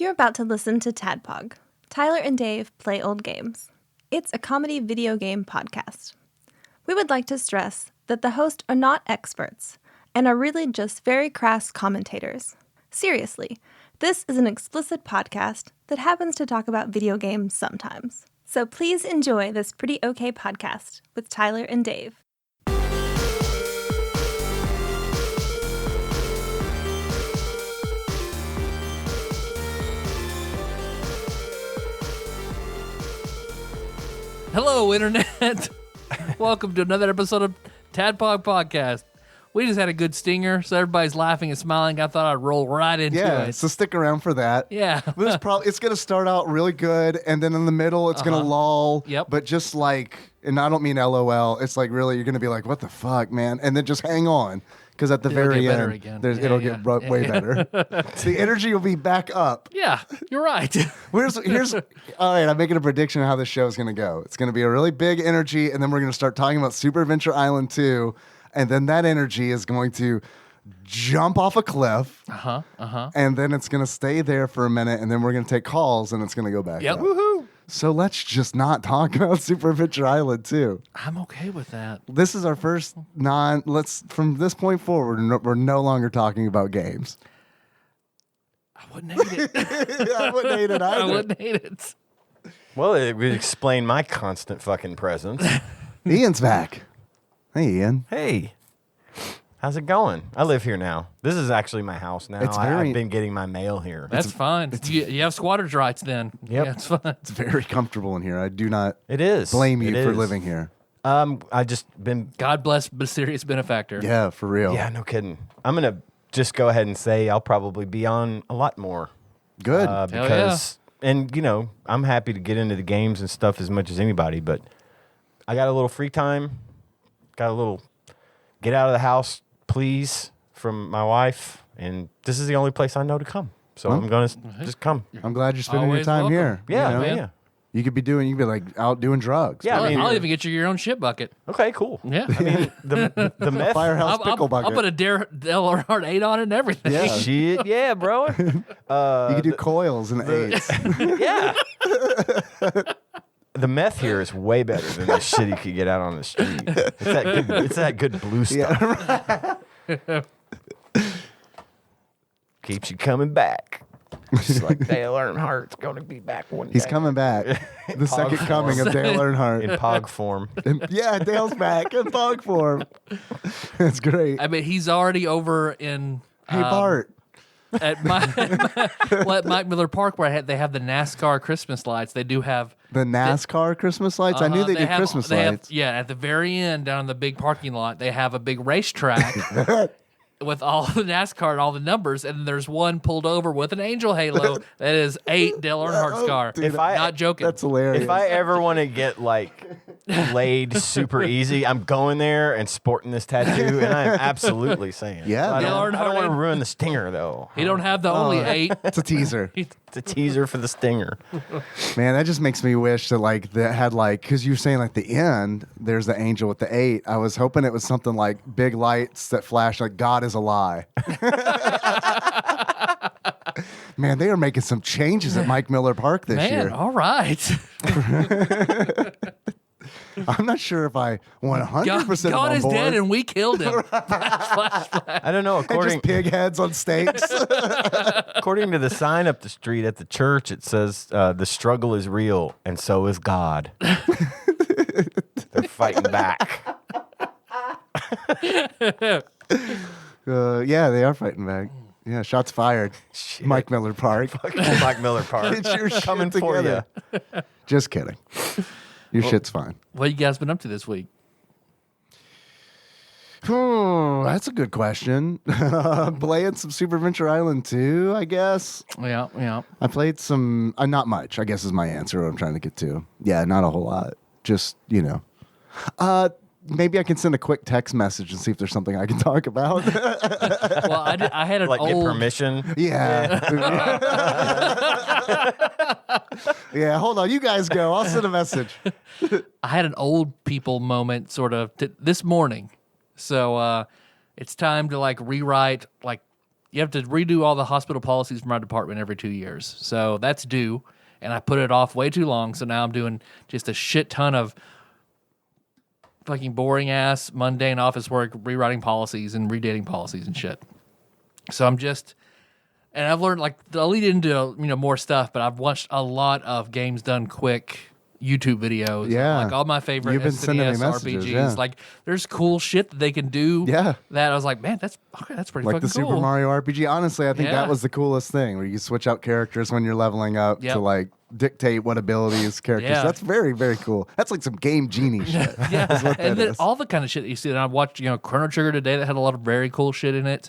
You're about to listen to TADPOG. Tyler and Dave play old games. It's a comedy video game podcast. We would like to stress that the hosts are not experts and are really just very crass commentators. Seriously, this is an explicit podcast that happens to talk about video games sometimes. So please enjoy this pretty okay podcast with Tyler and Dave. Hello, Internet. Welcome to another episode of TADPOG Podcast. We just had a good stinger, so everybody's laughing and smiling. I thought I'd roll right into it. So stick around for that. Yeah. It's going to start out really good, and then in the middle, it's going to lull. Yep. But just like, and I don't mean LOL, it's like really, you're going to be like, what the fuck, man? And then just hang on, because at the very end, it'll get way better. The energy will be back up. Yeah, you're right. Here's all right, I'm making a prediction of how this show is going to go. It's going to be a really big energy, and then we're going to start talking about Super Adventure Island 2, and then that energy is going to jump off a cliff. And then it's going to stay there for a minute, and then we're going to take calls, and it's going to go back up. Woohoo! So let's just not talk about Super Adventure Island 2. I'm okay with that. This is our first from this point forward, we're no longer talking about games. I wouldn't hate it. I wouldn't hate it either. I wouldn't hate it. Well, it would explain my constant fucking presence. Ian's back. Hey, Ian. Hey, how's it going? I live here now. This is actually my house now. I've been getting my mail here. That's fine. You have squatter's rights then. Yep. Yeah, it's fine. It's very comfortable in here. I do not blame you for living here. I just been... God bless mysterious benefactor. Yeah, for real. Yeah, no kidding. I'm going to just go ahead and say I'll probably be on a lot more. Good. Because, and you know, I'm happy to get into the games and stuff as much as anybody, but I got a little free time. Got a little get out of the house, please, from my wife, and this is the only place I know to come. So I'm going to just come. I'm glad you're spending Always your time welcome. here. Yeah, You know? man. Yeah. You could be like out doing drugs. Yeah, I'll even get you your own shit bucket. Okay, cool. Yeah. I mean, the meth. Firehouse pickle bucket. I'll put a Dale Earnhardt 8 on it and everything. Yeah. Shit, yeah, bro. You could do coils and AIDS. Yeah. The meth here is way better than the shit you could get out on the street. It's that good blue stuff. Yeah. Keeps you coming back. Just like Dale Earnhardt's going to be back one day. He's coming back. The second coming of Dale Earnhardt. In POG form. Yeah, Dale's back in POG form. That's great. I mean, he's already over in... Hey, Bart. At Mike Miller Park, where they have the NASCAR Christmas lights. They do have The NASCAR Christmas lights? I knew they did Christmas lights. At the very end, down in the big parking lot, they have a big racetrack with all the NASCAR and all the numbers, and there's one pulled over with an angel halo that is 8 Dale Earnhardt's car. dude, Not joking. That's hilarious. If I ever want to get like laid super easy, I'm going there and sporting this tattoo, and I'm absolutely saying, Yeah, I man. don't want to ruin the stinger though. He don't have the only 8. It's a teaser. It's a teaser for the stinger. Man, that just makes me wish that that had because you were saying the end, there's the angel with the 8. I was hoping it was something like big lights that flash like God is a lie. Man, they are making some changes at Mike Miller Park this year. All right. I'm not sure if I 100% God on is board. dead and we killed him. I don't know. And just pig heads on stakes. According to the sign up the street at the church, it says the struggle is real and so is God. They're fighting back. Yeah, they are fighting back. Yeah, shots fired. Shit. Mike Miller Park. Mike Miller Park. Get your shit coming for together. you. Just kidding. Your shit's fine. What you guys been up to this week? That's a good question. Playing some Super Adventure Island 2, I guess. Yeah. I played some, not much, I guess is my answer, what I'm trying to get to. Yeah, not a whole lot. Just, maybe I can send a quick text message and see if there's something I can talk about. Well, I had an Like old... get permission. Yeah. Yeah, hold on. You guys go. I'll send a message. I had an old people moment sort of this morning. So it's time to rewrite you have to redo all the hospital policies for my department every 2 years. So that's due, and I put it off way too long. So now I'm doing just a shit ton of fucking boring ass, mundane office work, rewriting policies and redating policies and shit. So I'm just, and I've learned, like, I'll lead into more stuff, but I've watched a lot of games done quick YouTube videos. Yeah. Like all my favorite You've been sending me SNES messages, RPGs. yeah. Like there's cool shit that they can do. Yeah. That I was like, man, that's pretty Like fucking the cool. Super Mario RPG. Honestly, I think Yeah. that was the coolest thing, where you switch out characters when you're leveling up Yep. to like dictate what abilities characters. Yeah. That's very, very cool. That's like some Game Genie shit. Yeah, is what that and then is. all the kind of shit that you see. And I watched, Chrono Trigger today that had a lot of very cool shit in it.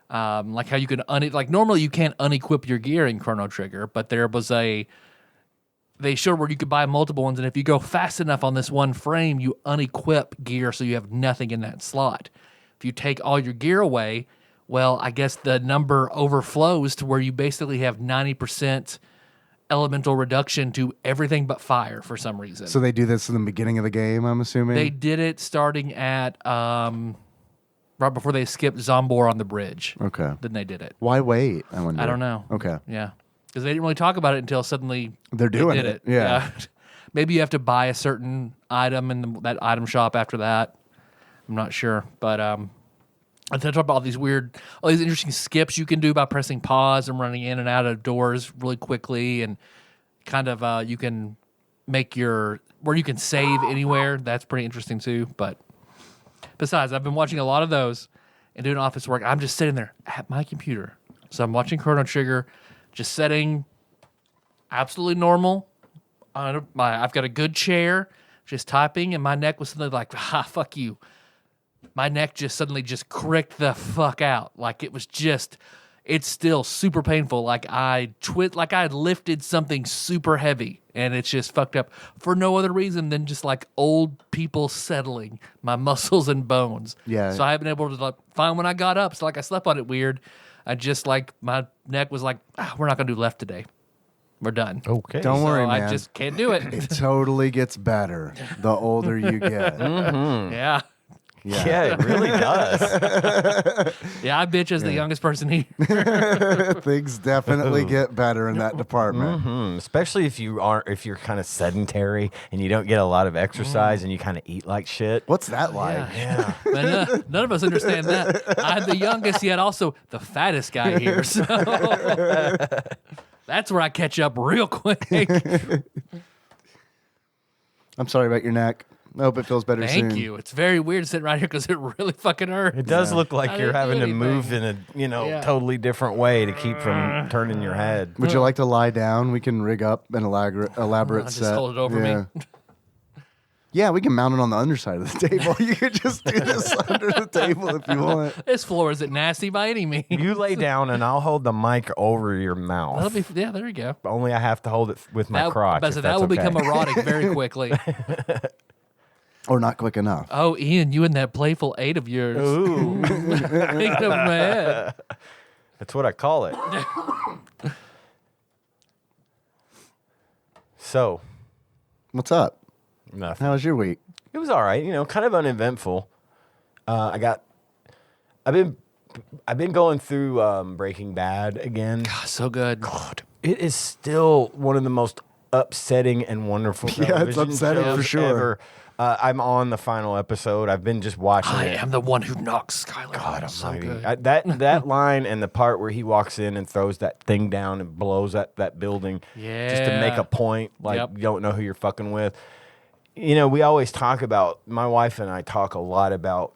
Like how you can like normally you can't unequip your gear in Chrono Trigger, but there was they showed where you could buy multiple ones, and if you go fast enough on this one frame, you unequip gear so you have nothing in that slot. If you take all your gear away, well, I guess the number overflows to where you basically have 90% elemental reduction to everything but fire for some reason. So they do this in the beginning of the game, I'm assuming? They did it starting at right before they skipped Zombor on the bridge. Okay. Then they did it. Why wait? I wonder. I don't know. Okay. Yeah. Because they didn't really talk about it until suddenly They're doing they did it. Yeah. Maybe you have to buy a certain item in that item shop after that. I'm not sure. But I talk about all these interesting skips you can do by pressing pause and running in and out of doors really quickly, and kind of you can make where you can save anywhere. That's pretty interesting too. But besides, I've been watching a lot of those and doing office work. I'm just sitting there at my computer. So I'm watching Chrono Trigger, just setting absolutely normal. I've got a good chair, just typing, and my neck was suddenly like, fuck you. My neck just suddenly just cricked the fuck out. Like it's still super painful. Like I had lifted something super heavy, and it's just fucked up for no other reason than just like old people settling my muscles and bones. Yeah. So I haven't been able to find when I got up. So like I slept on it weird. I just my neck was like, we're not gonna do left today. We're done. Okay. Don't worry, man. I just can't do it. It totally gets better the older you get. Yeah. Yeah, it really does. Yeah, I bitch as the youngest person here. Things definitely get better in that department. Especially if you're kind of sedentary and you don't get a lot of exercise and you kind of eat like shit. What's that like? Yeah. But none of us understand that. I'm the youngest, yet also the fattest guy here. So that's where I catch up real quick. I'm sorry about your neck. I hope it feels better soon. Thank you. It's very weird sitting right here because it really fucking hurts. It does look like I you're didn't do having to anything. move in a Yeah. totally different way to keep from turning your head. Would you like to lie down? We can rig up an elaborate Just set. hold it over me. Yeah, we can mount it on the underside of the table. You could just do this under the table if you want. This floor isn't nasty by any means. You lay down and I'll hold the mic over your mouth. That'll be, yeah, there you go. Only I have to hold it with my That, crotch. but so if that that's will okay. become erotic very quickly. Or not quick enough. Oh, Ian, you and that playful 8 of yours. Ooh, Thinking of my head. that's what I call it. So, What's up? nothing. How was your week? It was all right, kind of uneventful. I've been going through Breaking Bad again. Oh, so good. God, it is still one of the most upsetting and wonderful Yeah, it's television upsetting shows for sure. ever. I'm on the final episode. I've been just watching I it. am the one who knocks Skylar. God out. So almighty. good. That line and the part where he walks in and throws that thing down and blows that building just to make Yeah. a point, like Yep. you don't know who you're fucking with. We always talk about, my wife and I talk a lot about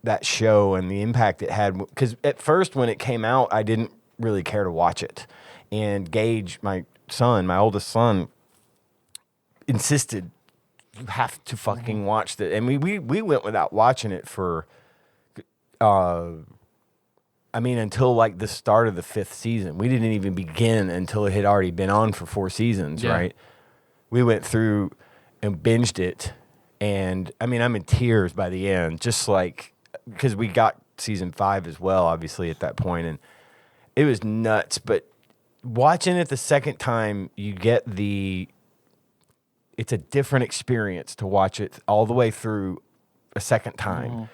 that show and the impact it had. Because at first when it came out, I didn't really care to watch it. And Gage, my oldest son, insisted, you have to fucking watch that. And we went without watching it for, until like the start of the 5th season. We didn't even begin until it had already been on for 4 seasons, Yeah. right? We went through and binged it. And I'm in tears by the end, just like, because we got season 5 as well, obviously, at that point. And it was nuts. But watching it the second time, you get it's a different experience to watch it all the way through a second time.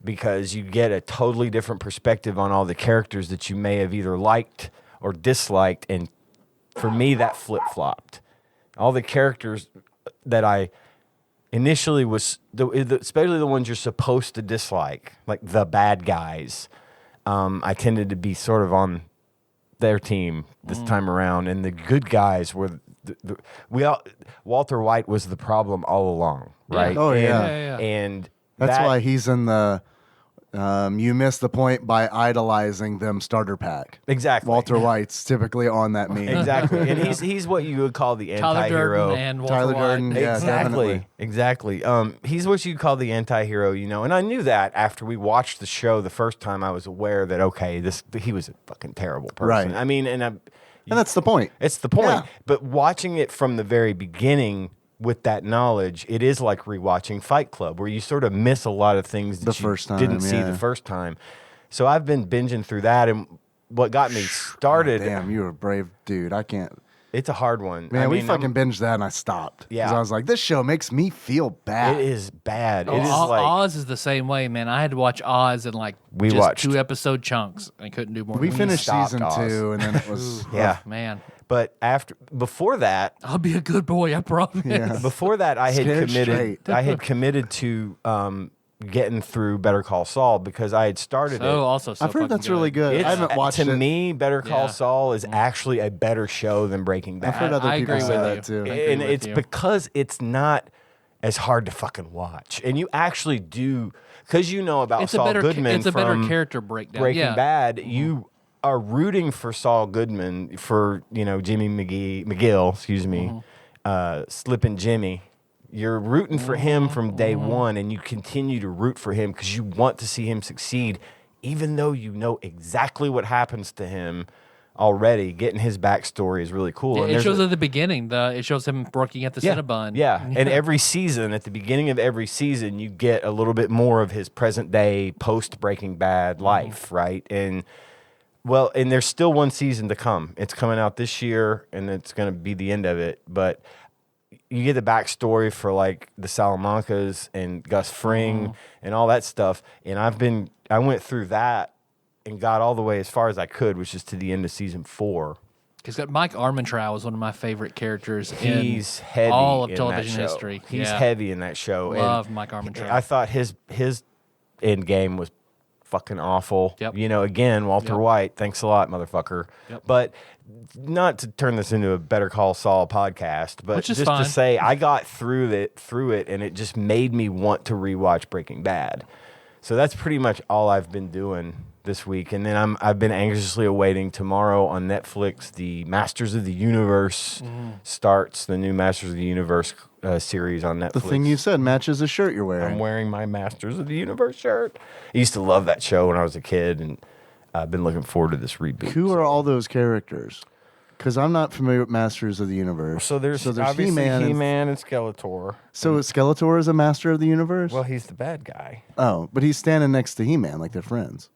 because you get a totally different perspective on all the characters that you may have either liked or disliked. And for me, that flip-flopped. All the characters that I initially was, especially the ones you're supposed to dislike, like the bad guys, I tended to be sort of on their team this time around. And the good guys were, Walter White was the problem all along, right? Oh, yeah. And That's why he's in the. You missed the point by idolizing them starter pack. Exactly. Walter White's typically on that meme. Exactly. And he's what you would call the Tyler anti-hero. Durden and Walter Tyler White. Durden, yeah, definitely. Exactly. He's what you'd call the anti-hero, you know. And I knew that after we watched the show the first time. I was aware that he was a fucking terrible person. Right. I mean, And that's the point. it's the point. Yeah. But watching it from the very beginning with that knowledge, it is like rewatching Fight Club, where you sort of miss a lot of things that The you first time, didn't see yeah. the first time. So I've been binging through that, and what got me started. Damn, you're a brave dude. I can't. It's a hard one. Man, I we mean, fucking binged that and I stopped. Yeah. 'Cause I was like, this show makes me feel bad. It is bad. Oh, It is like Oz is the same way, man. I had to watch Oz in like We just watched- 2-episode chunks. I couldn't do more. We than finished stopped season Oz. 2 and then it was. yeah. Man, But before that, I'll be a good boy. I promise. Yeah. before that, I had Scared committed. straight. I had committed to getting through Better Call Saul because I had started So it. also, so I've heard that's fucking really good. It's, I haven't watched to it. me, Better Call Yeah. Saul is actually a better show than Breaking Bad. I've heard other I people agree say with that you. too. I agree And with it's you. because it's not as hard to fucking watch, and you actually do because you know about It's a Saul better. Goodman It's a better from character breakdown. Breaking yeah. Bad. You are rooting for Saul Goodman for Jimmy McGill, excuse me, Slippin' Jimmy. You're rooting for him from day one, and you continue to root for him because you want to see him succeed, even though you know exactly what happens to him already. Getting his backstory is really cool. And It there's shows a- at the beginning. It shows him working at the Cinnabon. yeah. And every season, at the beginning of every season, you get a little bit more of his present day post Breaking Bad life, right? And there's still one season to come. It's coming out this year, and it's going to be the end of it. But you get the backstory for like the Salamancas and Gus Fring and all that stuff. And I went through that and got all the way as far as I could, which is to the end of season 4. Because Mike Armentrout was one of my favorite characters He's in heavy all of in television that show. history. He's Yeah. heavy in that show. Love And Mike Armentrout. I thought his end game was fucking awful. Yep. Again, Walter Yep. White. Thanks a lot, motherfucker. Yep. But not to turn this into a Better Call Saul podcast, but Which is just fine. to say I got through it, and it just made me want to rewatch Breaking Bad. So that's pretty much all I've been doing this week, and then I've been anxiously awaiting tomorrow on Netflix. The Masters of the Universe starts. The new Masters of the Universe series on Netflix. The thing you said matches the shirt you're wearing. I'm wearing my Masters of the Universe shirt. I used to love that show when I was a kid, and I've been looking forward to this reboot. Who are all those characters? Because I'm not familiar with Masters of the Universe. So there's obviously He-Man. He-Man and Skeletor. So Skeletor is a Master of the Universe? Well, he's the bad guy. Oh, but he's standing next to He-Man like they're friends.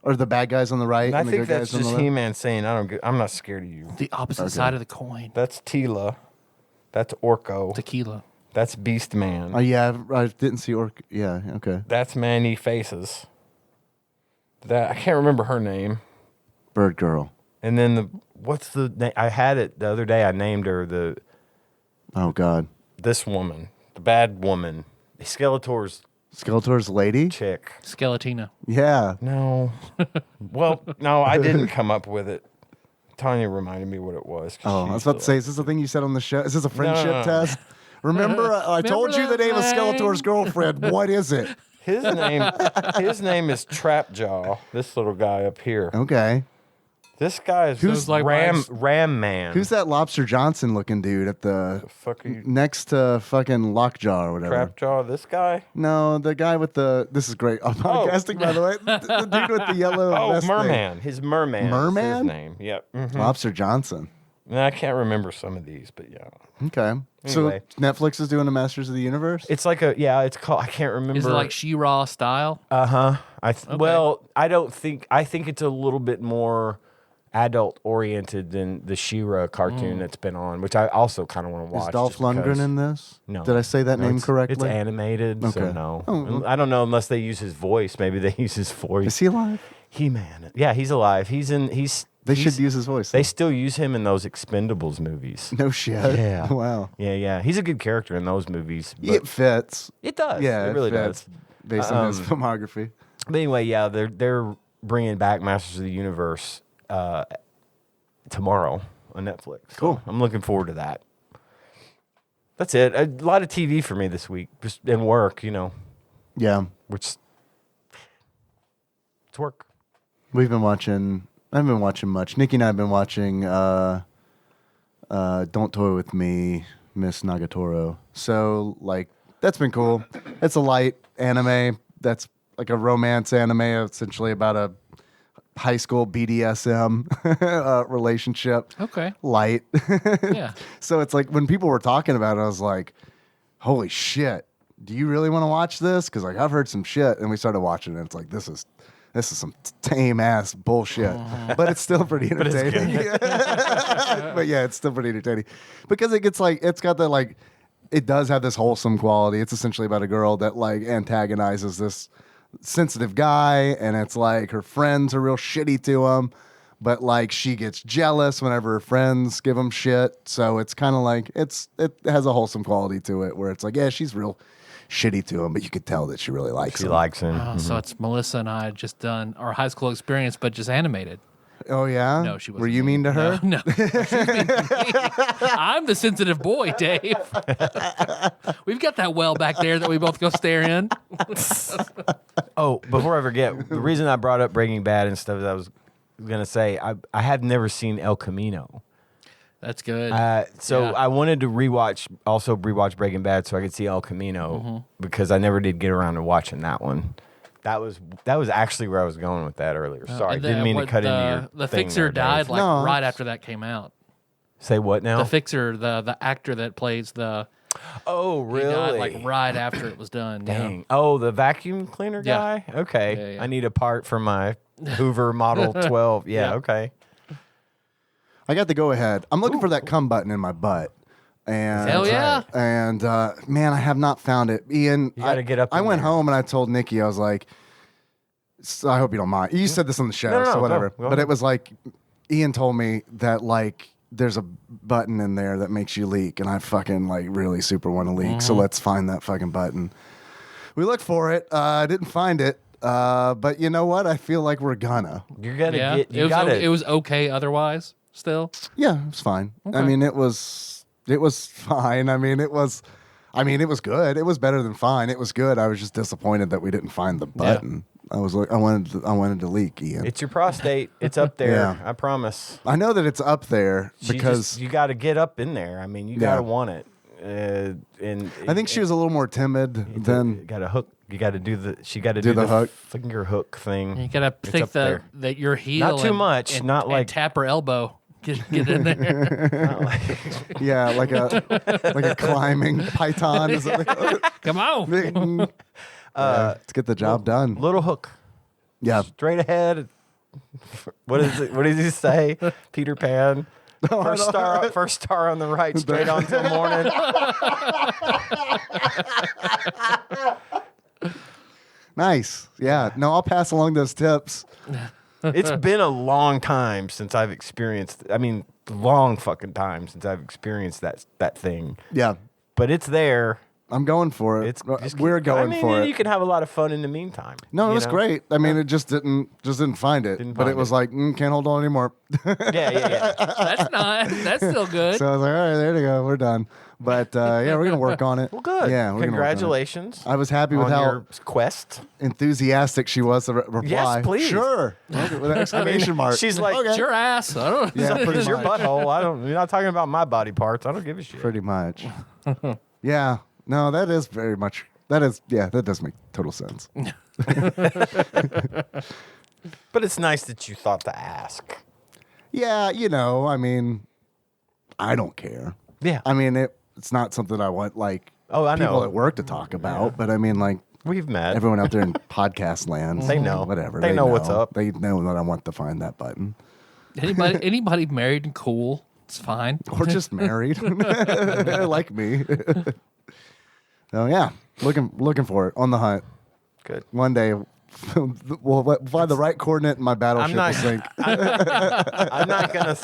Or the bad guys on the right And I and the think good that's guys on the just left? He-Man saying, I'm not scared of you. The opposite side of the coin. That's Tila. That's Orko. Tequila. That's Beast Man. Oh, yeah, I didn't see Yeah, okay. That's Manny Faces. That I can't remember her name. Bird Girl. And then what's the name? I had it the other day. I named her Oh, God. this woman, the bad woman, Skeletor's Skeletor's lady? chick. Skeletina. Yeah. No, well, no, I didn't come up with it. Tanya reminded me what it was. 'cause Oh, she I was used about to to say, is this the thing you said on the show? Is this a friendship no. test? Remember, I told you the that name of thing? Skeletor's girlfriend. What is it? His name is Trapjaw. This little guy up here. Okay. This guy is Who's like Ram Man. Who's that Lobster Johnson looking dude at the fuck are you? next to fucking Lockjaw or whatever? Trapjaw. This guy. No, the guy with the. This is great. I'm podcasting, by the way. The dude with the yellow Oh, vest thing. Merman. His Merman. Is Merman? his name. Yep. Mhm. Lobster Johnson. Nah, I can't remember some of these, but yeah. Okay. Anyway. So Netflix is doing a Masters of the Universe? It's like it's called, I can't remember. Is it like She-Ra style? Well, I think it's a little bit more adult oriented than the She-Ra cartoon that's been on, which I also kind of want to watch. Is Dolph just because- Lundgren in this? No. Did I say that No, name it's correctly? animated, so Okay. no. Oh. I don't know unless they use his voice. Maybe they use his voice. Is he alive? He-Man. Yeah, he's alive. They should use his voice. They still use him in those Expendables movies. No shit. Yeah. Wow. Yeah. He's a good character in those movies. But It fits. it does. Yeah, it really fits does. based on his filmography. But anyway, yeah, they're bringing back Masters of the Universe tomorrow on Netflix. Cool. So I'm looking forward to that. That's it. A lot of TV for me this week, just in work, Yeah. which it's work. We've been watching. I've been watching much. Nikki and I have been watching Don't Toy With Me, Miss Nagatoro. So, like, that's been cool. It's a light anime that's like a romance anime, essentially about a high school BDSM relationship. Okay. Light. Yeah. So it's like when people were talking about it, I was like, holy shit, do you really want to watch this? Because like I've heard some shit, and we started watching it, and it's like, this is some tame ass bullshit, but it's still pretty entertaining. But yeah, it's still pretty entertaining because it got the like, it does have this wholesome quality. It's essentially about a girl that like antagonizes this sensitive guy, and it's like her friends are real shitty to him, but like she gets jealous whenever her friends give him shit. So it's kind of like it has a wholesome quality to it where it's like, yeah, she's real shitty to him, but you could tell that she really likes She him. likes him. Oh, so it's Melissa and I had just done our high school experience, but just animated. Oh yeah? No, she wasn't. Were you mean to her? No. She was mean to me. I'm the sensitive boy, Dave. We've got that well back there that we both go stare in. Oh, before I forget, the reason I brought up Breaking Bad and stuff is I was going to say I have never seen El Camino. That's good. So Yeah. I wanted to rewatch Breaking Bad so I could see El Camino because I never did get around to watching that one. That was actually where I was going with that earlier. Sorry, And didn't mean to cut into your The thing Fixer there, Dave. died like No, right it's- after that came out. Say what now? The Fixer, the actor that plays the Oh, he died really? like right after it was done. yeah. Dang. Oh, the vacuum cleaner Yeah. guy? Okay. Yeah, yeah. I need a part for my Hoover Model 12. Yeah, Yeah. okay. I got the go ahead. I'm looking for that come button in my butt. And Hell yeah. And man, I have not found it. Ian, You gotta get up I in went there. home and I told Nikki, I was like, I hope you don't mind. You said this on the show, No, so go whatever. But ahead. it was like Ian told me that like there's a button in there that makes you leak, and I fucking like really super want to leak. So let's find that fucking button. We looked for it. I didn't find it. But you know what? I feel like we're gonna. You're going to Yeah. get, you it got it was okay otherwise still. Yeah, it was fine. I Okay. mean, it was fine. I mean, it was good. It was better than fine. It was good. I was just disappointed that we didn't find the button. I was like, I wanted to leak, Ian. It's your prostate. It's up there. Yeah. I promise. I know that it's up there because you got to get up in there. I mean, you got to want it. And I think she was a little more timid than. got a hook. You got to do the. She got to Do do the hook. finger hook thing. You gotta It's take up there. your heel. Not too and- much, and- not and like- tap her elbow. Get in there. Yeah, like a climbing python. Is it Come on. let's get the job done. Little hook. Yeah. Straight ahead. What is it? What does he say? Peter Pan. First star on the right, straight on till morning. Nice. Yeah. No, I'll pass along those tips. It's been a long time since I've experienced. I mean, long fucking time since I've experienced that thing. Yeah. But it's there. I'm going for it. It's just We're going I mean, for You it. can have a lot of fun in the meantime. No, it you was know? great. I mean, it just didn't find it. Didn't But find it was it. like, can't hold on anymore. Yeah. That's not. That's still good. So I was like, all right, there you go. We're done. But yeah, we're going to work on it. Well, good. Yeah, we're gonna work on it. Congratulations. I was happy with on how your quest. enthusiastic she was to reply. Yes, please. Sure. Okay, with an exclamation mark. She's like, okay. Your ass. I don't. Yeah, pretty It's your much. butthole. You're not talking about my body parts. I don't give a shit. Pretty much. Yeah. No, that is very much. That does make total sense. But it's nice that you thought to ask. Yeah, I mean, I don't care. Yeah. I mean, it's not something I want like Oh, I people know. at work to talk about, but I mean, like We've met. everyone out there in podcast land, They know. whatever. They know what's up. They know that I want to find that button. Anybody married and cool, it's fine. Or just married. Like me. Oh yeah. Looking for it. On the hunt. Good. One day we'll find the right coordinate and my battleship will sink. I'm not gonna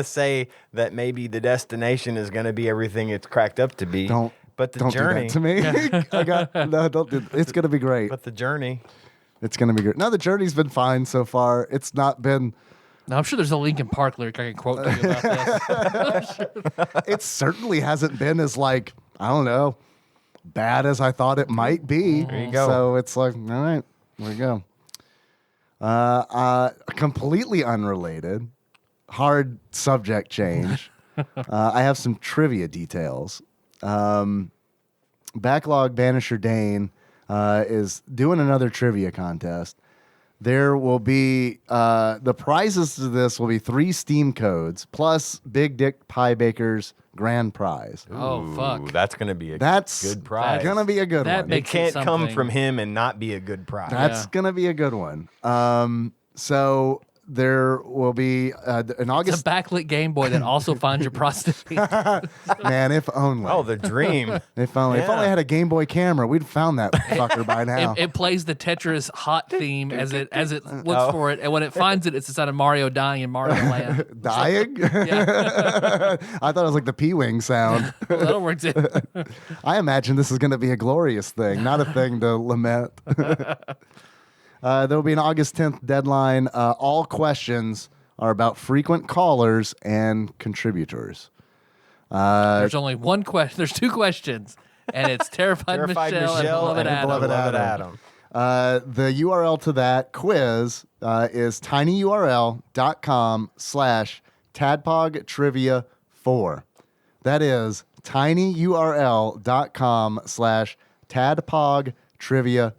say that maybe the destination is gonna be everything it's cracked up to be. But the don't journey do that to me. Don't do. It's gonna be great. But the journey. It's gonna be great. No, the journey's been fine so far. It's not been. Now, I'm sure there's a Linkin Park lyric I can quote to you about this. It certainly hasn't been as I don't know, bad as I thought it might be. There you go. So it's like, all right, there we go. Completely unrelated, hard subject change. I have some trivia details. Backlog Banisher Dane is doing another trivia contest. There will be the prizes to this will be 3 Steam codes plus Big Dick Pie Baker's grand prize. Oh, fuck. Ooh, that's gonna be a That's good prize. gonna be a good That one. It makes can't come something. from him and not be a good prize. That's gonna be a good one. So there will be an It's August. a backlit Game Boy that also finds your prostate. Man, if only. oh, the dream. If only. If Yeah. only I had a Game Boy camera, we'd found that fucker by now. It plays the Tetris hot theme as it looks for it, and when it finds it, it's the sound of Mario dying in Mario Land. Dying? Yeah, I thought it was like the P-wing sound. that'll work too. I imagine this is going to be a glorious thing, not a thing to lament. There will be an August 10th deadline. All questions are about frequent callers and contributors. There's only one question. There's 2 questions, and it's Terrified Michelle and Beloved Adam. Beloved Adam. The URL to that quiz is tinyurl.com/tadpogtrivia4. That is tinyurl.com/tadpogtrivia4.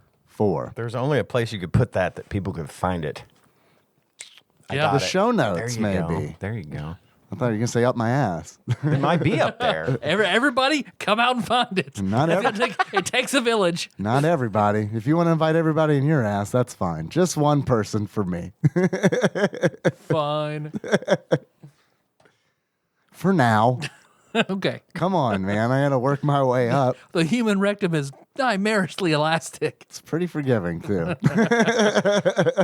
There's only a place you could put that people could find it. I Yeah. got The it. show There notes, you maybe. go. There you go. I thought you were going to say up my ass. It might be up there. Everybody, come out and find it. Not It takes a village. Not everybody. If you want to invite everybody in your ass, that's fine. Just one person for me. Fine. For now. Okay. Come on, man. I got to work my way up. The human rectum is chimerically elastic. It's pretty forgiving, too.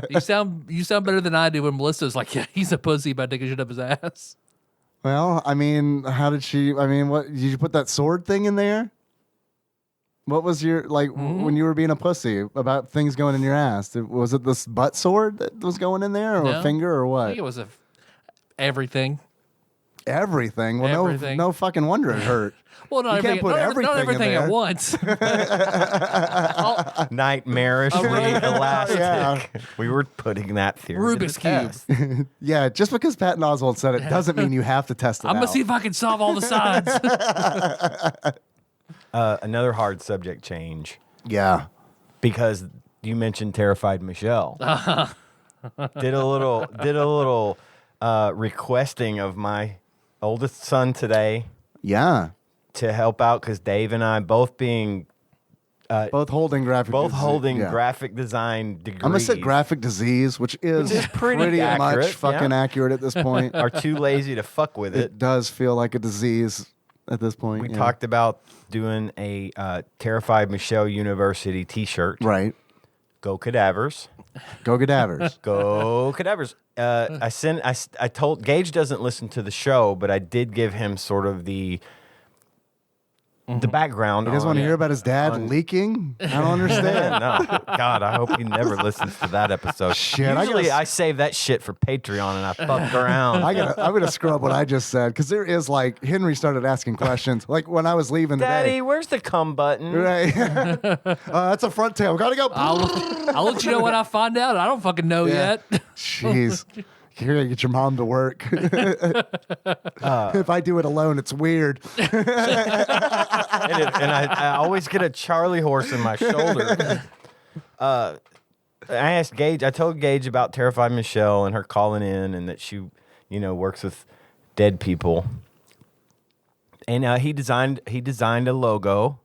You sound better than I do when Melissa's like, yeah, he's a pussy about taking shit up his ass. Well, I mean, how did she? I mean, what did you put that sword thing in there? What was your when you were being a pussy about things going in your ass? Was it this butt sword that was going in there, or No. a finger, or I what? think it was everything. Everything. Well, Everything. no fucking wonder it hurt. Well, not You can't everything, put not everything in everything at there. once. Nightmarishly elastic. Yeah. We were putting that theory. Rubik's to the Cube. test. Yeah, just because Patton Oswalt said it doesn't mean you have to test it I'm out. gonna see if I can solve all the sides. Another hard subject change Yeah. because you mentioned Terrified Michelle. Did a little requesting of my oldest son today Yeah. to help out because Dave and I both being Both holding graphic yeah. graphic design degrees. I'm gonna say graphic disease, which is pretty accurate, much fucking yeah. accurate at this point. are too lazy to fuck with it. It does feel like a disease at this point. We yeah. talked about doing a Terrified Michelle University T-shirt. Right. Go Cadavers. Go Cadavers. Go Cadavers. I told Gage doesn't listen to the show, but I did give him sort of the background. He doesn't want to hear about his dad leaking? I don't understand. No, God, I hope he never listens to that episode. Shit, I Usually guess- I save that shit for Patreon and I fuck around. I'm gonna scrub what I just said because there is Henry started asking questions like when I was leaving Daddy, today. where's the cum button? Right. That's a front tail. Gotta go. I'll let you know when I find out. I don't fucking know yet. Jeez. You're gonna get your mom to work. If I do it alone, it's weird. And I always get a Charlie horse in my shoulder. I asked Gage. I told Gage about Terrified Michelle and her calling in, and that she, works with dead people. And he designed a logo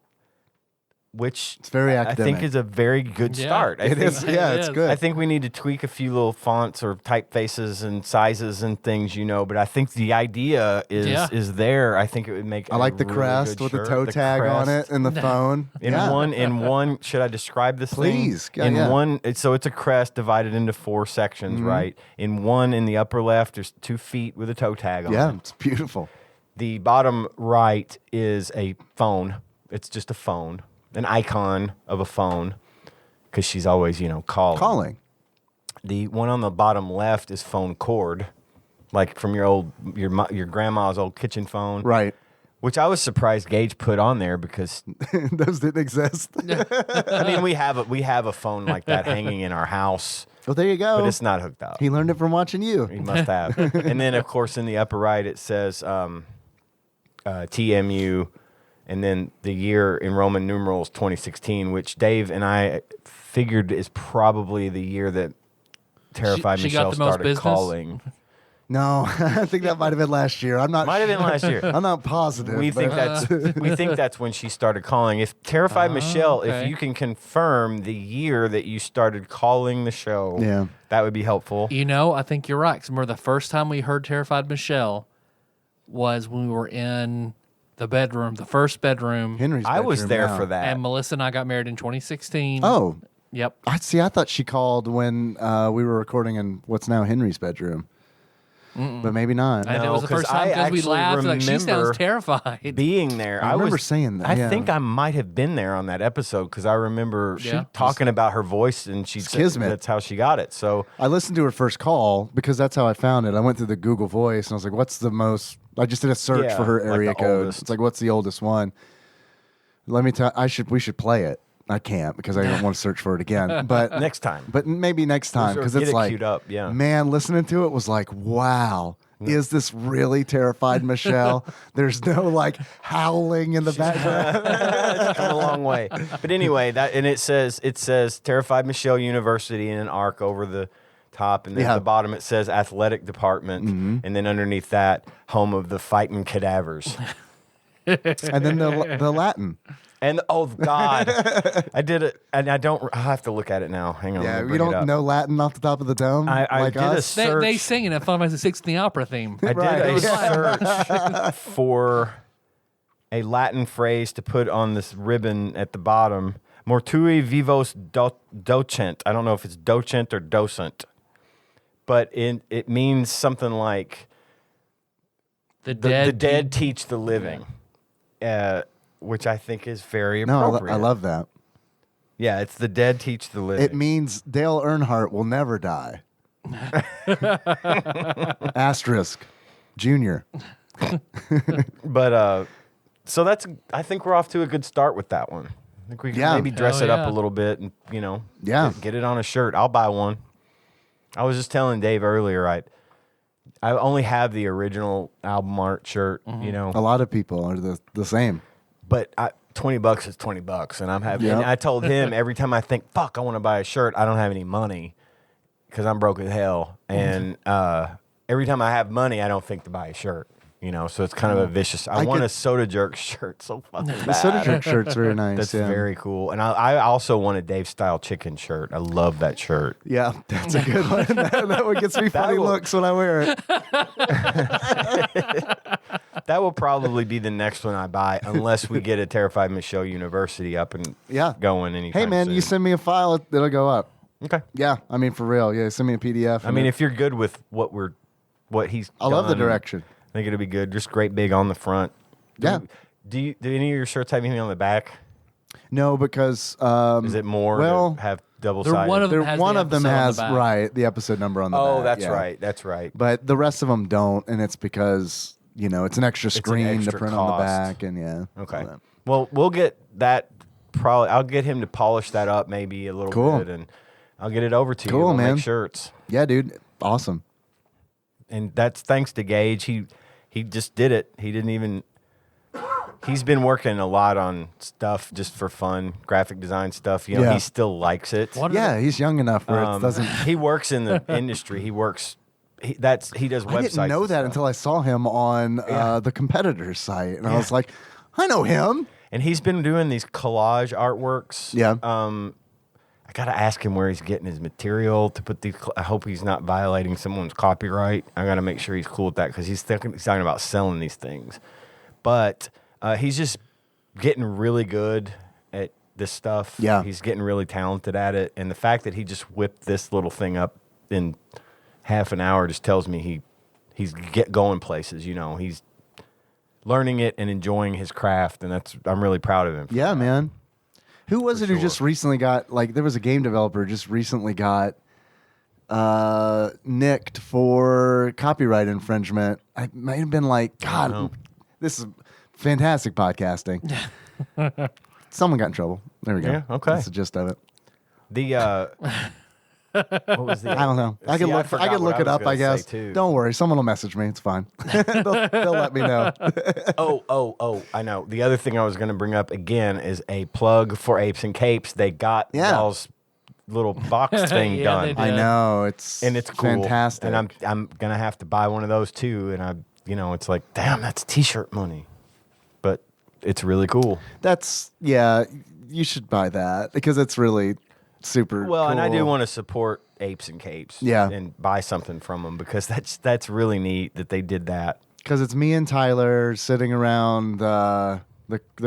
which It's very I think academic. is a very good Yeah. start. It is. Yeah, it's good. I think we need to tweak a few little fonts or typefaces and sizes and things, but I think the idea is there. I think it would make. I like the really crest good with the shirt. toe tag on it crest. and the phone. In yeah. one, should I describe this Please. thing? Yeah, In yeah. one, so it's a crest divided into 4 sections, right? In one, in the upper left, there's 2 feet with a toe tag on Yeah, it. it's beautiful. The bottom right is a phone. It's just a phone, an icon of a phone, because she's always, calling. The one on the bottom left is phone cord, like from your grandma's old kitchen phone, Right. which I was surprised Gage put on there because Those didn't exist. I mean we have a phone like that hanging in our house, Well, there you go. but it's not hooked up. He learned it from watching you. He must have. And then, of course, in the upper right, it says TMU, and then the year in Roman numerals 2016, which Dave and I figured is probably the year that Terrified She got Michelle the most started business? calling. No, I think that might have been last year. I'm not. Might have been last year. I'm not positive. We think but- that's when she started calling. If Terrified Michelle, okay. if you can confirm the year that you started calling the show, Yeah. that would be helpful. I think you're right. 'Cause remember the first time we heard Terrified Michelle was when we were in the bedroom, the first bedroom. Henry's. I was bedroom there now. for that. And Melissa and I got married in 2016. Oh, Yep. I see. I thought she called when we were recording in what's now Henry's bedroom, but maybe not. And it No, was the 'cause first time I because we actually laughed. Like, she remember sounds terrified. being there. I remember was saying that, I yeah. think I might have been there on that episode because I remember Yeah. talking about her voice, and she said kismet. that's how she got it. So I listened to her first call because that's how I found it. I went through the Google Voice and I was like, "What's the most?" I just did a search Yeah, for her like area the code. oldest. It's like, "What's the oldest one?" Let me tell. We should play it. I can't because I don't want to search for it again. But next time, But maybe next time Or because get it's it like, queued up, yeah. man, listening to it was like, wow. Is this really Terrified Michelle? There's no like howling in the background. it's come a long way. But anyway, it says Terrified Michelle University in an arc over the top, and then Yeah. at the bottom it says athletic department, and then underneath that, home of the fighting cadavers. And then the Latin. And oh God, I did it, and I'll have to look at it now. Hang on, Yeah, let me you bring it don't up. know Latin off the top of the dome. I like did a us. search. They sing it at Final Fantasy VI in the opera theme. I did Right. a Yeah. search for a Latin phrase to put on this ribbon at the bottom. Mortui vivos docent. I don't know if it's docent or docent, but it means something like The the dead teach the living, which I think is very No, appropriate. I love that. Yeah, it's the dead teach the living. It means Dale Earnhardt will never die. Asterisk, Junior. But so I think we're off to a good start with that one. I think we can Yeah. maybe dress Hell it up yeah. a little bit and Yeah. get it on a shirt. I'll buy one. I was just telling Dave earlier, I only have the original album art shirt, A lot of people are the same. but $20 is $20, and I'm having. Yep. And I told him every time I think, "Fuck, I want to buy a shirt," I don't have any money because I'm broke as hell, and every time I have money, I don't think to buy a shirt. So it's kind of a vicious. I want could- a Soda Jerk shirt so fucking bad. The Soda Jerk shirt's very nice. That's yeah. very cool, and I also want a Dave Style chicken shirt. I love that shirt. Yeah, that's a good one. that one gets me funny will- looks when I wear it. That will probably be the next one I buy, unless we get a Terrified Michelle University up and Yeah. going anytime. Hey, man, soon. you send me a file, it'll go up. Okay. Yeah, I mean, for real. Yeah, send me a PDF. I mean, if you're good with what he's, I love the done, direction. I think it'll be good. Just great big on the front. Yeah. Do any of your shirts have anything on the back? No, because Is it more well, to have double They're sided? one of them has one the of them episode on has the back. right the episode number on the Oh, back. that's yeah. right. That's right. But the rest of them don't, and it's because it's an extra an screen extra to print on the cost. back, and yeah. Okay. all that. Well, we'll get that. Probably, I'll get him to polish that up maybe a little Cool. bit, and I'll get it over to you. Cool, We'll man. Make shirts, Yeah, dude, awesome. and that's thanks to Gage. He just did it. He didn't even. He's been working a lot on stuff just for fun, graphic design stuff. Yeah. He still likes it. What are Yeah, he's young enough where it doesn't. He works in the industry. He works. He does websites. I didn't know and that stuff. until I saw him on the competitor's site, and I was like, I know him. And he's been doing these collage artworks. Yeah. I got to ask him where he's getting his material to put these. I hope he's not violating someone's copyright. I got to make sure he's cool with that because he's talking about selling these things. But he's just getting really good at this stuff. Yeah. He's getting really talented at it. And the fact that he just whipped this little thing up in half an hour just tells me he's going places. You know, he's learning it and enjoying his craft. And I'm really proud of him. Yeah, man. Who was it who sure. just recently got, like, there was a game developer just recently got nicked for copyright infringement. I might have been like, God, this is fantastic podcasting. Someone got in trouble. There we go. Yeah, okay. That's the gist of it. The what was the? I don't know. I can look. I can look it up. I guess. Don't worry. Someone will message me. It's fine. they'll let me know. Oh! I know. The other thing I was going to bring up again is a plug for Apes and Capes. They got y'all's little box thing Yeah, done. they did. I know. It's cool. fantastic. And I'm gonna have to buy one of those too. And it's like, damn, that's T-shirt money, but it's really cool. You should buy that because it's really super Well, cool. and I do want to support Apes and Capes. Yeah. And buy something from them because that's really neat that they did that. Because it's me and Tyler sitting around the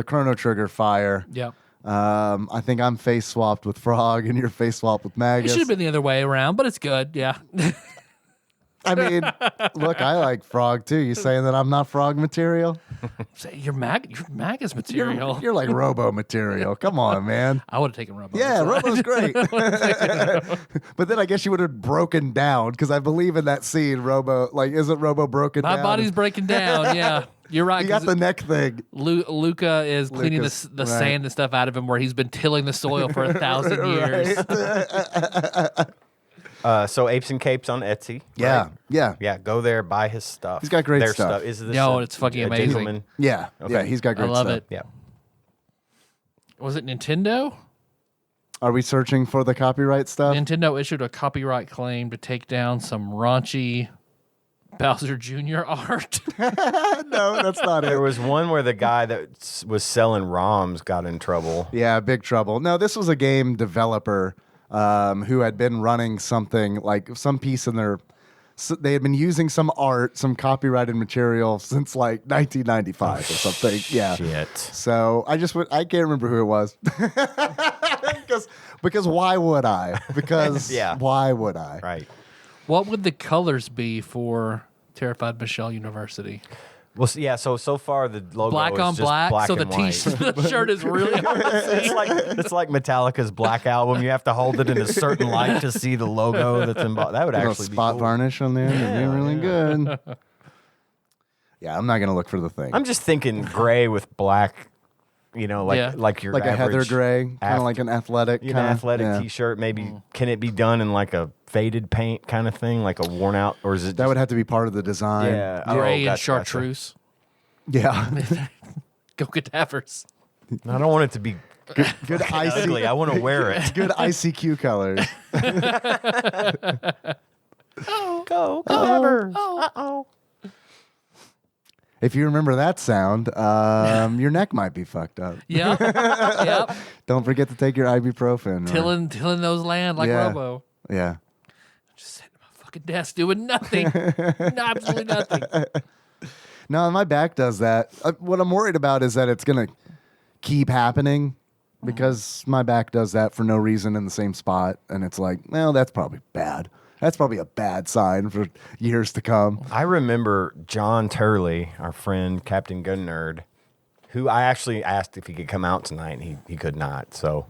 Chrono Trigger fire. Yep. I think I'm face swapped with Frog and you're face swapped with It Magus. should have been the other way around, but it's good. Yeah. I mean, look, I like Frog too. You saying that I'm not Frog material? Say, you're Magus material. You're like Robo material. Come on, man. I would have taken Robo. Yeah, Robo's great. But then I guess you would have broken down because I believe in that scene. Robo, like, isn't Robo broken My down? body's breaking down. Yeah, you're right. You got 'cause the neck thing. Luca is cleaning Luca's- the right. sand and stuff out of him where he's been tilling the soil for 1,000 years. So Apes and Capes on Etsy. Yeah, right? yeah, Yeah, go there, buy his stuff. He's got great Their stuff. Is this No, it's fucking amazing. Gentleman? yeah, Okay. yeah. He's got great I love stuff. it. Yeah. Was it Nintendo? Are we searching for the copyright stuff? Nintendo issued a copyright claim to take down some raunchy Bowser Jr. art. No, that's not There it. was one where the guy that was selling ROMs got in trouble. Yeah, big trouble. No, this was a game developer who had been running something like some piece in their. So they had been using some art, some copyrighted material since like 1995 or something. Yeah. Shit. So I can't remember who it was. because why would I? Because Yeah. why would I? Right. What would the colors be for Terrified Michelle University? Well, so far the logo Black is on just black, so the and white. the shirt is really hard to see. It's like Metallica's Black Album. You have to hold it in a certain light to see the logo that's involved. That would A little actually spot be cool. varnish on there. It'd be really good. Yeah, I'm not gonna look for the thing. I'm just thinking gray with black. Yeah. Like your like a heather average gray, kind of like an athletic, an kinda, athletic yeah. T-shirt. Maybe can it be done in like a faded paint kind of thing, like a worn out, or is it? That would have to be part of the design. yeah, Gray and gotcha. chartreuse. Yeah. Go Cadavers. I don't want it to be Good ugly. I want to wear it. Good ICQ colors. Go, Cadavers. If you remember that sound, your neck might be fucked up. Yep. Yep. Don't forget to take your ibuprofen. or- Tilling those land like Yeah. Robo. Yeah. Just sitting at my fucking desk doing nothing. Absolutely nothing. No, my back does that. What I'm worried about is that it's going to keep happening because my back does that for no reason in the same spot. And it's like, well, that's probably bad. That's probably a bad sign for years to come. I remember John Turley, our friend, Captain Gun Nerd, who I actually asked if he could come out tonight, and he could not. So,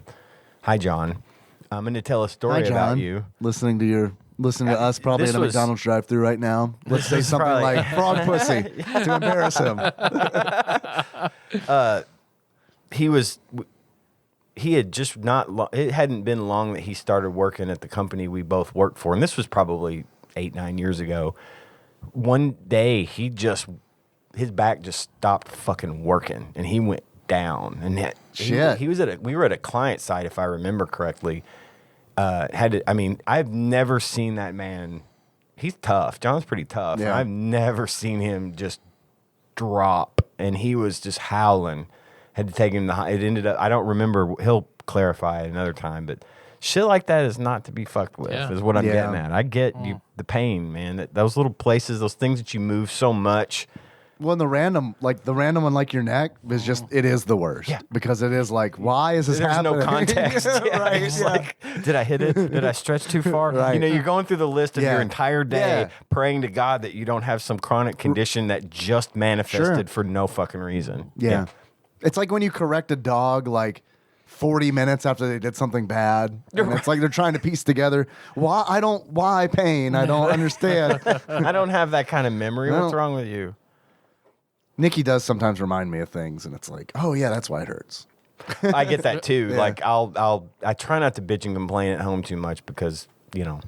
hi, John. I'm going to tell a story Hi, John. about you. Listening to us probably This at a was- McDonald's drive-through right now. Let's say something probably- like frog pussy to embarrass him. He had just not. It hadn't been long that he started working at the company we both worked for, and this was probably 8-9 years ago. One day, his back just stopped fucking working, and he went down. And Shit. we were at a client site, if I remember correctly. I've never seen that man. He's tough. John's pretty tough. Yeah. I've never seen him just drop, and he was just howling. Had to take him to it ended up, I don't remember, he'll clarify it another time, but shit like that is not to be fucked with, is what I'm getting at. I get you the pain, man. Those little places, those things that you move so much. Well, and the random one, like your neck, is just, it is the worst. Yeah. Because it is like, why is this happening? There's no context. Right. It's like, did I hit it? Did I stretch too far? Right. You know, you're going through the list of your entire day praying to God that you don't have some chronic condition that just manifested for no fucking reason. Yeah. It's like when you correct a dog, like, 40 minutes after they did something bad. And it's like they're trying to piece together, why pain? I don't understand. I don't have that kind of memory. What's wrong with you? Nikki does sometimes remind me of things, and it's like, oh yeah, that's why it hurts. I get that too. Like I try not to bitch and complain at home too much because, you know,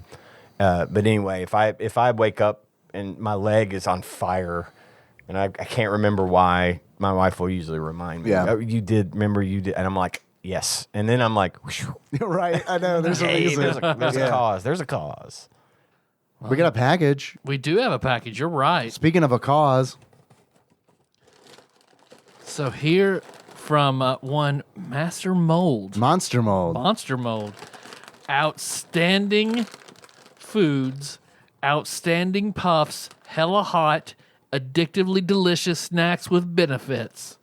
but anyway, if I wake up and my leg is on fire and I can't remember why, my wife will usually remind me. Yeah. Oh, you did, and I'm like, yes. And then I'm like, Right, I know. There's a reason. There's a cause. There's a cause. We got a package. We do have a package. You're right. Speaking of a cause. So here from one Master Mold. Monster Mold. Monster Mold. Outstanding foods, outstanding puffs, hella hot, addictively delicious snacks with benefits.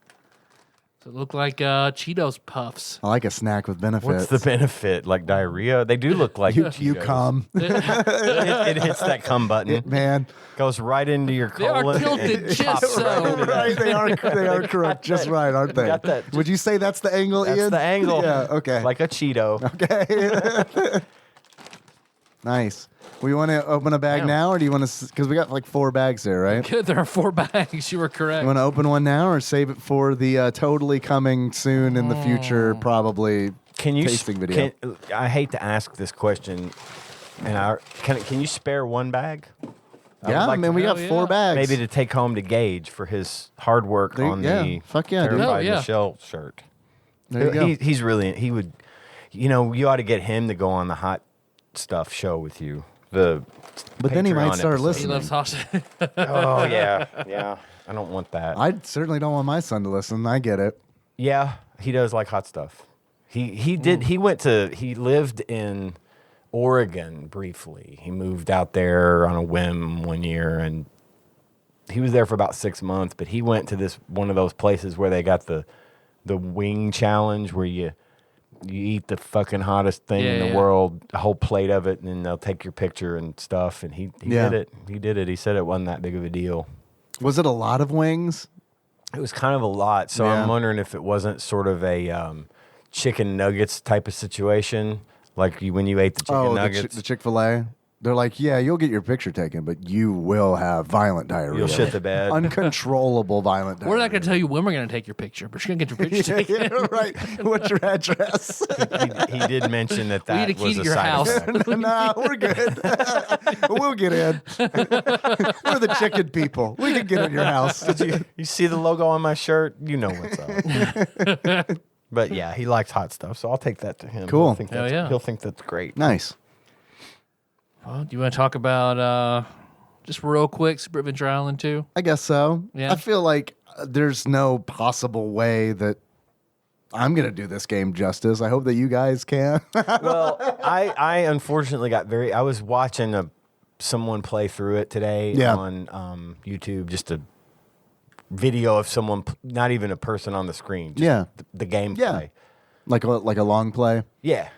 So it look like Cheetos Puffs. I like a snack with benefits. What's the benefit? Like diarrhea? They do look like You Cheetos. come. It hits that come button. Man. Goes right into your They are colon. tilted and just pops so. right into Right, that. they are correct just right, aren't they? Got that. Would you say that's the angle, That's Ian? the angle. Yeah, okay. Like a Cheeto. Okay. Nice. We want to open a bag Yeah. now, or do you want to? Because we got like 4 bags there, right? Good, there are 4 bags. You were correct. You want to open one now, or save it for the totally coming soon in the future, probably Can you tasting video? I hate to ask this question, and can you spare one bag? Yeah, like man, we got Hell 4 yeah. bags. Maybe to take home to Gage for his hard work There- on yeah, the fuck yeah, dude. Hell Terrified yeah. Michelle shirt. There you go. He's really, he would, you know, you ought to get him to go on the hot stuff show with you. But then he might start He listening. loves hot. Oh yeah. I don't want that. I certainly don't want my son to listen. I get it. Yeah, he does like hot stuff. He did. He lived in Oregon briefly. He moved out there on a whim one year, and he was there for about 6 months. But he went to one of those places where they got the wing challenge, where you eat the fucking hottest thing in the world, a whole plate of it, and then they'll take your picture and stuff. And he Yeah. did it. He did it. He said it wasn't that big of a deal. Was it a lot of wings? It was kind of a lot. So Yeah. I'm wondering if it wasn't sort of a chicken nuggets type of situation, like when you ate the chicken nuggets. the Chick-fil-A. They're like, yeah, you'll get your picture taken, but you will have violent diarrhea. You'll shit the bed. Uncontrollable violent diarrhea. We're not going to tell you when we're going to take your picture, but you're going to get your picture taken. Yeah, right. What's your address? he did mention that We need a was key to a your side house. effect. Nah, we're good. We'll get in. We're the chicken people. We can get in your house. You see the logo on my shirt, you know what's up. But yeah, he likes hot stuff, so I'll take that to him. Cool. Hell yeah. He'll think that's great. Nice. Well, do you want to talk about, just real quick, Super Adventure Island 2? I guess so. Yeah. I feel like there's no possible way that I'm going to do this game justice. I hope that you guys can. Well, I unfortunately I was watching someone play through it today on YouTube, just a video of someone, not even a person on the screen. Just the gameplay. Yeah. like a long play. Yeah.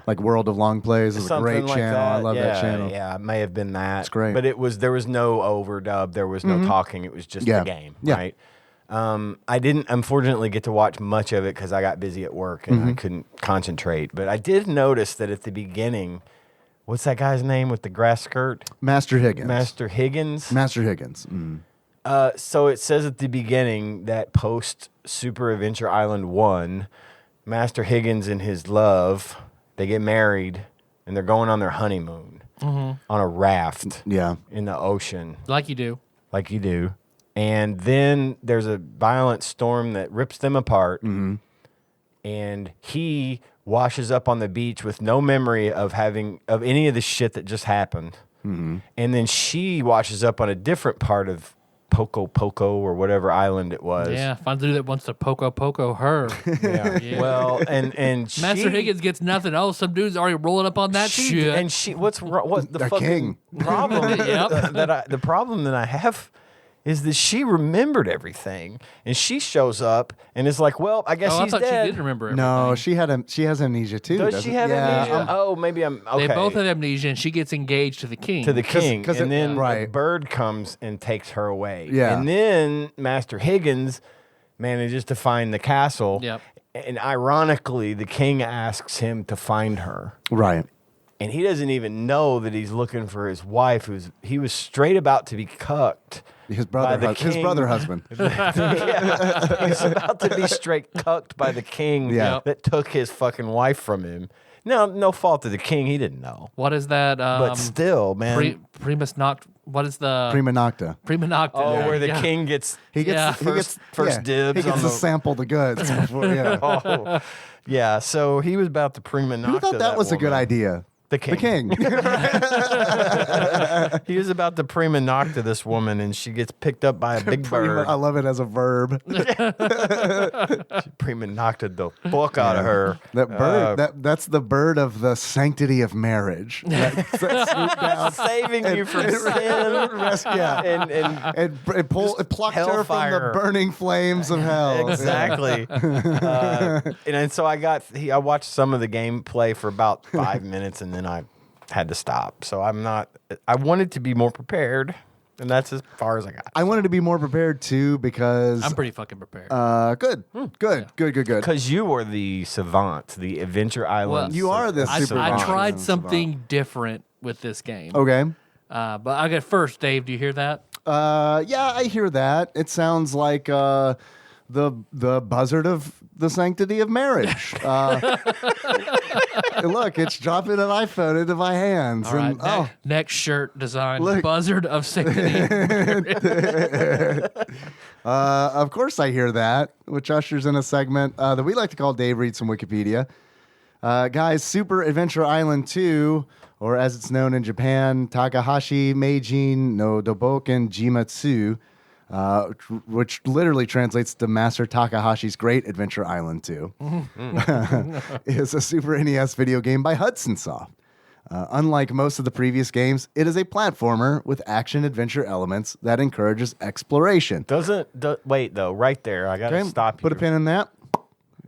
Like World of Long Plays is a Something great like channel. that. I love that channel. Yeah, it may have been that. It's great. But there was no overdub. There was no talking. It was just the game, Yeah. right? I didn't, unfortunately, get to watch much of it because I got busy at work and I couldn't concentrate. But I did notice that at the beginning, what's that guy's name with the grass skirt? Master Higgins. Master Higgins. Master Higgins. Mm. So it says at the beginning that post Super Adventure Island 1, Master Higgins and his love, they get married and they're going on their honeymoon on a raft Yeah. in the ocean, Like you do. like you do. And then there's a violent storm that rips them apart. And he washes up on the beach with no memory of any of the shit that just happened. And then she washes up on a different part of Poco or whatever island it was. Yeah, find the dude that wants to poco her. Yeah. Well, and Master Higgins gets nothing. Oh, some dude's already rolling up on that shit. And she, what's the A fucking king. problem? Yep. The problem that I have is that she remembered everything, and she shows up and is like, "Well, I guess Oh, I he's thought dead." she did remember everything. No, she has amnesia too. Does doesn't she have yeah, amnesia? Oh, maybe I'm okay. They both have amnesia, and she gets engaged to the king. to the king, 'cause and it- then right. the bird comes and takes her away. Yeah. And then Master Higgins manages to find the castle. Yep. And ironically, the king asks him to find her. Right. And he doesn't even know that he's looking for his wife, he was straight about to be cucked. His by brother, the his king. brother husband. Yeah. He's about to be straight cucked by the king Yeah. that took his fucking wife from him. No fault of the king. He didn't know. What is that? But still, man. Primus noct. What is the Prima nocta. prima nocta? Oh, where the Yeah. king gets He gets Yeah. first dibs He gets on to the- sample the goods before. Yeah. Oh, yeah. So he was about to prima nocta. Who thought that was a good woman. idea? The king. The king. He was about to prima nocta this woman, and she gets picked up by a big bird. I love it as a verb. Prima nocta the fuck out of her. That bird. That's the bird of the sanctity of marriage. That swooped down Saving you from sin. yeah. And It plucked her from Hellfire. the burning flames of hell. exactly. And so I watched some of the gameplay for about 5 minutes, and then I had to stop. So I wanted to be more prepared, and that's as far as I got. I wanted to be more prepared too because I'm pretty fucking prepared. good. Because you are the savant, the Adventure Island. You are the I, super I savant. tried something different with this game. Okay. But I got first, Dave. Do you hear that? Yeah, I hear that. It sounds like the buzzard of the sanctity of marriage. Look, it's dropping an iPhone into my hands. All right. And, Next shirt design: Look. Buzzard of Sanctity. of course, I hear that, which ushers in a segment that we like to call Dave Reads from Wikipedia. Guys, Super Adventure Island 2, or as it's known in Japan, Takahashi Meijin no Doboken Jimatsu, which literally translates to Master Takahashi's Great Adventure Island 2, is a Super NES video game by Hudson Soft. Unlike most of the previous games, it is a platformer with action-adventure elements that encourages exploration. Wait, though, right there. I got to Okay, stop you. put a pin in that.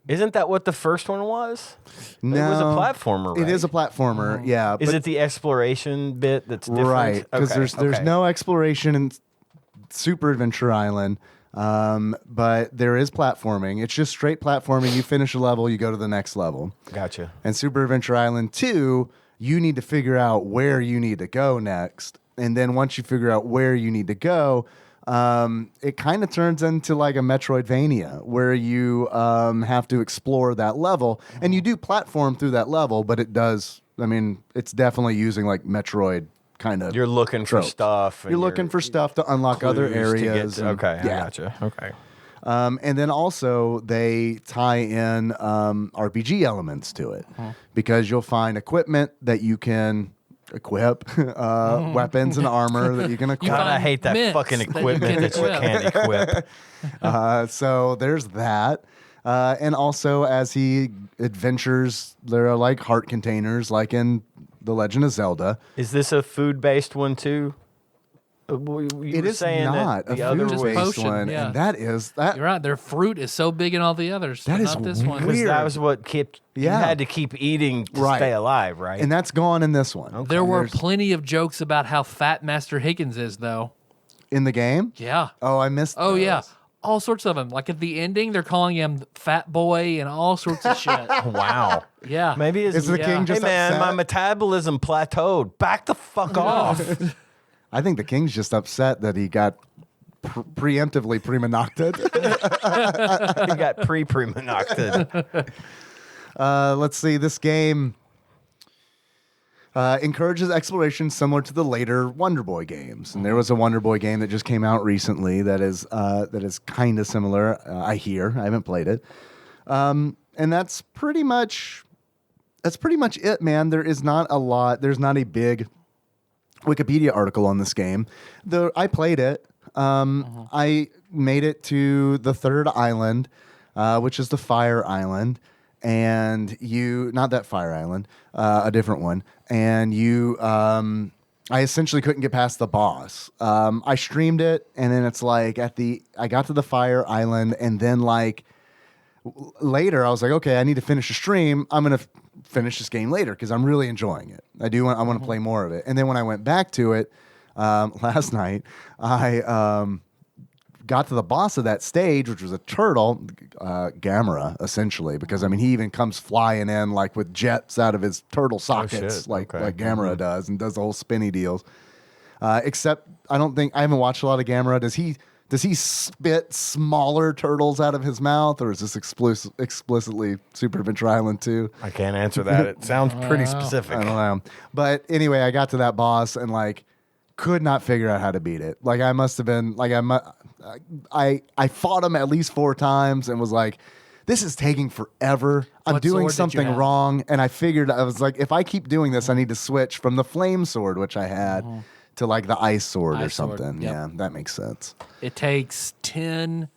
Isn't that what the first one was? No, It was a platformer, right? It is a platformer, yeah. Is it the exploration bit that's different? right? Because Okay, there's okay. no exploration in Super Adventure Island, but there is platforming. It's just straight platforming. You finish a level, you go to the next level. Gotcha. And Super Adventure Island 2, you need to figure out where you need to go next. And then once you figure out where you need to go, it kind of turns into like a Metroidvania where you have to explore that level. And you do platform through that level, but it's definitely using like Metroid kind of. You're looking for tropes. stuff. and You're looking for stuff to unlock other clues to get areas. to- and- okay, yeah. I gotcha. Okay. And then also they tie in RPG elements to it because you'll find equipment that you can equip, weapons and armor that you can equip. God, I find hate that mints fucking that you equipment can that you equip. can't equip. So there's that. And also as he adventures, there are like heart containers like in The Legend of Zelda. Is this a food-based one too? It is not a food-based food-based potion, one. yeah. And that is that. You're right. Their fruit is so big in all the others. That but is not this one. weird. Because that was what kept. Yeah. You had to keep eating to Right. stay alive, right? And that's gone in this one. There were There's- plenty of jokes about how fat Master Higgins is, though. in the game. Yeah. Oh, I missed. Oh, those. yeah. All sorts of them. Like at the ending, they're calling him Fat Boy and all sorts of shit. wow. Yeah. Maybe it's Is the king just hey man, upset? my metabolism plateaued. Back the fuck off. I think the king's just upset that he got preemptively prima nocted. He got prima nocted. Let's see. This game encourages exploration similar to the later Wonder Boy games, and there was a Wonder Boy game that just came out recently that is kind of similar. I hear. I haven't played it, and that's pretty much it, man. There is not a lot. There's not a big Wikipedia article on this game. Though I played it. I made it to the third island, which is the Fire Island. And not that Fire Island, a different one. And I essentially couldn't get past the boss. I streamed it, and then it's like I got to the Fire Island, and then like later I was like, okay, I need to finish the stream. I'm gonna finish this game later because I'm really enjoying it. I want to play more of it. And then when I went back to it last night, I got to the boss of that stage, which was a turtle, Gamera, essentially, because I mean he even comes flying in like with jets out of his turtle sockets, like Gamera does, and does the whole spinny deals. Except I haven't watched a lot of Gamera. Does he spit smaller turtles out of his mouth, or is this explicitly Super Adventure Island 2? I can't answer that. It sounds pretty specific. I don't know. But anyway, I got to that boss and like could not figure out how to beat it. Like I must have been like I fought him at least 4 times and was like, this is taking forever. I'm What doing sword did you something have? wrong. And I figured, I was like, if I keep doing this, I need to switch from the flame sword, which I had, to like the ice sword or Ice sword, something. yep. Yeah, that makes sense. It takes 10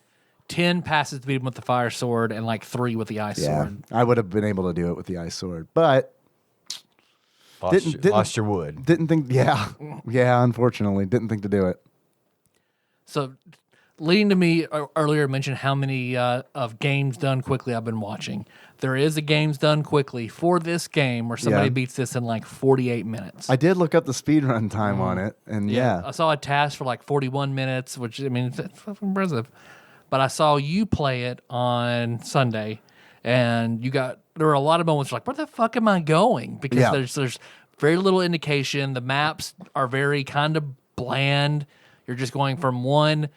passes to beat him with the fire sword and like 3 with the ice Yeah, sword. I would have been able to do it with the ice sword, but Lost your wood. didn't think. Yeah, unfortunately, didn't think to do it. So, leading to me earlier mentioned how many of games done quickly I've been watching. There is a games done quickly for this game where somebody Yeah. beats this in like 48 minutes. I did look up the speedrun time on it, and yeah. I saw a task for like 41 minutes, which I mean, it's fucking impressive. But I saw you play it on Sunday, and there were a lot of moments like, where the fuck am I going? Because Yeah. there's very little indication. The maps are very kind of bland. You're just going from one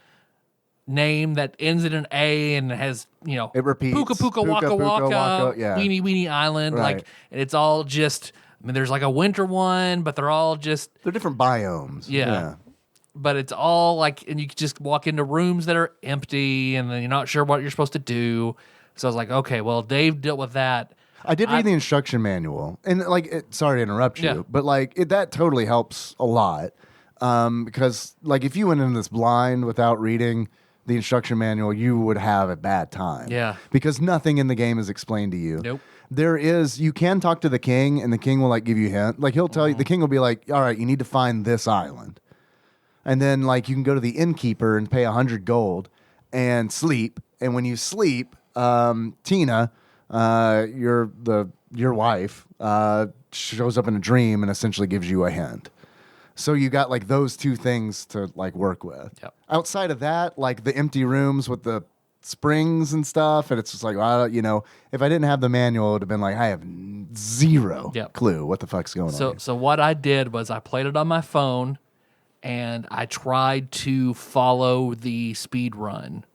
name that ends in an A and has, It repeats. Puka Puka Puka, Waka Puka, Waka, Waka, yeah. Weenie Weenie Island. Right. Like, and it's all just, I mean, there's like a winter one, but they're all just, They're different biomes. Yeah. but it's all like, and you can just walk into rooms that are empty and then you're not sure what you're supposed to do. So I was like, okay, well, Dave dealt with that. I did read the instruction manual, and sorry to interrupt you, Yeah. but that totally helps a lot, because like if you went into this blind without reading the instruction manual, you would have a bad time. Yeah. because nothing in the game is explained to you. Nope. You can talk to the king, and the king will like give you a hint. Like he'll tell you, the king will be like, "All right, you need to find this island," and then like you can go to the innkeeper and pay 100 gold and sleep. And when you sleep, Tina, your wife, shows up in a dream and essentially gives you a hint. So you got like those two things to like work with. Yep. Outside of that, like the empty rooms with the springs and stuff, and it's just like, well, if I didn't have the manual, it would have been like, I have zero Yep. clue what the fuck's going on. here. So what I did was I played it on my phone and I tried to follow the speed run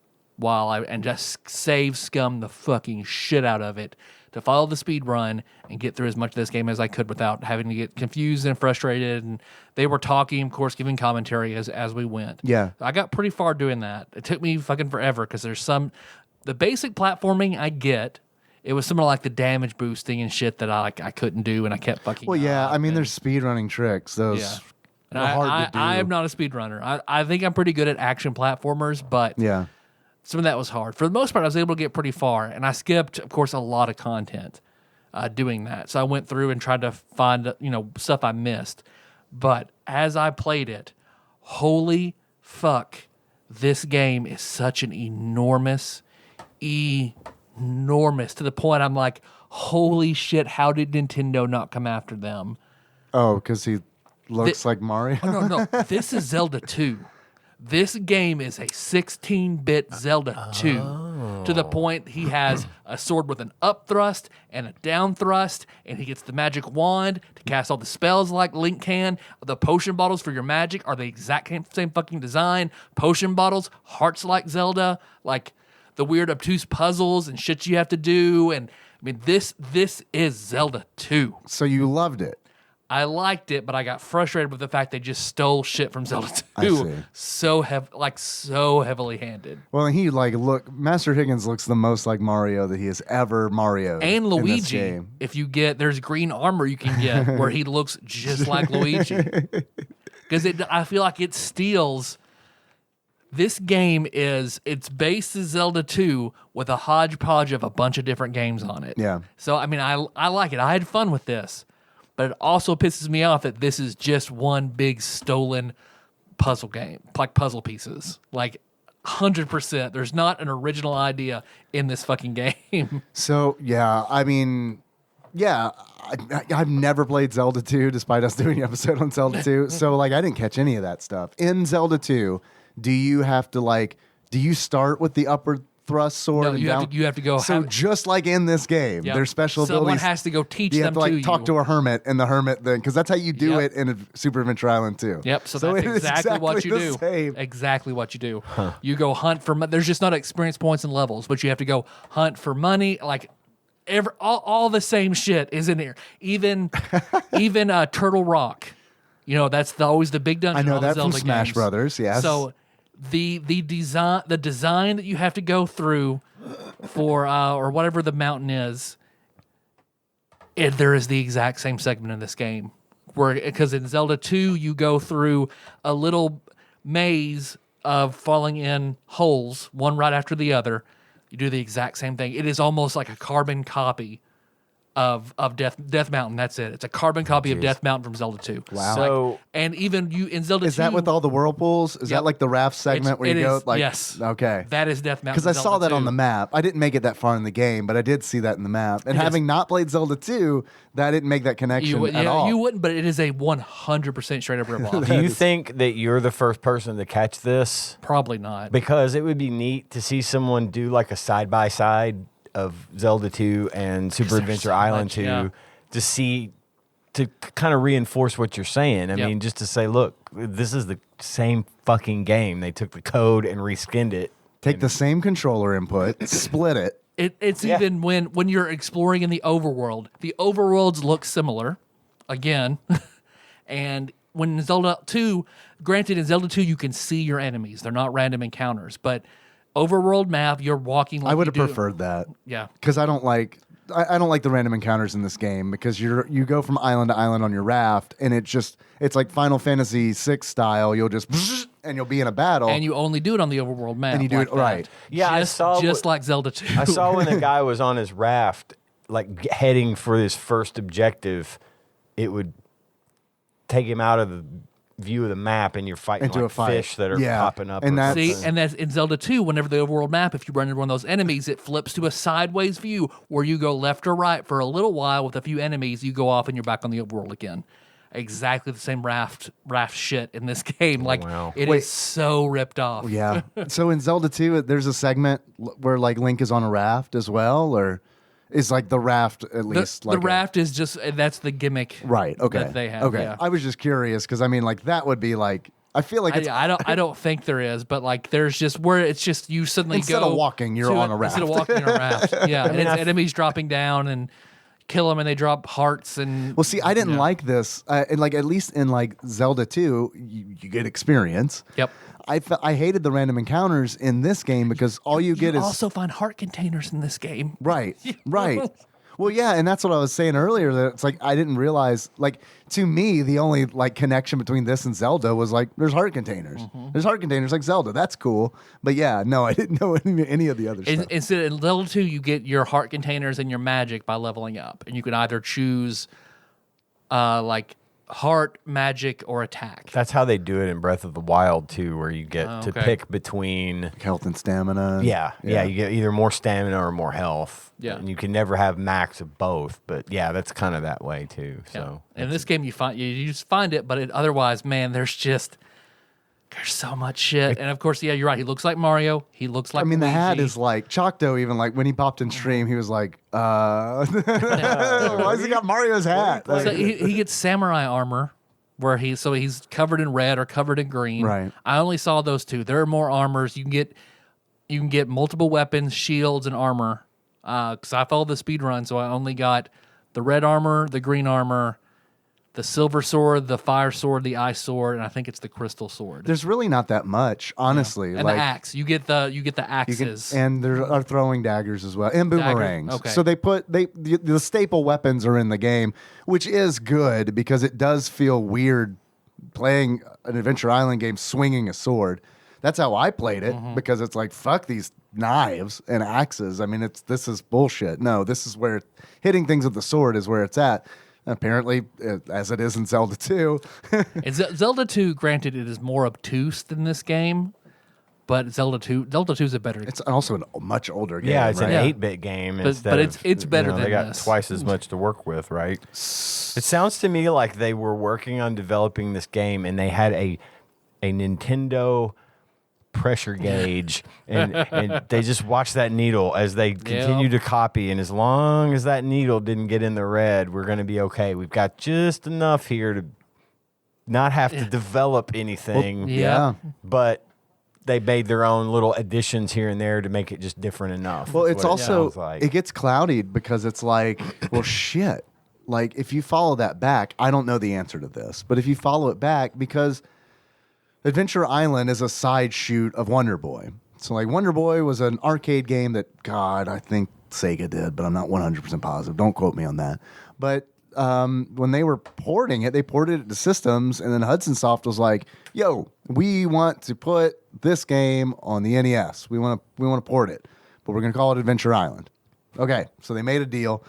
and just save scum the fucking shit out of it to follow the speed run and get through as much of this game as I could without having to get confused and frustrated. And they were talking, of course, giving commentary as we went. Yeah. I got pretty far doing that. It took me fucking forever because the basic platforming I get. It was some of like the damage boosting and shit that I couldn't do, and I kept fucking. Well, yeah, up I mean, and- there's speed running tricks. Those yeah. And are hard to do. I am not a speedrunner. I think I'm pretty good at action platformers, but Yeah. some of that was hard. For the most part, I was able to get pretty far, and I skipped, of course, a lot of content doing that. So I went through and tried to find stuff I missed. But as I played it, holy fuck, this game is such an enormous to the point I'm like, holy shit, how did Nintendo not come after them? Oh, because he looks like Mario. Oh, no. This is Zelda 2. This game is a 16-bit Zelda 2 to the point he has a sword with an up thrust and a down thrust, and he gets the magic wand to cast all the spells like Link can. The potion bottles for your magic are the exact same fucking design. Potion bottles, hearts like Zelda, like the weird obtuse puzzles and shit you have to do. And I mean, this is Zelda 2. So you loved it. I liked it, but I got frustrated with the fact they just stole shit from Zelda 2. I see. So heavily handed. Well, and Master Higgins looks the most like Mario that he has ever Mario. And in this Luigi, game. if you there's green armor you can get where he looks just like Luigi. Because I feel like it steals This game it's based as Zelda 2 with a hodgepodge of a bunch of different games on it. Yeah. So I mean, I like it. I had fun with this, but it also pisses me off that this is just one big stolen puzzle game, like puzzle pieces, like 100%. There's not an original idea in this fucking game. So yeah, I mean, yeah, I've never played Zelda 2, despite us doing an episode on Zelda 2. So like, I didn't catch any of that stuff in Zelda 2. Do you have to do you start with the upper thrust sword? No, and you down? have to. You have to go. So just like in this game, Yep. there's special Someone abilities. has to go teach you them have to to talk you. to a hermit, and the hermit then, because that's how you do Yep. it in a Super Adventure Island too. Yep. So that's it is exactly what you the do. same. Exactly what you do. You go hunt for. There's just not experience points and levels, but you have to go hunt for money. Like all the same shit is in here. Even Turtle Rock. You know, that's always the big dungeon. I know in all the that from Zelda Smash games. Brothers. Yes. So the design that you have to go through for or whatever the mountain is, there is the exact same segment in this game. Because in Zelda 2 you go through a little maze of falling in holes, one right after the other. You do the exact same thing. It is almost like a carbon copy of Death Mountain. That's it. It's a carbon copy of Death Mountain from Zelda 2. Wow. So And even you in Zelda 2, is that with all the whirlpools? Is Yep. that like the raft segment where it you go is, like? yes. Okay. that is Death Mountain. Because I saw Zelda that on 2. the map. I didn't make it that far in the game, but I did see that in the map. And It is. having not played Zelda 2, that didn't make that connection at all. You wouldn't, but it is a 100% straight up ripoff. do you think that you're the first person to catch this? Probably not. Because it would be neat to see someone do like a side by side of Zelda 2 and Super there's Adventure so Island much, 2 yeah. to see, to kind of reinforce what you're saying. I Yep. mean, just to say, look, this is the same fucking game. They took the code and reskinned it. Take the same controller input, split it. It's Yeah. even when you're exploring in the overworld. The overworlds look similar, again, and when in Zelda 2, granted in Zelda 2 you can see your enemies. They're not random encounters, but overworld map you're walking. Like I would you have do- preferred that. Yeah. Because I don't like the random encounters in this game because you go from island to island on your raft and it's like Final Fantasy VI style. You'll just and you'll be in a battle And you only do it on the overworld map. And you do like it right. that. Yeah, I just, saw just what- like Zelda 2. I saw when the guy was on his raft, like heading for his first objective, it would take him out of the view of the map, and you're fighting Into like a fight. fish that are Yeah. popping up. And or that's- See, something. and that's in Zelda 2, whenever the overworld map, if you run into one of those enemies, it flips to a sideways view where you go left or right for a little while with a few enemies, you go off and you're back on the overworld again. Exactly the same raft shit in this game. Like wow. it is Wait. so ripped off. Yeah. So in Zelda 2, there's a segment where like Link is on a raft as well, or is like the raft at The, least the like raft is just that's the gimmick right? Okay. that they have. Okay. Yeah. I was just curious because I mean, like that would be like I feel like it's I don't think there is, but like there's just where it's just you suddenly Instead go of walking, you're to on it- a raft. Instead of walking on a raft, yeah, and it's I- enemies dropping down and kill them, and they drop hearts and. Well, see, I didn't Yeah. like this. And like at least in like Zelda 2, you get experience. Yep. I hated the random encounters in this game because all you get is also find heart containers in this game. right, right. Well, yeah, and that's what I was saying earlier. That it's like I didn't realize. Like to me, the only like connection between this and Zelda was like there's heart containers. There's heart containers like Zelda. That's cool. But yeah, no, I didn't know any of the other stuff. Instead, in level 2, you get your heart containers and your magic by leveling up, and you can either choose, like heart, magic, or attack. That's how they do it in Breath of the Wild too, where you get to okay. pick between. Health and stamina. Yeah, you get either more stamina or more health. Yeah. and you can never have max of both. But yeah, that's kind of that way too. So Yeah. In this game, you just find it, but otherwise, man, there's so much shit. And of course, yeah, you're right. He looks like Mario. He looks like I mean, the hat Luigi. is like Choctaw. Even like when he popped in stream, he was like, "Why has he got Mario's hat?" So Like- he gets samurai armor, where he's covered in red or covered in green. Right. I only saw those two. There are more armors. You can get multiple weapons, shields, and armor. Because I followed the speed run, so I only got the red armor, the green armor, the silver sword, the fire sword, the ice sword, and I think it's the crystal sword. There's really not that much, honestly. And like, the axe. You get the you can- axes. and there are throwing daggers as well, and boomerangs. Okay. So the staple weapons are in the game, which is good because it does feel weird playing an Adventure Island game swinging a sword. that's how I played it because it's like, fuck these knives and axes. I mean, this is bullshit. No, this is where hitting things with the sword is where it's at. Apparently, as it is in Zelda 2. And Zelda 2, granted, it is more obtuse than this game, but Zelda 2 is a better. It's also a much older game. Yeah, it's right? an 8-bit game. But it's better than they got this. twice as much to work with, right? It sounds to me like they were working on developing this game, and they had a Nintendo pressure gauge, and they just watched that needle as they continue to copy. And as long as that needle didn't get in the red, we're going to be okay. We've got just enough here to not have to develop anything. Well, Yeah. But they made their own little additions here and there to make it just different enough. Well, is it's what also, sounds like. it gets clouded because it's like, well, shit. Like, if you follow that back, I don't know the answer to this, but if you follow it back, because Adventure Island is a side shoot of Wonder Boy. So, like, Wonder Boy was an arcade game that, God, I think Sega did, but I'm not 100% positive. Don't quote me on that. But when they were porting it, they ported it to systems, and then Hudson Soft was like, yo, we want to put this game on the NES. We want to port it, but we're going to call it Adventure Island. Okay, so they made a deal.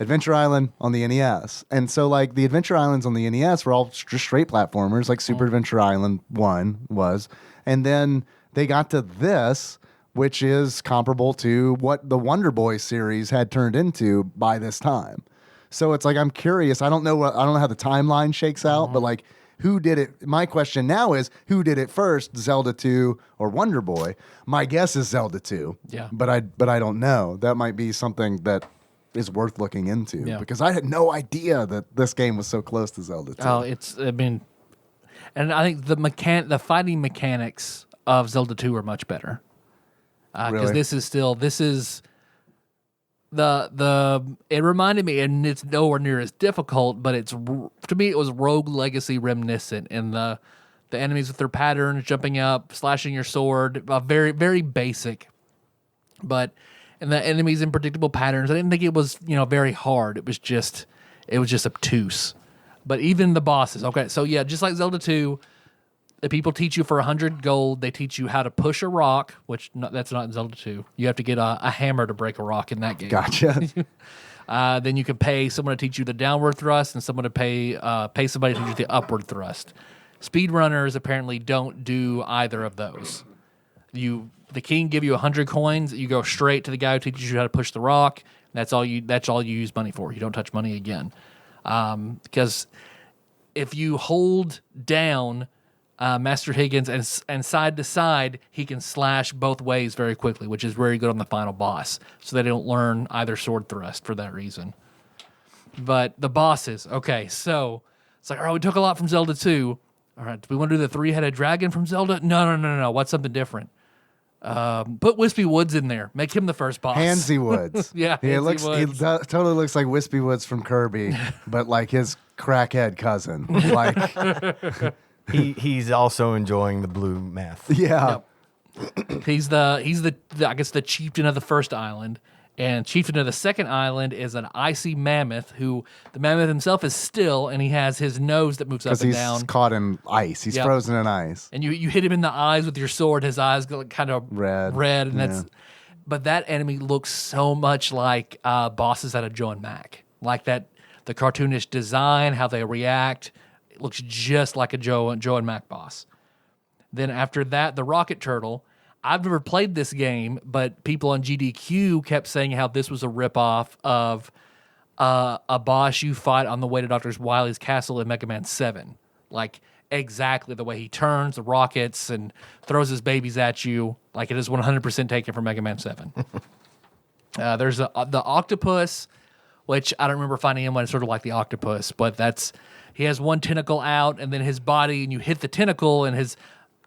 Adventure Island on the NES. And so, like, the Adventure Islands on the NES were all just straight platformers, like Super Adventure Island 1 was. And then they got to this, which is comparable to what the Wonder Boy series had turned into by this time. So it's like, I'm curious. I don't know how the timeline shakes out, but like, who did it? My question now is, who did it first, Zelda 2 or Wonder Boy? My guess is Zelda 2. Yeah. But I don't know. That might be something that is worth looking into because I had no idea that this game was so close to Zelda 2. And I think the fighting mechanics of Zelda 2 are much better. Because Really? this is it reminded me, and it's nowhere near as difficult, but to me it was Rogue Legacy reminiscent in the enemies with their patterns, jumping up, slashing your sword, very, very basic. But and the enemies in predictable patterns. I didn't think it was, very hard. It was just obtuse. But even the bosses. Okay, so yeah, just like Zelda 2, the people teach you for 100 gold. They teach you how to push a rock, that's not in Zelda 2. You have to get a hammer to break a rock in that game. Gotcha. Then you can pay someone to teach you the downward thrust, and someone to pay somebody to teach you the upward thrust. Speedrunners apparently don't do either of those. The king give you 100 coins. You go straight to the guy who teaches you how to push the rock. That's all you use money for. You don't touch money again, because if you hold down Master Higgins and side to side, he can slash both ways very quickly, which is very good on the final boss. So they don't learn either sword thrust for that reason. But the bosses, okay, so it's like, all right, we took a lot from Zelda 2. All right, do we want to do the three-headed dragon from Zelda? No. What's something different? Put Wispy Woods in there. Make him the first boss. Hansy Woods. Yeah, Hansy Woods. Totally looks like Wispy Woods from Kirby, but like his crackhead cousin. Like, he's also enjoying the blue meth. yeah. Yep. He's the I guess the chieftain of the first island, and chieftain of the second island is an icy mammoth. Who the mammoth himself is still, and he has his nose that moves up Because and he's down. caught in ice. He's Yep. frozen in ice. And you hit him in the eyes with your sword. His eyes go kind of Red. and that's. But that enemy looks so much like bosses out of Joe and Mac, like that the cartoonish design, how they react. It looks just like a Joe and Mac boss. Then after that, the Rocket Turtle. I've never played this game, but people on GDQ kept saying how this was a ripoff of a boss you fight on the way to Dr. Wily's castle in Mega Man 7. Like, exactly the way he turns the rockets and throws his babies at you. Like, it is 100% taken from Mega Man 7. There's the octopus, which I don't remember finding him when it's sort of like the octopus, but he has one tentacle out, and then his body, and you hit the tentacle, and his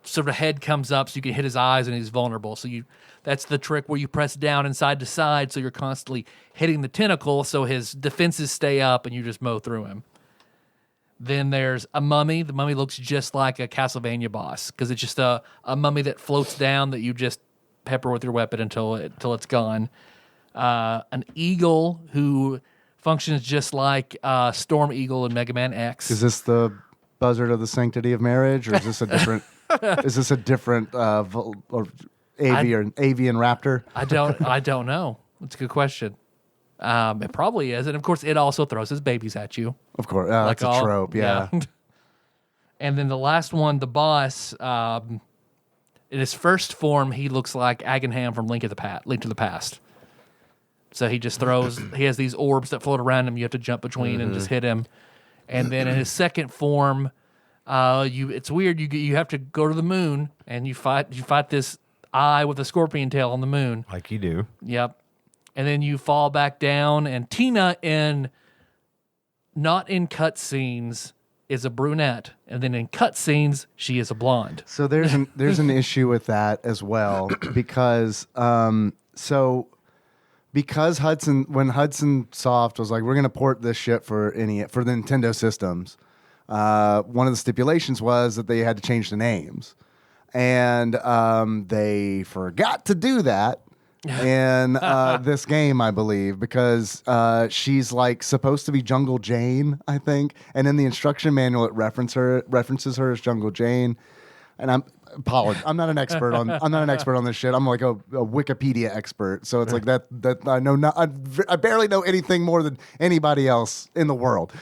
sort of head comes up so you can hit his eyes, and he's vulnerable. So that's the trick where you press down and side to side, so you're constantly hitting the tentacle, so his defenses stay up, and you just mow through him. Then there's a mummy. The mummy looks just like a Castlevania boss, because it's just a mummy that floats down that you just pepper with your weapon until it's gone. An eagle who functions just like Storm Eagle in Mega Man X. Is this the Buzzard of the Sanctity of Marriage, or is this a different? Is this a different avian raptor? I don't know. It's a good question. It probably is, and of course, it also throws its babies at you. Of course, that's a trope. Yeah. And then the last one, the boss. In his first form, he looks like Agenham from Link to the Past. So he just throws. He has these orbs that float around him. You have to jump between and just hit him. And then in his second form, it's weird. You have to go to the moon and you fight this eye with a scorpion tail on the moon. Like you do. Yep. And then you fall back down, and Tina not in cutscenes is a brunette, and then in cutscenes she is a blonde. So there's an issue with that as well because when Hudson Soft was like, we're gonna port this shit for the Nintendo systems, one of the stipulations was that they had to change the names, and they forgot to do that in this game, I believe, because she's like supposed to be Jungle Jane, I think, and in the instruction manual it references her as Jungle Jane. And I'm not an expert on this shit. I'm like a Wikipedia expert, so it's like that I know not. I barely know anything more than anybody else in the world,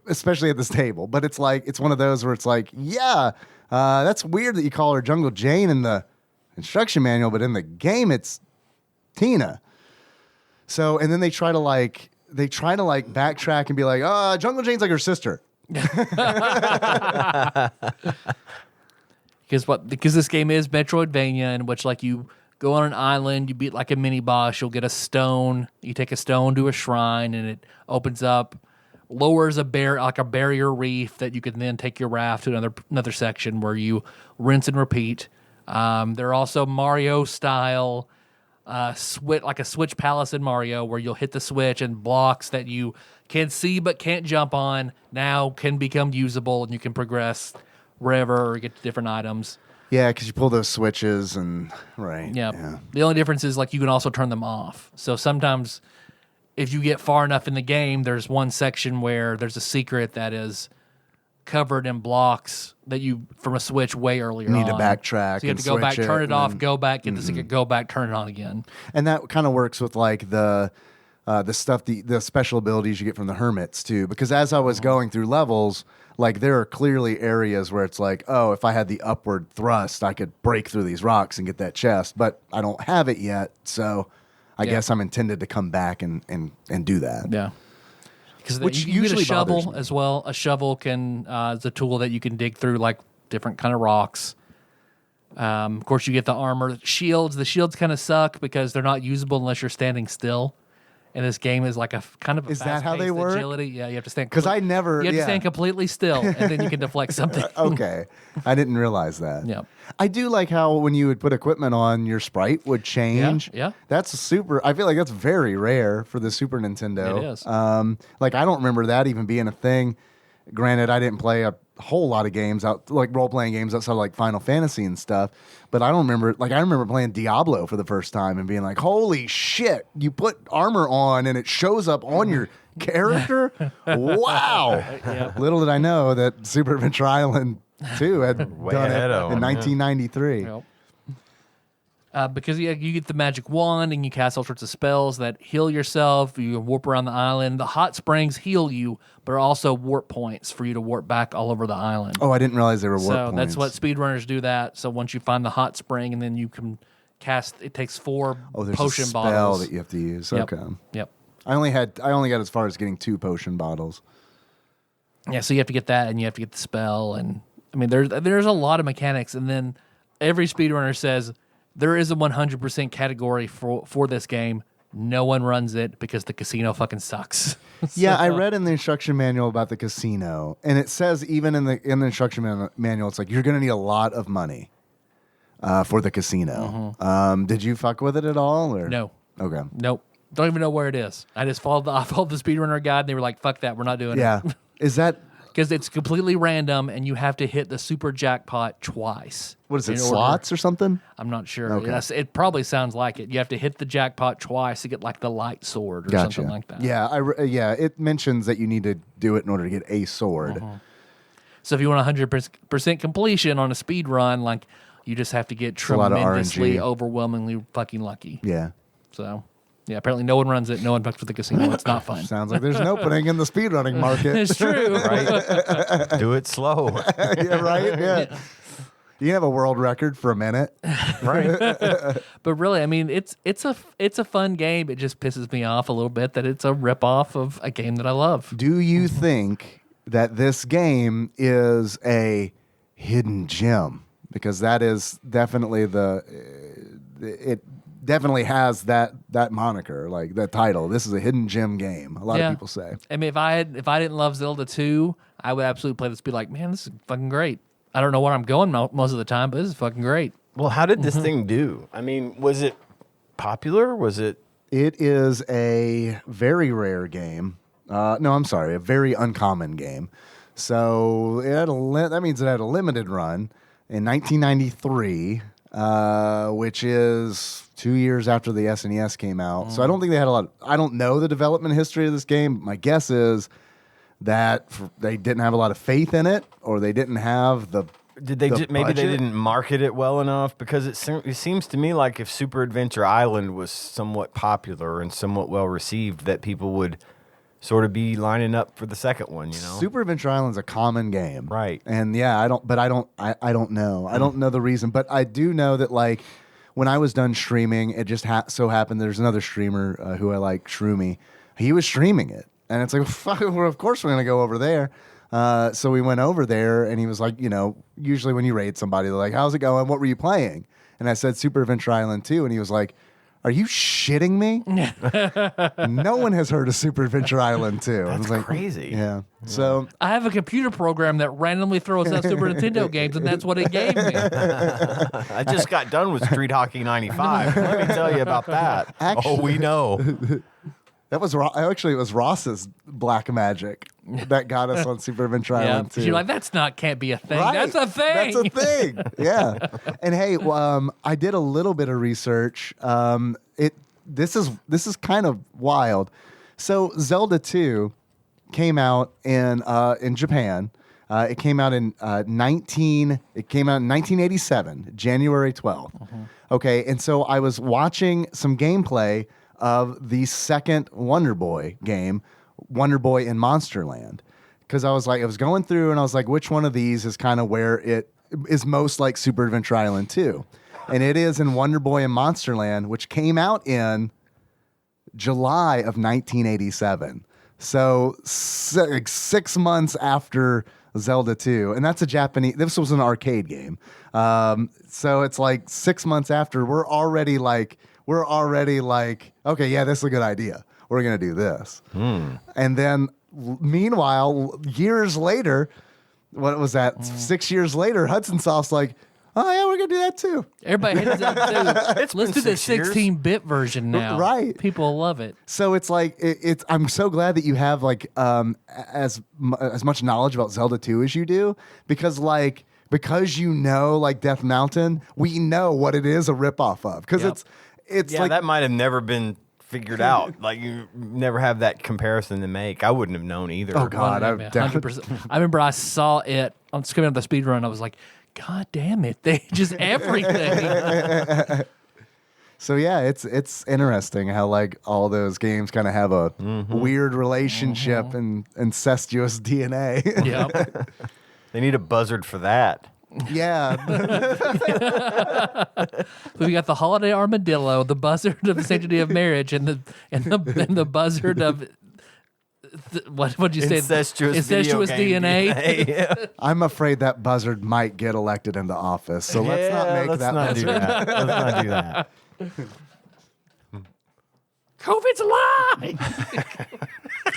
especially at this table. But it's like it's one of those where it's like, yeah, that's weird that you call her Jungle Jane in the instruction manual, but in the game it's Tina. So, and then they try to backtrack and be like, Jungle Jane's like her sister. Because this game is Metroidvania, in which like you go on an island, you beat like a mini boss, you'll get a stone, you take a stone to a shrine, and it opens up, lowers a barrier reef that you can then take your raft to another section where you rinse and repeat. There are also Mario style like a switch palace in Mario, where you'll hit the switch and blocks that you can see but can't jump on now can become usable, and you can progress wherever or get to different items. Yeah, because you pull those switches and right. Yep. Yeah. The only difference is like you can also turn them off. So sometimes if you get far enough in the game, there's one section where there's a secret that is covered in blocks that you from a switch way earlier. You need on. to backtrack. So you have to go back, turn it off, go back, get the secret, go back, turn it on again. And that kind of works with like the stuff, the special abilities you get from the hermits too. Because as I was going through levels, like there are clearly areas where it's like, oh, if I had the upward thrust, I could break through these rocks and get that chest, but I don't have it yet. So I guess I'm intended to come back and do that. Yeah. Because Which you usually get a bothers shovel me. as well. A shovel is a tool that you can dig through like different kind of rocks. Of course, you get the armor. Shields. The shields kind of suck because they're not usable unless you're standing still. And this game is like a kind of a Is that how they fast-paced work? agility. Yeah, you have to stand. Because I never. You have to yeah. stand completely still, and then you can deflect something. Okay. I didn't realize that. Yeah. I do like how when you would put equipment on, your sprite would change. Yeah. That's super. I feel like that's very rare for the Super Nintendo. It is. Like, I don't remember that even being a thing. Granted, I didn't play a whole lot of games like role-playing games outside of like Final Fantasy and stuff. But I don't remember, like, I remember playing Diablo for the first time and being like, holy shit, you put armor on and it shows up on your character? Wow. Yeah. Little did I know that Super Adventure Island 2 had done ahead it of in them, yeah. 1993. Yep. Because you get the magic wand and you cast all sorts of spells that heal yourself. You warp around the island. The hot springs heal you, but are also warp points for you to warp back all over the island. Oh, I didn't realize they were warp So points. that's what speedrunners do that. So once you find the hot spring, and then you can cast. It takes 4 there's potion a spell bottles. that you have to use. Yep. Okay. Yep. I only got as far as getting 2 potion bottles. Yeah. So you have to get that, and you have to get the spell, and I mean there's a lot of mechanics, and then every speedrunner says there is a 100% category for this game. No one runs it because the casino fucking sucks. Yeah, I read in the instruction manual about the casino, and it says even in the instruction manual, it's like you're going to need a lot of money for the casino. Did you fuck with it at all? Or? No. Okay. Nope. Don't even know where it is. I followed the speedrunner guide, and they were like, "Fuck that, we're not doing Yeah. it." Is that Because it's completely random, and you have to hit the super jackpot twice. what is it? in order- Slots or something? I'm not sure. Okay. Yes, it probably sounds like it. You have to hit the jackpot twice to get like the light sword or Gotcha. something like that. Yeah, it mentions that you need to do it in order to get a sword. So if you want 100% completion on a speed run, like you just have to get a lot of tremendously, RNG. overwhelmingly fucking lucky. Yeah. So yeah, apparently no one runs it. No one fucks with the casino. It's not fun. Sounds like there's an opening in the speedrunning market. It's true. Right? Do it slow. Yeah, right? Yeah. You can have a world record for a minute. Right. But really, I mean, it's a fun game. It just pisses me off a little bit that it's a ripoff of a game that I love. Do you think that this game is a hidden gem? Because that is definitely it definitely has that moniker, like that title. This is a hidden gem game. A lot of people say. I mean, if I didn't love Zelda 2, I would absolutely play this. Be like, man, this is fucking great. I don't know where I'm going most of the time, but this is fucking great. Well, how did this thing do? I mean, was it popular? Was it? It is a very rare game. No, I'm sorry, a very uncommon game. So it had that means it had a limited run in 1993, which is 2 years after the SNES came out. So I don't think they had a lot. I don't know the development history of this game. My guess is that they didn't have a lot of faith in it, or they didn't have the. Did they maybe they didn't market it well enough? Because it seems to me like if Super Adventure Island was somewhat popular and somewhat well received, that people would sort of be lining up for the second one. You know, Super Adventure Island's a common game, right? And yeah, I don't know. I don't know the reason, but I do know that like when I was done streaming, it just so happened there's another streamer who I like, Shroomy. He was streaming it, and it's like, fuck, well, of course we're gonna go over there. So we went over there, and he was like, you know, usually when you raid somebody, they're like, how's it going? What were you playing? And I said Super Adventure Island 2, and he was like, are you shitting me? No one has heard of Super Adventure Island 2. That's I was like, crazy. Yeah. So I have a computer program that randomly throws out Super Nintendo games, and that's what it gave me. I just got done with Street Hockey 95. Let me tell you about that. Actually- We know. that was actually it was Ross's Black Magic that got us on Super Adventure Yeah, Island 2. you're like, can't be a thing. Right. That's a thing. That's a thing. Yeah. And hey, I did a little bit of research. This is kind of wild. So Zelda 2 came out in Japan. It came out in 1987, January 12th. Okay, and so I was watching some gameplay of the second Wonder Boy game, Wonder Boy in Monsterland, because I was going through and I was like, which one of these is kind of where it is most like Super Adventure Island 2? And it is in Wonder Boy in Monsterland, which came out in July of 1987. So 6 months after Zelda 2. And that's this was an arcade game. So it's like 6 months after, we're already like, okay, yeah, this is a good idea. We're going to do this. And then meanwhile, years later, what was that? 6 years later, Hudson Soft's like, oh yeah, we're going to do that too. Everybody hates that too. Let's do the 16-bit version now. Right. People love it. So it's like I'm so glad that you have like as much knowledge about Zelda 2 as you do, because you know, like Death Mountain, we know what it is a ripoff of, because Yep. it's Yeah, like that might have never been figured out. Like you never have that comparison to make. I wouldn't have known either. Oh, God. Well, I've yeah, definitely- 100%. I remember I saw it on coming up the speed run. I was like, God damn it! They just everything. So yeah, it's interesting how like all those games kind of have a weird relationship and incestuous DNA. Yep. They need a buzzard for that. Yeah. We got the holiday armadillo, the buzzard of the sanctity of marriage, and the buzzard of what would you say? Incestuous video game DNA. Yeah. I'm afraid that buzzard might get elected into office. So let's not make let's that not buzzard. do that. Let's not do that. COVID's a lie.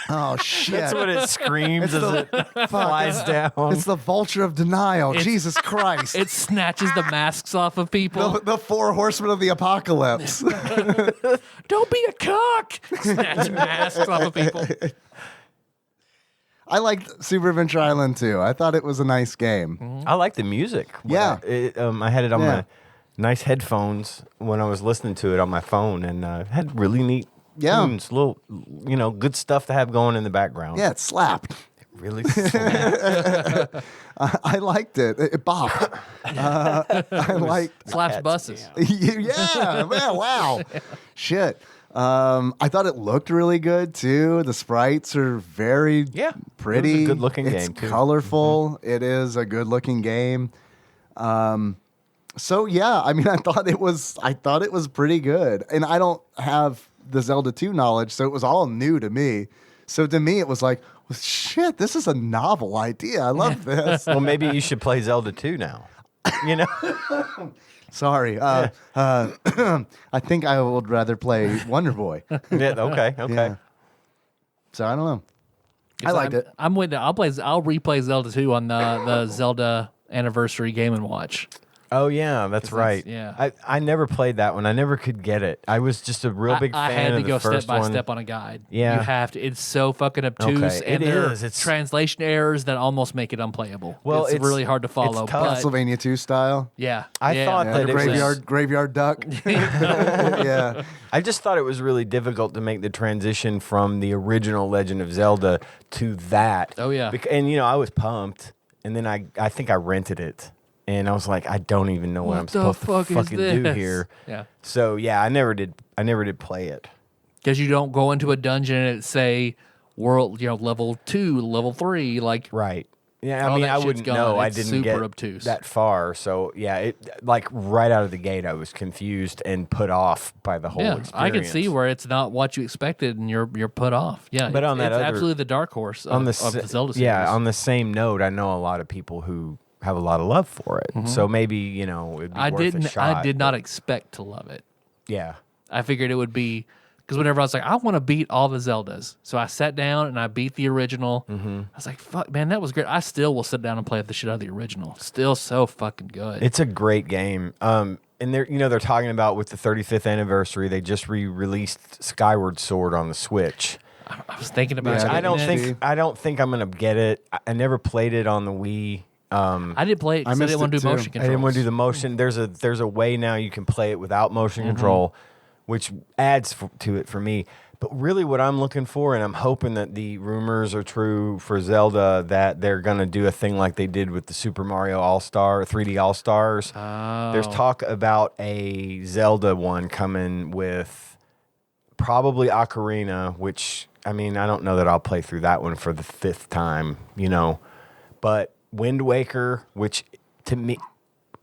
Oh shit. That's what it screams as it Fuck, flies down. It's the vulture of denial. Jesus Christ. It snatches the masks off of people. the four horsemen of the apocalypse. Don't be a cock. Snatch masks off of people. I liked Super Adventure Island too. I thought it was a nice game. I like the music. Yeah. I had it on Yeah. my nice headphones when I was listening to it on my phone, and had really neat Yeah. tunes, little, good stuff to have going in the background. Yeah, it slapped. It really slow. I liked it. It bopped. I liked. Slaps Cats, buses. Yeah, man, wow. Shit. I thought it looked really good too. The sprites are very Yeah, pretty. it was a good-looking It's game, too. colorful. It is a good looking game. So yeah, I mean, I thought it was pretty good. And I don't have the Zelda 2 knowledge, so it was all new to me. So to me, it was like, well, shit, this is a novel idea. I love this. Well, maybe you should play Zelda 2 now. You know? Sorry. I think I would rather play Wonder Boy. Yeah, okay. Yeah. So I don't know. I liked it. I'm with it. I'll replay Zelda 2 on the Zelda Anniversary Game and Watch. Oh yeah, that's right. yeah. I never played that one. I never could get it. I was just a real big fan I had of to the go first step by one. step on a guide. Yeah. You have to. It's so fucking obtuse. Okay, And it there is. are It's- translation errors that almost make it unplayable. Well, it's it's- really hard to follow. it's tough. But Castlevania 2 style. yeah. I yeah, thought that it was- Graveyard duck. Yeah. I just thought it was really difficult to make the transition from the original Legend of Zelda to that. Oh, yeah. And you know, I was pumped, and then I think I rented it, and I was like, I don't even know what I'm the supposed fuck to is fucking do this? here. Yeah. So yeah, I never did play it. Because you don't go into a dungeon and it say level 2, level 3, like Right. Yeah, All I mean, that I shit's wouldn't gone. know. I It's didn't super get obtuse. that far. So yeah, it like right out of the gate, I was confused and put off by the whole experience. I can see where it's not what you expected and you're put off. Yeah, But on that it's other- absolutely the dark horse of, on the of the Zelda series. yeah, on the same note, I know a lot of people who have a lot of love for it. So maybe it'd be worth a shot. I did not expect to love it. Yeah, I figured it would be because whenever I was like, I want to beat all the Zeldas, so I sat down and I beat the original. I was like, fuck, man, that was great. I still will sit down and play the shit out of the original. Still so fucking good. it's a great game. And they're talking about with the 35th anniversary, they just re-released Skyward Sword on the Switch. I was thinking about. Yeah, getting I it. don't think I'm gonna get it. I never played it on the Wii. I did play it. 'Cause I missed didn't want it to do too. motion I controls. didn't want to do the motion. There's a way now you can play it without motion control, which adds to it for me. But really, what I'm looking for, and I'm hoping that the rumors are true for Zelda, that they're gonna do a thing like they did with the Super Mario All-Star 3D All-Stars. There's talk about a Zelda one coming with probably Ocarina, which I mean, I don't know that I'll play through that one for the 5th time, but Wind Waker, which to me,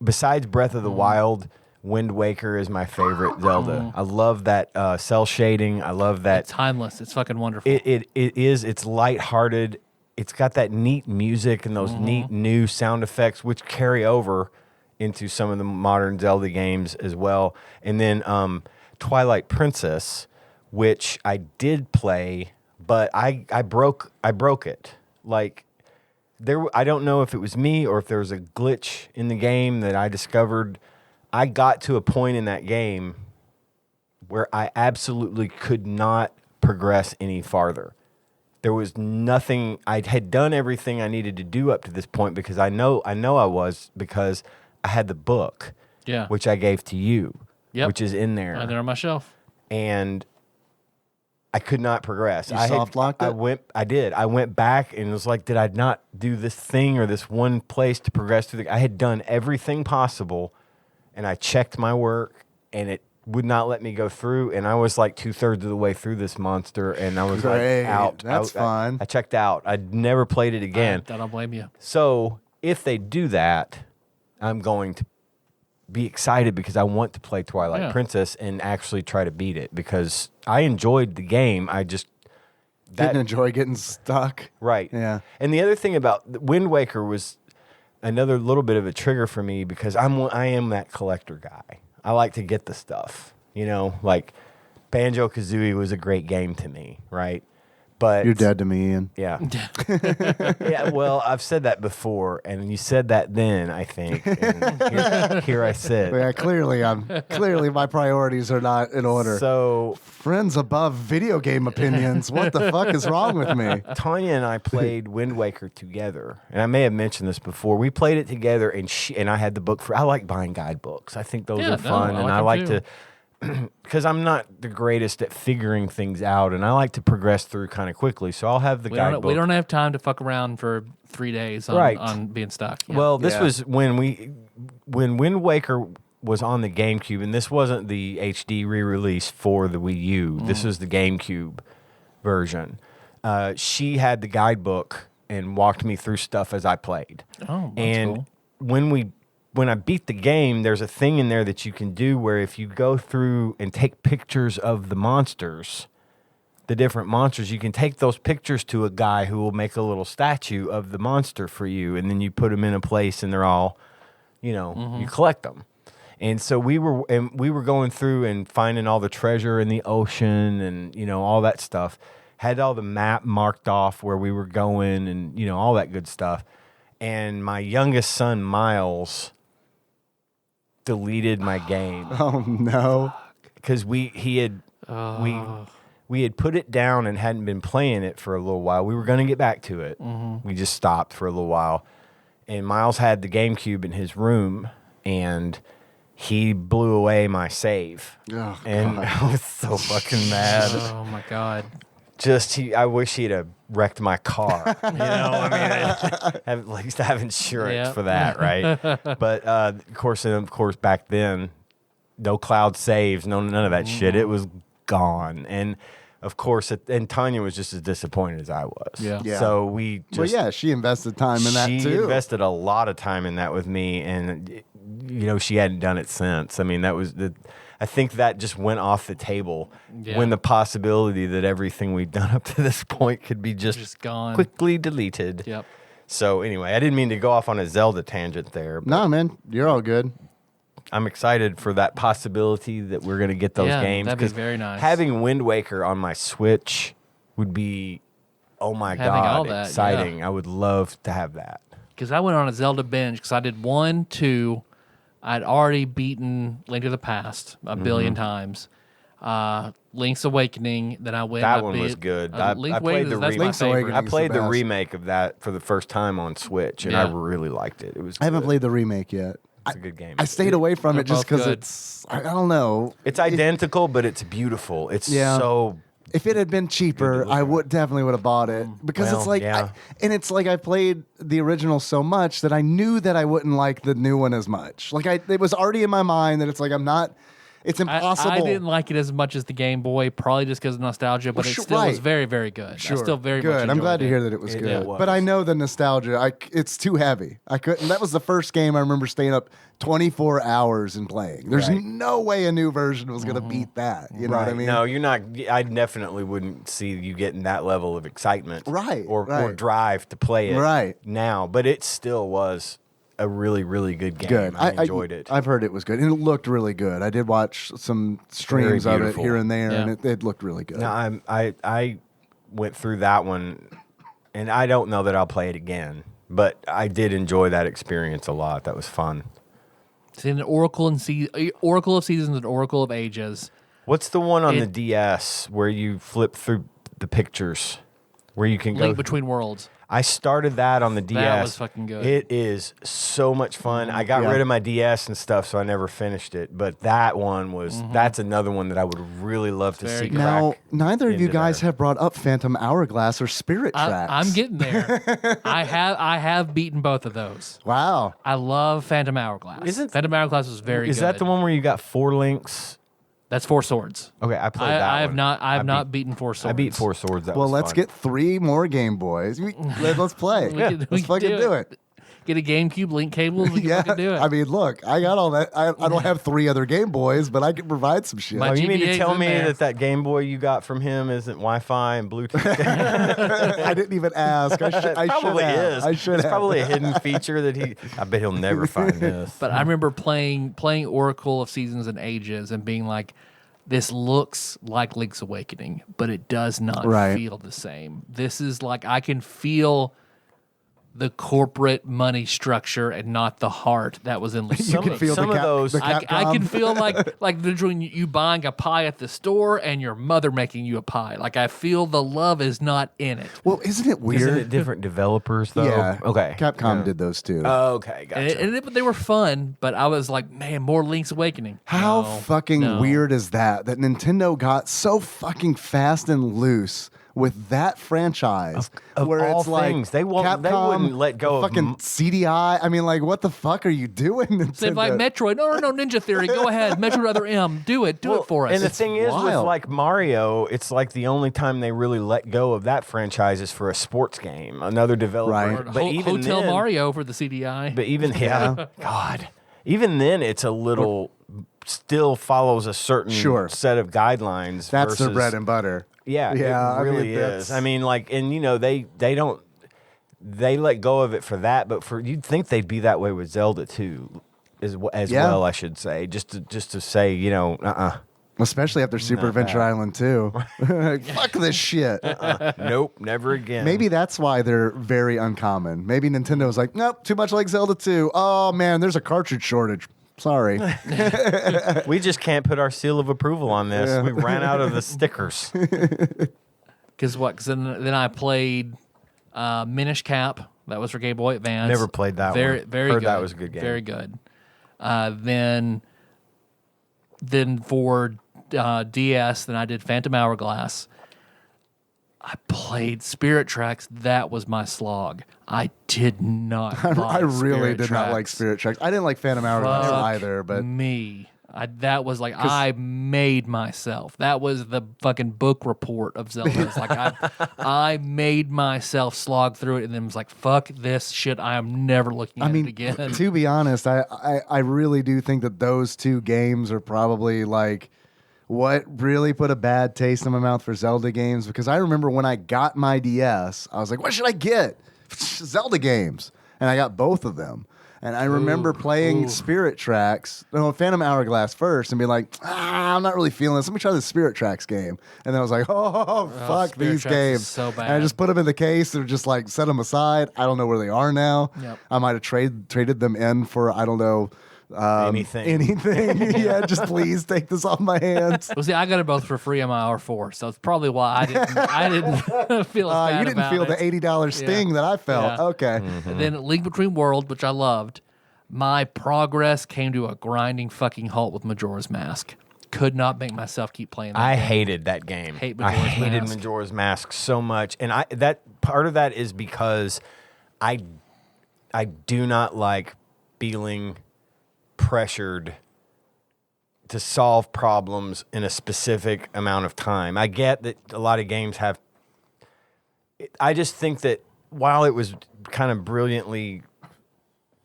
besides Breath of the Wild, Wind Waker is my favorite Zelda. I love that cell shading. I love that. It's timeless. It's fucking wonderful. It is. It's lighthearted. It's got that neat music and those neat new sound effects, which carry over into some of the modern Zelda games as well. And then Twilight Princess, which I did play, but I broke it. Like I don't know if it was me or if there was a glitch in the game that I discovered. I got to a point in that game where I absolutely could not progress any farther. There was nothing. I had done everything I needed to do up to this point because I know I was because I had the book, Yeah. which I gave to you, Yep. which is in there, Right there on my shelf. and I could not progress. You soft-locked it? I did. I went back and was like, did I not do this thing or this one place to progress through I had done everything possible, and I checked my work, and it would not let me go through. And I was like 2/3 of the way through this monster, and I was Great. like out. That's fun. I checked out. I'd never played it again. I don't blame you. So if they do that, I'm going to be excited because I want to play Twilight Yeah. Princess and actually try to beat it because I enjoyed the game. I just Didn't enjoy getting stuck. right. Yeah. And the other thing about Wind Waker was another little bit of a trigger for me because I am that collector guy. I like to get the stuff, like Banjo-Kazooie was a great game to me, right? But You're dead to me, Ian. Yeah. Yeah, well, I've said that before, and you said that then, I think. And here I sit. Yeah, clearly my priorities are not in order. So Friends above video game opinions. What the fuck is wrong with me? Tanya and I played Wind Waker together, and I may have mentioned this before. We played it together, and I had the book I like buying guidebooks. I think those Yeah, are fun, no, I and like I them like too. to because I'm not the greatest at figuring things out, and I like to progress through kind of quickly. So I'll have the guidebook. We don't have time to fuck around for 3 days on being stuck. Yeah. Well, this was when Wind Waker was on the GameCube, and this wasn't the HD re-release for the Wii U. This was the GameCube version. She had the guidebook and walked me through stuff as I played. Oh, that's and cool. when I beat the game, there's a thing in there that you can do where if you go through and take pictures of the monsters, the different monsters, you can take those pictures to a guy who will make a little statue of the monster for you, and then you put them in a place, and they're all, you collect them. And so we were going through and finding all the treasure in the ocean and all that stuff. Had all the map marked off where we were going and all that good stuff. And my youngest son Miles deleted my game Oh no. because we had put it down and hadn't been playing it for a little while. We were going to get back to it. We just stopped for a little while. And Miles had the GameCube in his room, and he blew away my save. Oh, and God. I was so fucking mad. Oh my God. I wish he'd have wrecked my car. I at least have insurance Yeah. for that, right? But of course, back then, no cloud saves, none of that shit. It was gone, and of course, and Tanya was just as disappointed as I was. Yeah. Yeah. So we just. Well, yeah, she invested time in that She too. invested a lot of time in that with me, and she hadn't done it since. I mean, I think that just went off the table when the possibility that everything we've done up to this point could be just gone. quickly deleted. Yep. So anyway, I didn't mean to go off on a Zelda tangent there. But No, man, you're all good. I'm excited for that possibility that we're going to get those Yeah, games. that'd be 'cause very nice. Having Wind Waker on my Switch would be, oh my Having all God, that, exciting. I would love to have that. Because I went on a Zelda binge because I did 1, 2. I'd already beaten Link to the Past a billion times. Link's Awakening. Then I went. That I one beat, was good. Link I played Awakening, the that's my Link's favorite. Awakening. I It's played the the best. remake of that for the first time on Switch, and I Yeah. really liked it. It was. I haven't good. played the remake yet. It's a good game. I stayed away from They're it just both because good. it's. I don't know. It's identical, but it's beautiful. It's so. If it had been cheaper, I would definitely would have bought it because it's Well, like, yeah. and it's like I played the original so much that I knew that I wouldn't like the new one as much. Like it was already in my mind that it's like I'm not. It's impossible. I didn't like it as much as the Game Boy, probably just because of nostalgia, but Well, it sure, still was right. very, very good. Sure. I still very good. much I'm enjoyed glad to it. hear that it was It good. was. But I know the nostalgia. It's too heavy. I couldn't. That was the first game I remember staying up 24 hours and playing. There's Right. no way a new version was going to beat that. You know what I mean? No, you're not. I definitely wouldn't see you getting that level of excitement, Right, or right. drive to play it, Right. now. But it still was a really, really good game. Good. I enjoyed it. I've heard it was good, and it looked really good. I did watch some streams of it beautiful. here and there, and Yeah. it looked really good. No, I went through that one, and I don't know that I'll play it again, but I did enjoy that experience a lot. That was fun. See, an Oracle of Seasons and Oracle of Ages. What's the one on the It- DS where you flip through the pictures, where you can Link go? Between Worlds. I started that on the DS. was fucking good. It is so much fun. I got Yeah. rid of my DS and stuff, so I never finished it. But that one was, that's another one that I would really love to Very see good. Now, crack neither of you into guys there. have brought up Phantom Hourglass or Spirit Tracks. I'm getting there. I have beaten both of those. Wow. I love Phantom Hourglass. Isn't- Phantom Hourglass was very Is good. that the one where you got 4 links? That's Four Swords. Okay, I played that I have one. not. I have beat- not beaten Four Swords. I beat 4 swords. That Well, was let's fun. get 3 more Game Boys. Let's play. Let's fucking do it. Get a GameCube link cable. We can Yeah, fucking do it. I mean, look, I got all that. I don't have 3 other Game Boys, but I can provide some shit. My Oh, you mean to GBA's tell in me there. that Game Boy you got from him isn't Wi-Fi and Bluetooth? I didn't even ask. I should probably have. is. I should It's have. probably a hidden feature that I bet he'll never find this. But I remember playing Oracle of Seasons and Ages and being like, this looks like Link's Awakening, but it does not Right. feel the same. This is like I can feel the corporate money structure and not the heart that was in League. You can feel some the of those- the I Capcom. can feel like between you buying a pie at the store and your mother making you a pie. Like I feel the love is not in it. Well, isn't it weird? Isn't it different developers though? Yeah. Okay. Capcom Yeah. did those too. Okay, gotcha. And they were fun, but I was like, man, more Link's Awakening. How No, fucking no. weird is that Nintendo got so fucking fast and loose with that franchise, Of where all it's like things, they Capcom, wouldn't let go of fucking CDI. I mean, like, what the fuck are you doing, Nintendo? Same like Metroid. No, Ninja Theory. Go ahead. Metroid Other M. Do it for us. And the thing is, with wild. like Mario, it's like the only time they really let go of that franchise is for a sports game. Another developer, Right. Or but even Hotel then, Mario for the CDI. But even God, even then, it's a little still follows a certain Sure. set of guidelines. That's versus, their bread and butter. Yeah, Yeah, I it mean, really that's- is. I mean, like, and you know, they don't. They let go of it for that, but for you'd think they'd be that way with Zelda too, as Yeah. well. I should say, just to say, you know, Especially after Super Not Adventure bad. Island 2. Like, fuck this shit. nope, never again. Maybe that's why they're very uncommon. Maybe Nintendo was like, nope, too much like Zelda 2. Oh man, there's a cartridge shortage. Sorry. we just can't put our seal of approval on this. Yeah. We ran out of the stickers. Because then I played Minish Cap. That was for Game Boy Advance. Never played that very, one. Very Heard good. that was a good game. Very good. Then for DS, then I did Phantom Hourglass. I played Spirit Tracks. That was my slog. I did not. I like really Spirit did not like Tracks. Spirit Tracks. I didn't like Phantom Hourglass Fuck either, but me. That was like I made myself. That was the fucking book report of Zelda. It's like I made myself slog through it, and then was like, "Fuck this shit! I am never looking at I mean, it again." to be honest, I really do think that those two games are probably like what really put a bad taste in my mouth for Zelda games, because I remember when I got my DS, I was like, what should I get? Zelda games. And I got both of them. And I remember playing Spirit Tracks, Phantom Hourglass first, and being like, I'm not really feeling this. Let me try the Spirit Tracks game. And then I was like, oh fuck Spirit these Tracks is games. so And I just put them in the case and just like set them aside. I don't know where they are now. Yep. I might have traded them in for, I don't know, Anything. Yeah, just please take this off my hands. Well, see, I got it both for free on my R4, so it's probably why I didn't feel as bad You didn't about feel it. the $80 sting that I felt. Yeah. Okay. And then Link Between Worlds, which I loved. My progress came to a grinding fucking halt with Majora's Mask. Could not make myself keep playing that I game. hated that game. Hate I Majora's hated Mask. Majora's Mask so much, and that part of that is because I do not like feeling pressured to solve problems in a specific amount of time. I get that a lot of games have. I just think that while it was kind of brilliantly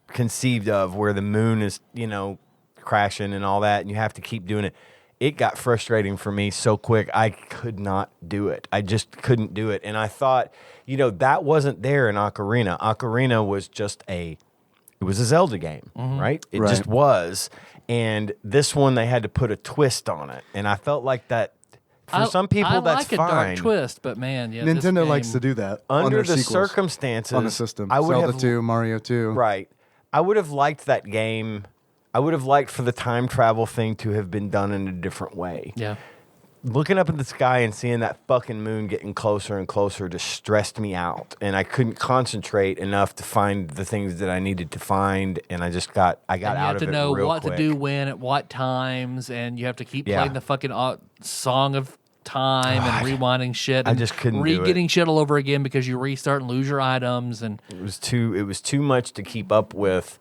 conceived of, where the moon is, crashing and all that, and you have to keep doing it, it got frustrating for me so quick. I could not do it. I just couldn't do it. And I thought, that wasn't there in Ocarina. Ocarina was just it was a Zelda game, right? It just was. And this one, they had to put a twist on it. And I felt like that, for some people, I that's like fine. a dark twist, but man, yeah, this Nintendo game- likes to do that on Under their the sequels, circumstances, on the system. I would Zelda have 2, Mario 2. Right. I would have liked that game. I would have liked for the time travel thing to have been done in a different way. Yeah. Looking up at the sky and seeing that fucking moon getting closer and closer just stressed me out. And I couldn't concentrate enough to find the things that I needed to find. And I got And you out have of to it know real what quick. to do when at what times, and you have to keep Yeah. playing the fucking Song of Time and rewinding shit. I And just couldn't do it. getting shit all over again because you restart and lose your items. And It was too much to keep up with.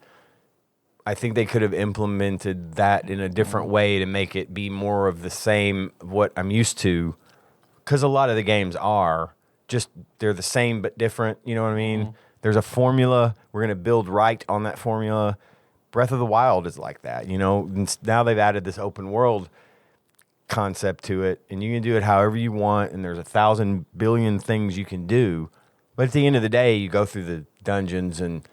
I think they could have implemented that in a different way to make it be more of the same of what I'm used to. Because a lot of the games are just, they're the same but different. You know what I mean? There's a formula. We're going to build right on that formula. Breath of the Wild is like that. And now they've added this open world concept to it, and you can do it however you want, and there's 1,000 billion things you can do. But at the end of the day, you go through the dungeons and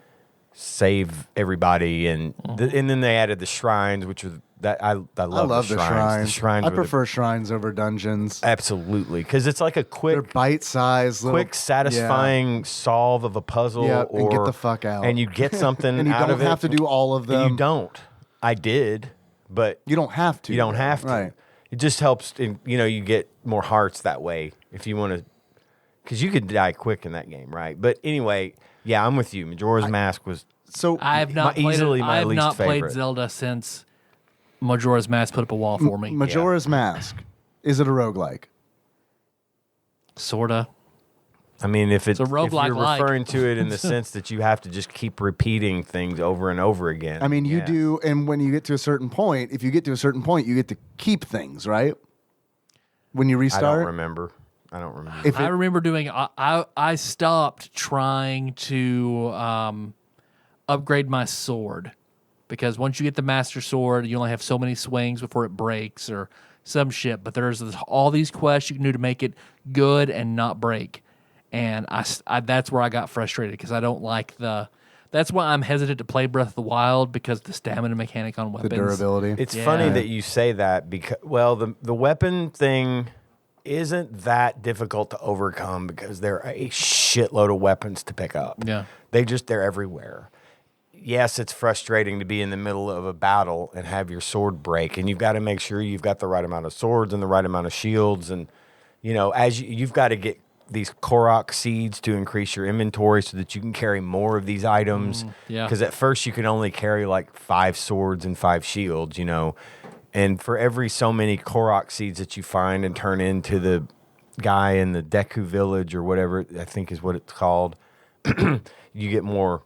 save everybody, and then they added the shrines, which are I love, I love the the shrines. The shrines. shrines I were prefer shrines over dungeons. absolutely, because it's like a They're quick, bite-sized, quick, satisfying solve of a puzzle, Yeah, or and get the fuck out. and you get something and you out don't of it. have to do all of them. And you don't. I did, but You don't have to. you don't though. have to. Right. It just helps. You get more hearts that way if you want to, because you could die quick in that game, right? But anyway, yeah, I'm with you. Majora's Mask was So I have not played easily my I have least not played favorite. Zelda since Majora's Mask put up a wall for me. Majora's Mask, is it a roguelike? Sorta. I mean, if a if you're roguelike-like. referring to it in the sense that you have to just keep repeating things over and over again. I mean, you yeah. do, and when you get to a certain point, if you get to a certain point, you get to keep things, right? When you I restart. don't remember. If I it- remember doing. I stopped trying to upgrade my sword because once you get the master sword, you only have so many swings before it breaks or some shit. But there's all these quests you can do to make it good and not break. And I that's where I got frustrated because I don't like the. That's why I'm hesitant to play Breath of the Wild because the stamina mechanic on the weapons. durability. It's funny Yeah. that you say that because, the weapon thing isn't that difficult to overcome because there are a shitload of weapons to pick up. Yeah. They're everywhere. Yes, it's frustrating to be in the middle of a battle and have your sword break, and you've got to make sure you've got the right amount of swords and the right amount of shields, and as you've got to get these Korok seeds to increase your inventory so that you can carry more of these items. yeah. Because at first you can only carry like 5 swords and 5 shields, And for every so many Korok seeds that you find and turn into the guy in the Deku village or whatever I think is what it's called, you get more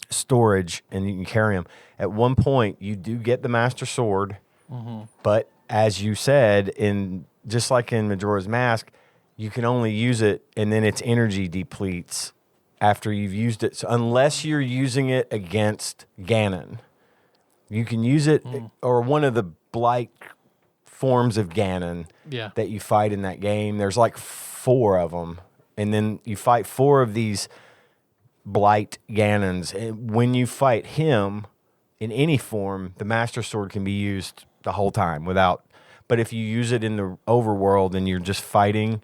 storage and you can carry them. At one point, you do get the Master Sword, but as you said, just like in Majora's Mask, you can only use it and then its energy depletes after you've used it. So unless you're using it against Ganon, you can use it or one of the blight forms of Ganon Yeah. that you fight in that game. There's like 4 of them, and then you fight 4 of these blight Ganons. And when you fight him in any form, the Master Sword can be used the whole time without. But if you use it in the overworld and you're just fighting,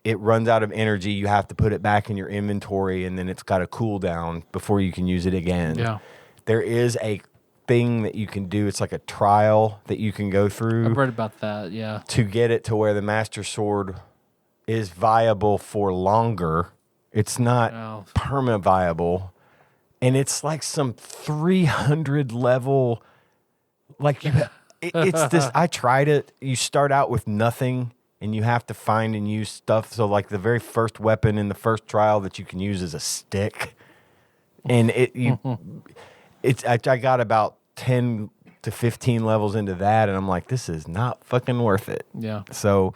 it runs out of energy. You have to put it back in your inventory, and then it's got a cooldown before you can use it again. Yeah. There is a thing that you can do. It's like a trial that you can go through I've read about that. Yeah. to get it to where the Master Sword is viable for longer. It's not Oh. perma viable, and it's like some 300 level. Like it's this. I tried it. You start out with nothing, and you have to find and use stuff. So like the very first weapon in the first trial that you can use is a stick, and I got about 10 to 15 levels into that, and I'm like, this is not fucking worth it. Yeah. So,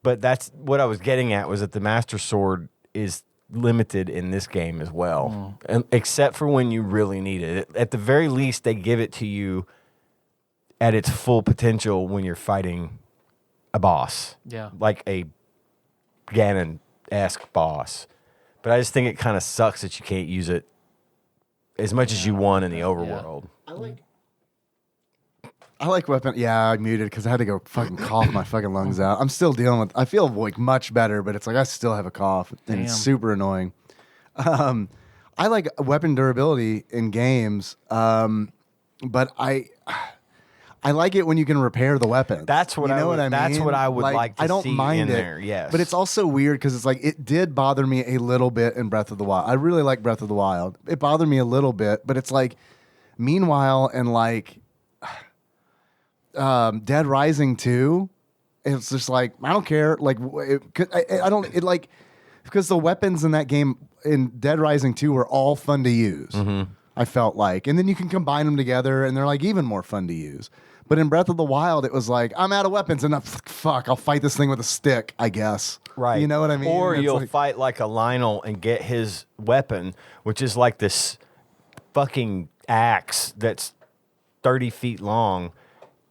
but that's what I was getting at, was that the Master Sword is limited in this game as well, and except for when you really need it. At the very least, they give it to you at its full potential when you're fighting a boss, Yeah. like a Ganon-esque boss. But I just think it kind of sucks that you can't use it as much as you want in the overworld. I like weapon. Yeah, I muted because I had to go fucking cough my fucking lungs out. I'm still dealing with. I feel like much better, but it's like I still have a cough, and it's Damn. super annoying. I like weapon durability in games, but I like it when you can repair the weapon. That's what you know I would, what I mean. That's what I would like to I don't see mind in it, there. Yes, but it's also weird because it's like it did bother me a little bit in Breath of the Wild. I really like Breath of the Wild. It bothered me a little bit, but it's like meanwhile and like Dead Rising 2, it's just like I don't care. Like I don't. It like because the weapons in that game in Dead Rising 2 were all fun to use. I felt like, and then you can combine them together, and they're like even more fun to use. But in Breath of the Wild, it was like I'm out of weapons, and fuck, I'll fight this thing with a stick, I guess. right. You know what I mean? Or It's you'll like- fight like a Lionel and get his weapon, which is like this fucking axe that's 30 feet long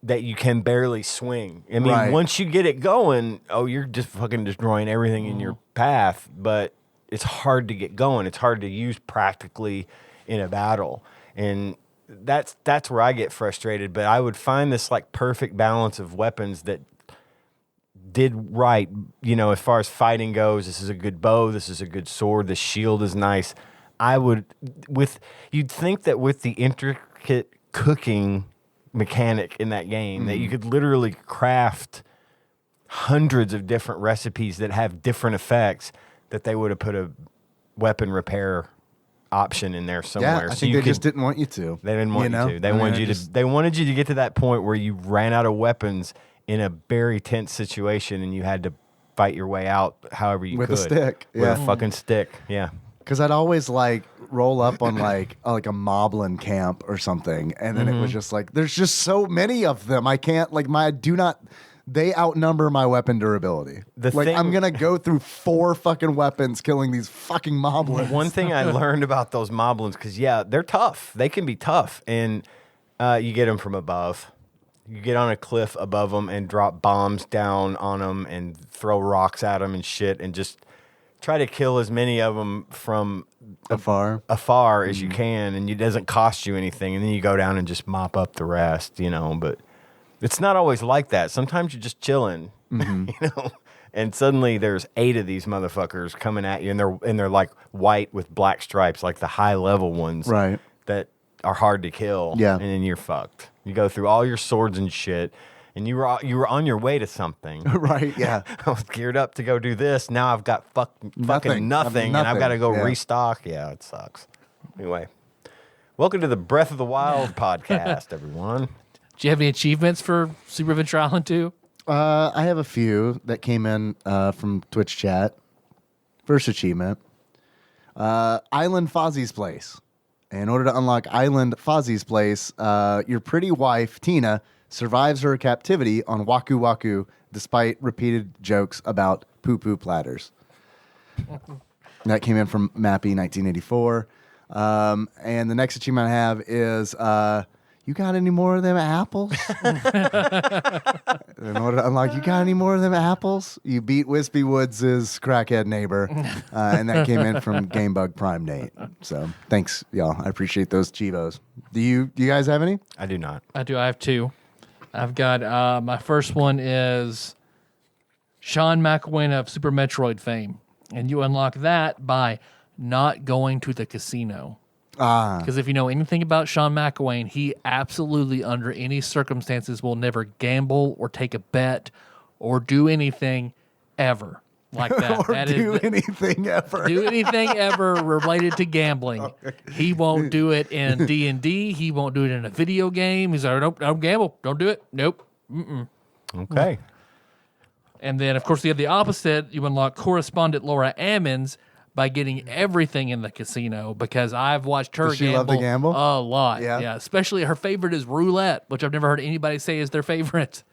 that you can barely swing. I mean, Right. once you get it going, you're just fucking destroying everything in your path, but it's hard to get going. It's hard to use practically in a battle. And that's where I get frustrated. But I would find this like perfect balance of weapons that did right, as far as fighting goes. This is a good bow. This is a good sword. The shield is nice. You'd think that with the intricate cooking mechanic in that game, that you could literally craft hundreds of different recipes that have different effects, that they would have put a weapon repair option in there somewhere. Yeah, I think they just didn't want you to. They didn't want you to. They wanted you to get to that point where you ran out of weapons in a very tense situation and you had to fight your way out however you could. With a stick. With a fucking stick. Yeah. Because I'd always like roll up on like a moblin camp or something, and then it was just like, there's just so many of them. I can't they outnumber my weapon durability. I'm gonna go through 4 fucking weapons killing these fucking moblins. One thing I learned about those moblins, because they're tough. They can be tough, and you get them from above. You get on a cliff above them and drop bombs down on them and throw rocks at them and shit, and just try to kill as many of them from afar as you can, and it doesn't cost you anything. And then you go down and just mop up the rest, But it's not always like that. Sometimes you're just chilling, and suddenly there's 8 of these motherfuckers coming at you, and they're like white with black stripes, like the high level ones, right? That are hard to kill. Yeah, and then you're fucked. You go through all your swords and shit, and you were on your way to something, right? Yeah, I was geared up to go do this. Now I've got fucking nothing, and I've got to go restock. Yeah, it sucks. Anyway, welcome to the Breath of the Wild podcast, everyone. Do you have any achievements for Super Adventure Island 2? I have a few that came in from Twitch chat. First achievement, Island Fozzie's Place. In order to unlock Island Fozzie's Place, your pretty wife, Tina, survives her captivity on Waku Waku despite repeated jokes about poo-poo platters. That came in from Mappy 1984. And the next achievement I have is... you got any more of them apples? In order to unlock, you got any more of them apples? You beat Wispy Woods' crackhead neighbor, and that came in from Gamebug Prime Nate. So thanks, y'all. I appreciate those Chivos. Do you guys have any? I do not. I do. I have 2. I've got my first one is Sean McElwain of Super Metroid fame, and you unlock that by not going to the casino. Because if you know anything about Sean McElwain, he absolutely, under any circumstances, will never gamble or take a bet or do anything ever like that. Or do anything ever related to gambling. Okay. He won't do it in D&D. He won't do it in a video game. He's like, nope, don't gamble. Don't do it. Nope. Mm-mm. Okay. And then, of course, you have the opposite. You unlock correspondent Laura Ammons by getting everything in the casino, because I've watched her love to gamble a lot. Yeah. Especially her favorite is roulette, which I've never heard anybody say is their favorite.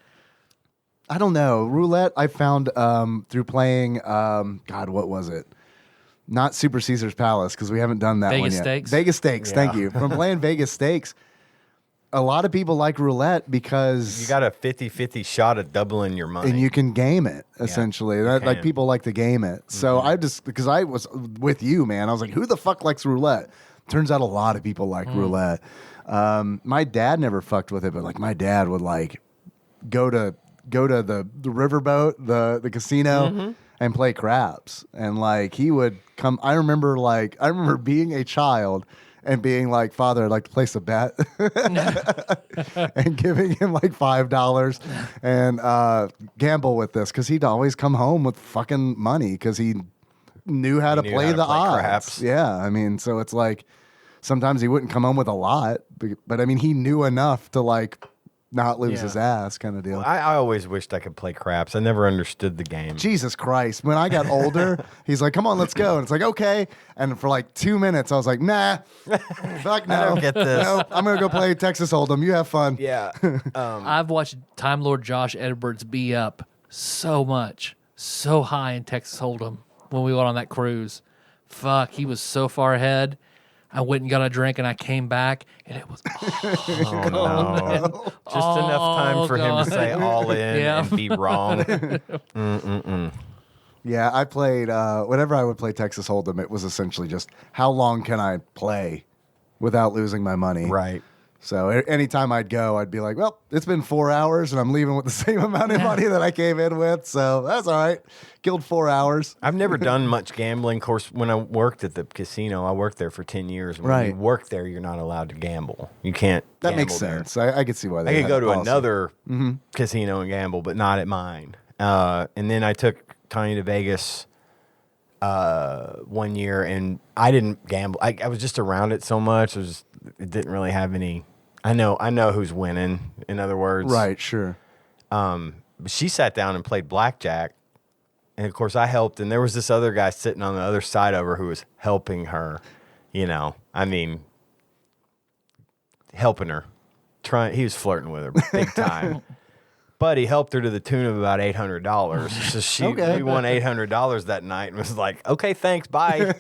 I don't know. Roulette I found through playing, God, what was it? Not Super Caesar's Palace, because we haven't done that one yet. Vegas Stakes, thank you. From playing Vegas Stakes, a lot of people like roulette because... You got a 50-50 shot at doubling your money. And you can game it, essentially. Like, people like to game it. So I just... Because I was with you, man. I was like, who the fuck likes roulette? Turns out a lot of people like roulette. My dad never fucked with it, but, like, my dad would, like, go to the riverboat, the casino, and play craps. And, like, he would come... I remember being a child... and being like, Father, I'd like to place a bet. And giving him like $5 and gamble with this, because he'd always come home with fucking money because he knew how to play the odds. Craps. Yeah, I mean, so it's like sometimes he wouldn't come home with a lot, but I mean, he knew enough to like not lose his ass kind of deal. Well, I always wished I could play craps. I never understood the game. Jesus Christ. When I got older, he's like, come on, let's go. And it's like, okay. And for like 2 minutes, I was like, nah, fuck no. I don't get this. No, I'm going to go play Texas Hold'em. You have fun. Yeah. I've watched Time Lord Josh Edwards be up so much, so high in Texas Hold'em when we went on that cruise. Fuck, he was so far ahead. I went and got a drink, and I came back, and it was oh, no. Just enough time for him to say all in and be wrong. Yeah, I played, whenever I would play Texas Hold'em, it was essentially just, how long can I play without losing my money? Right. So anytime I'd go, I'd be like, well, it's been 4 hours and I'm leaving with the same amount of money that I came in with. So that's all right. Killed 4 hours. I've never done much gambling. Of course, when I worked at the casino, I worked there for 10 years. And when Right. you work there, you're not allowed to gamble. You can't That gamble makes there. sense. I could see why they I could had go that to policy. another casino and gamble, but not at mine. And then I took Tanya to Vegas 1 year, and I didn't gamble. I was just around it so much. It didn't really have any. I know who's winning. In other words, Right, sure. But she sat down and played blackjack, and of course I helped. And there was this other guy sitting on the other side of her who was helping her. Helping her. He was flirting with her big time. But he helped her to the tune of about $800. So we won $800 that night and was like, okay, thanks, bye.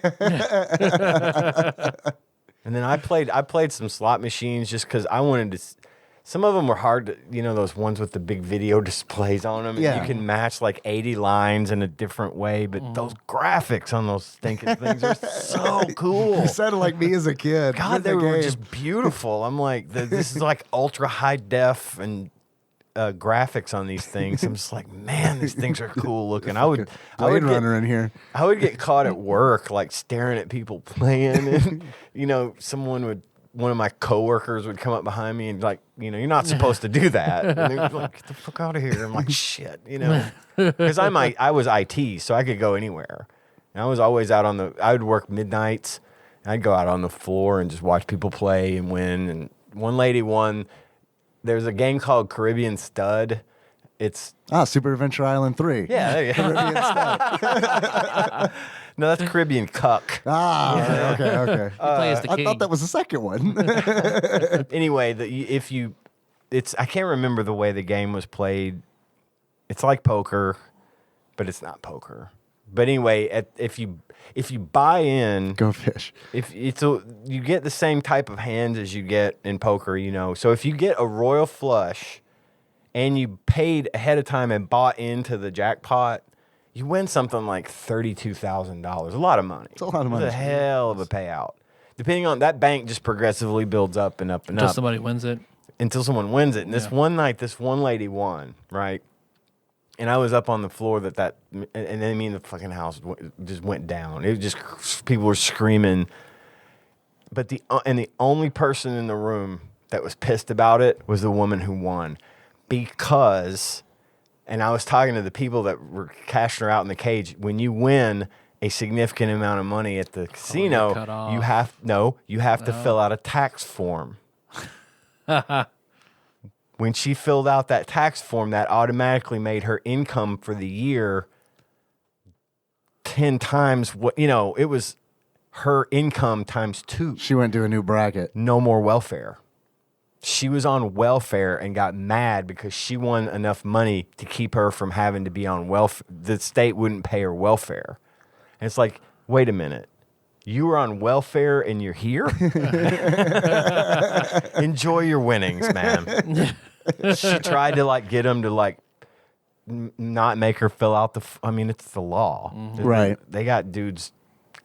And then I played some slot machines just because I wanted to. Some of them were hard to, those ones with the big video displays on them. Yeah. And you can match like 80 lines in a different way, but those graphics on those stinking things are so cool. You sounded like me as a kid. God, with they the were game. just beautiful. I'm like, this is like ultra high def and graphics on these things. I'm just like, man, these things are cool looking. I would Runner in here. I would get caught at work, like staring at people playing, and one of my coworkers would come up behind me and like, you're not supposed to do that. And they would be like, get the fuck out of here. I'm like, shit, because I was IT, so I could go anywhere, and I was always out I would work midnights, and I'd go out on the floor and just watch people play and win. And one lady won. There's a game called Caribbean Stud. It's Super Adventure Island 3. yeah, there you go. Caribbean Stud. No, that's Caribbean Cuck. Okay. You play as the I king. thought that was the second one. Anyway, I can't remember the way the game was played. It's like poker, but it's not poker. But anyway, if you buy in, Go fish. you get the same type of hands as you get in poker, So if you get a royal flush and you paid ahead of time and bought into the jackpot, you win something like $32,000. A lot of money. It's a lot of money. It's a hell of a payout. Depending on that bank just progressively builds up and up and Until up somebody wins it. until someone wins it. And this one night, this one lady won, right? And I was up on the floor and then the fucking house just went down. It was just, people were screaming. But the only person in the room that was pissed about it was the woman who won. Because, and I was talking to the people that were cashing her out in the cage, when you win a significant amount of money at the casino, cut off. you have to fill out a tax form. When she filled out that tax form, that automatically made her income for the year 10 times what, it was her income times 2. She went to a new bracket. No more welfare. She was on welfare and got mad because she won enough money to keep her from having to be on welfare. The state wouldn't pay her welfare. And it's like, wait a minute. You were on welfare and you're here? Enjoy your winnings, man. She tried to get him to not make her fill out it's the law. Mm-hmm. Right. They got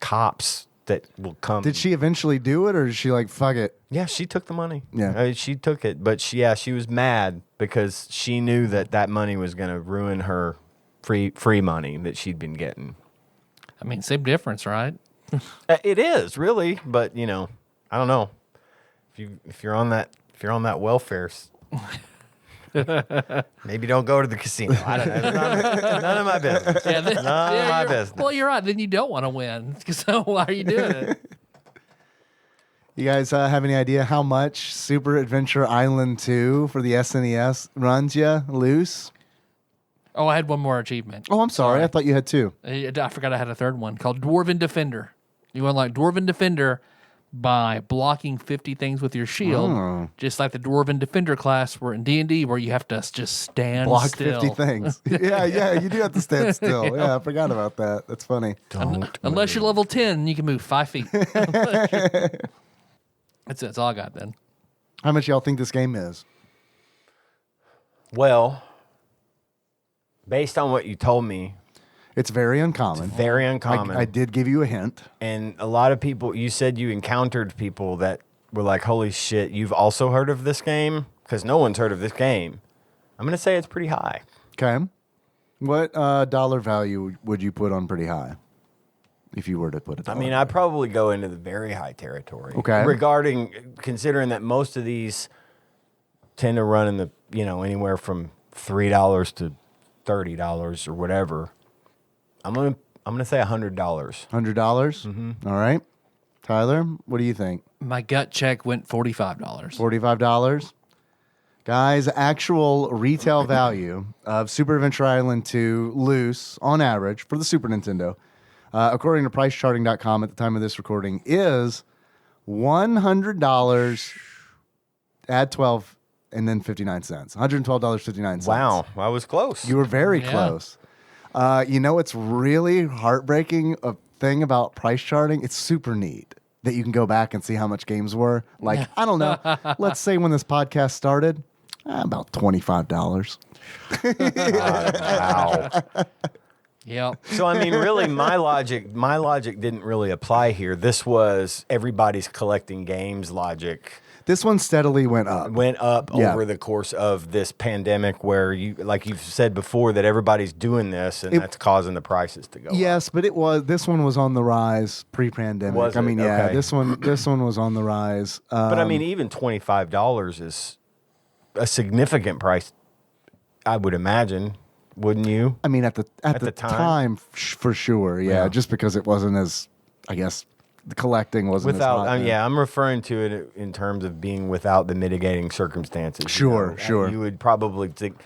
cops that will come. Did she eventually do it, or did she fuck it? Yeah, she took the money. Yeah. She took it, but she was mad because she knew that money was going to ruin her free money that she'd been getting. I mean, same difference, right? It is really, but I don't know. If you're on that welfare, maybe don't go to the casino. I don't know. None of my business. None of my business. Well, you're right. Then you don't want to win. So why are you doing it? You guys have any idea how much Super Adventure Island 2 for the SNES runs you loose? Oh, I had one more achievement. Oh, I'm sorry. I thought you had 2. I forgot I had a third one called Dwarven Defender. You want Dwarven Defender by blocking 50 things with your shield, just like the Dwarven Defender class were in D&D, where you have to just stand Block still. 50 things. yeah, you do have to stand still. Yeah, I forgot about that. That's funny. Unless you're level 10, you can move 5 feet. That's all I got then. How much y'all think this game is? Well, based on what you told me, It's very uncommon. very uncommon. I did give you a hint. And a lot of people, you said you encountered people that were like, holy shit, you've also heard of this game? Because no one's heard of this game. I'm going to say it's pretty high. Okay. What dollar value would you put on pretty high? If you were to put it, I mean, I'd probably go into the very high territory. Okay. Considering that most of these tend to run in the, anywhere from $3 to $30 or whatever. I'm gonna say $100. $100. Mm-hmm. All right, Tyler, what do you think? My gut check went $45. $45. Guys, actual retail value of Super Adventure Island 2 loose on average for the Super Nintendo, according to PriceCharting.com at the time of this recording, is $100. Add 12 and then 59 cents. $112.59. Wow, I was close. You were very close. It's really heartbreaking a thing about price charting. It's super neat that you can go back and see how much games were. Like, I don't know. Let's say when this podcast started, about $25. Wow. Yep. So I mean, really, my logic didn't really apply here. This was everybody's collecting games logic. This one steadily went up. Over the course of this pandemic, where like you've said before, that everybody's doing this, and that's causing the prices to go up. Yes, but this one was on the rise pre-pandemic. Was it? I mean, yeah, Okay. this one was on the rise. But I mean, even $25 is a significant price, I would imagine. Wouldn't you? I mean, at the time, for sure, yeah, just because it wasn't as, I guess, the collecting wasn't Without, as hot then. I'm referring to it in terms of being without the mitigating circumstances. Sure. You would probably think,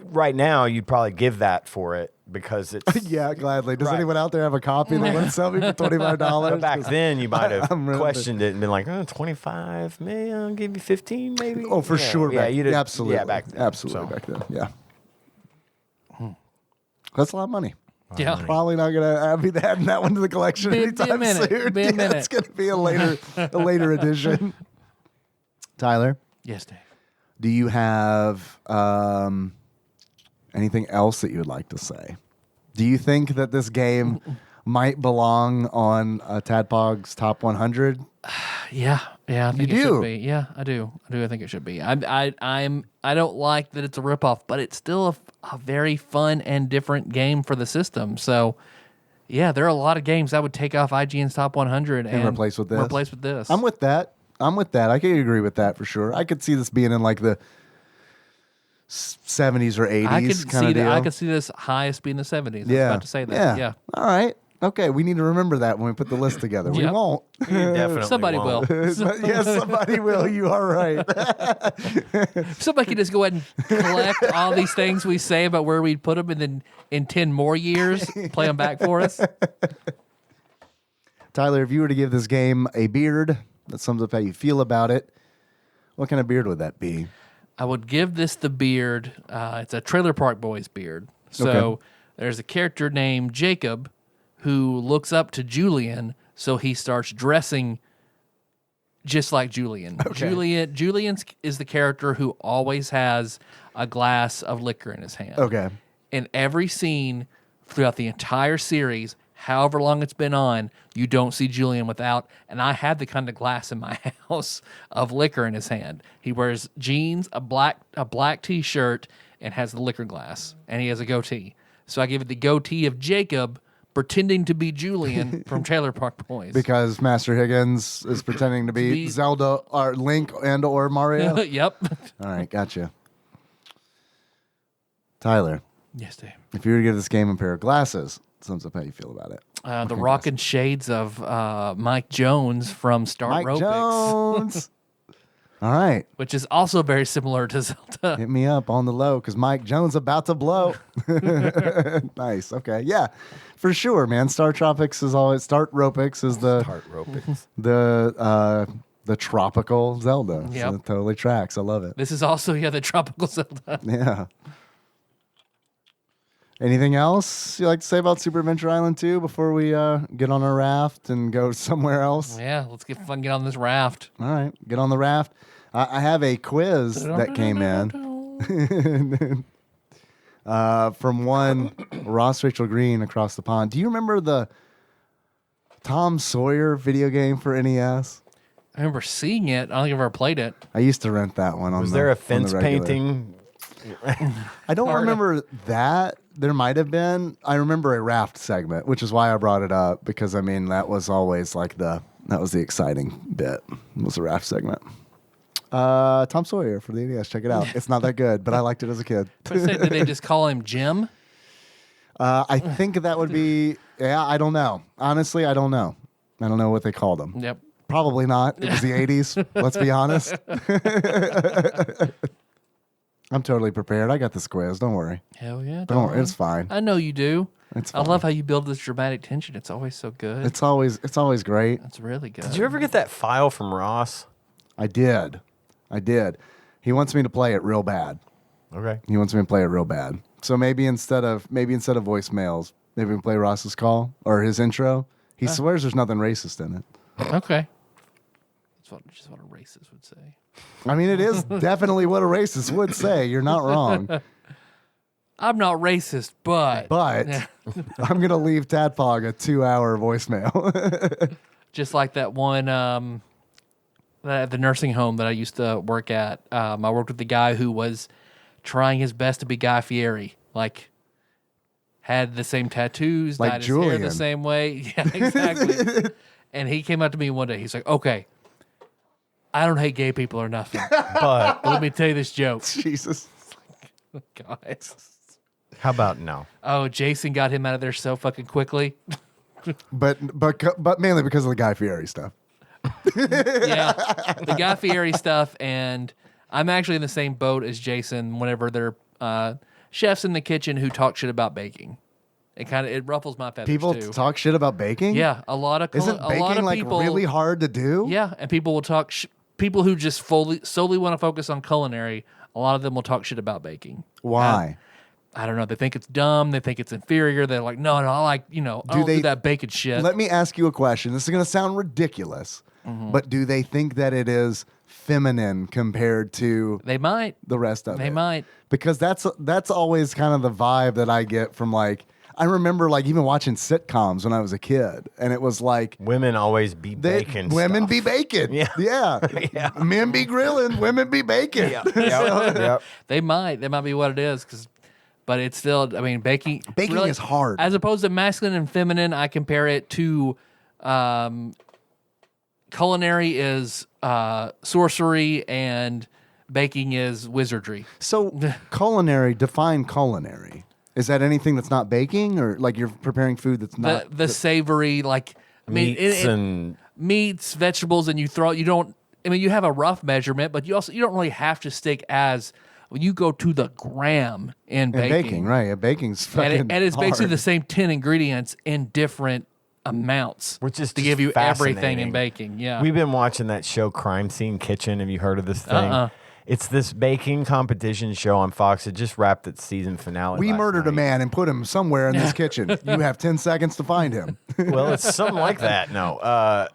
right now, you'd probably give that for it because it's. Yeah, gladly. Does Right. anyone out there have a copy that would sell me for $25? But back then, you might have I'm really- questioned it and been like, 25, maybe I'll give you 15, maybe. Oh, for sure. Yeah, Back, absolutely. Yeah, back then. Absolutely So, back then. Yeah. That's a lot of money. Yeah. Probably not gonna be adding that one to the collection Be a anytime minute. soon. Be a Yeah, minute. it's gonna be a later edition. Tyler, Yes, Dave. do you have anything else that you would like to say? Do you think that this game might belong on Tadpog's top 100? Yeah, I think You it do? should be. Yeah, I do. I think it should be. I don't like that it's a ripoff, but it's still a very fun and different game for the system. So, yeah, there are a lot of games I would take off IGN's top 100 and replace with this? Replace with this. I'm with that. I can agree with that for sure. I could see this being in like the 70s or 80s kind of deal. I could see this highest being the 70s. I was Yeah. about to say that. Yeah. All right. Okay. We need to remember that when we put the list together. We Yep. won't. you definitely Somebody won't. will. Yes, somebody will. You are right. Somebody can just go ahead and collect all these things we say about where we'd put them, and then in 10 more years, play them back for us. Tyler, if you were to give this game a beard that sums up how you feel about it, what kind of beard would that be? I would give this the beard. It's a Trailer Park Boys beard. So Okay. there's a character named Jacob who looks up to Julian, so he starts dressing just like Julian. Okay. Julian is the character who always has a glass of liquor in his hand. Okay. In every scene throughout the entire series, however long it's been on, you don't see Julian without. And I had the kind of glass in my house of liquor in his hand. He wears jeans, a black T-shirt, and has the liquor glass. And he has a goatee. So I give it the goatee of Jacob pretending to be Julian from Trailer Park Boys. Because Master Higgins is pretending to be Zelda or Link and or Mario. Yep. All right, gotcha. Tyler, Yes, Dave. if you were to give this game a pair of glasses, sums up how you feel about it. The rockin' shades of Mike Jones from Star Mike Ropics. Jones. All right. Which is also very similar to Zelda. Hit me up on the low because Mike Jones about to blow. Nice. Okay. Yeah, for sure, man. Star Tropics is always Start Ropics is the tropical Zelda. So Yep. it totally tracks. I love it. This is also, the tropical Zelda. Yeah. Anything else you like to say about Super Adventure Island 2 before we get on our raft and go somewhere else? Yeah, let's get on this raft. All right, get on the raft. I have a quiz that came in from one Ross Rachel Green across the pond. Do you remember the Tom Sawyer video game for NES? I remember seeing it. I don't think I've ever played it. I used to rent that one. Was there a fence painting? I don't remember that. There might have been. I remember a raft segment, which is why I brought it up, because I mean that was always like that was the exciting bit. Was the raft segment. Tom Sawyer for the NES. Check it out. It's not that good, but I liked it as a kid. Did they just call him Jim? I think that would be. Yeah, I don't know. Honestly, I don't know. I don't know what they called him. Yep. Probably not. It was the 80s. Let's be honest. I'm totally prepared. I got this quiz. Don't worry. Hell yeah. Don't worry. It's fine. I know you do. It's I fine. love how you build this dramatic tension. It's always so good. It's always great. It's really good. Did you ever get that file from Ross? I did. He wants me to play it real bad. Okay. He wants me to play it real bad. So maybe instead of voicemails, maybe we can play Ross's call or his intro. He swears there's nothing racist in it. Okay. That's just what a racist would say. I mean, it is definitely what a racist would say. You're not wrong. I'm not racist, but I'm going to leave Tadpog a 2-hour voicemail. just like that one at the nursing home that I used to work at. I worked with the guy who was trying his best to be Guy Fieri, like had the same tattoos, Like dyed his Julian. hair the same way. Yeah, exactly. And he came up to me one day. He's like, "Okay, I don't hate gay people or nothing, But let me tell you this joke." Jesus. Guys. how about no? Oh, Jason got him out of there so fucking quickly. But mainly because of the Guy Fieri stuff. Yeah, the Guy Fieri stuff, and I'm actually in the same boat as Jason whenever they're chefs in the kitchen who talk shit about baking. It ruffles my feathers People too. talk shit about baking? Yeah, a lot of Isn't a lot baking of like people, really hard to do? Yeah, and people will talk. People who just solely want to focus on culinary, a lot of them will talk shit about baking. Why? I don't know. They think it's dumb. They think it's inferior. They're like, no, I like, I don't do that bacon shit. Let me ask you a question. This is going to sound ridiculous, but do they think that it is feminine compared to They might. the rest of it? They might. Because that's always kind of the vibe that I get from like, I remember like even watching sitcoms when I was a kid, and it was like Women always be baking. women stuff. be baking. Yeah. Yeah. Men be grilling, women be baking. Yep. They might. That might be what it is. But it's still, I mean, baking. Baking really, is hard. As opposed to masculine and feminine, I compare it to culinary is sorcery and baking is wizardry. So define culinary. Is that anything that's not baking, or like you're preparing food that's not The savory, like, I mean, Meats and meats, vegetables, and you don't, I mean, you have a rough measurement, but you don't really have to stick as, when you go to the gram in baking. right? Yeah, baking's fucking And it's basically hard. the same 10 ingredients in different amounts, which is to just give you everything fascinating. in baking. Yeah. We've been watching that show Crime Scene Kitchen. Have you heard of this thing? It's this baking competition show on Fox. It just wrapped its season finale. We last murdered a night. man and put him somewhere in this kitchen. You have 10 seconds to find him. Well, it's something like that. No,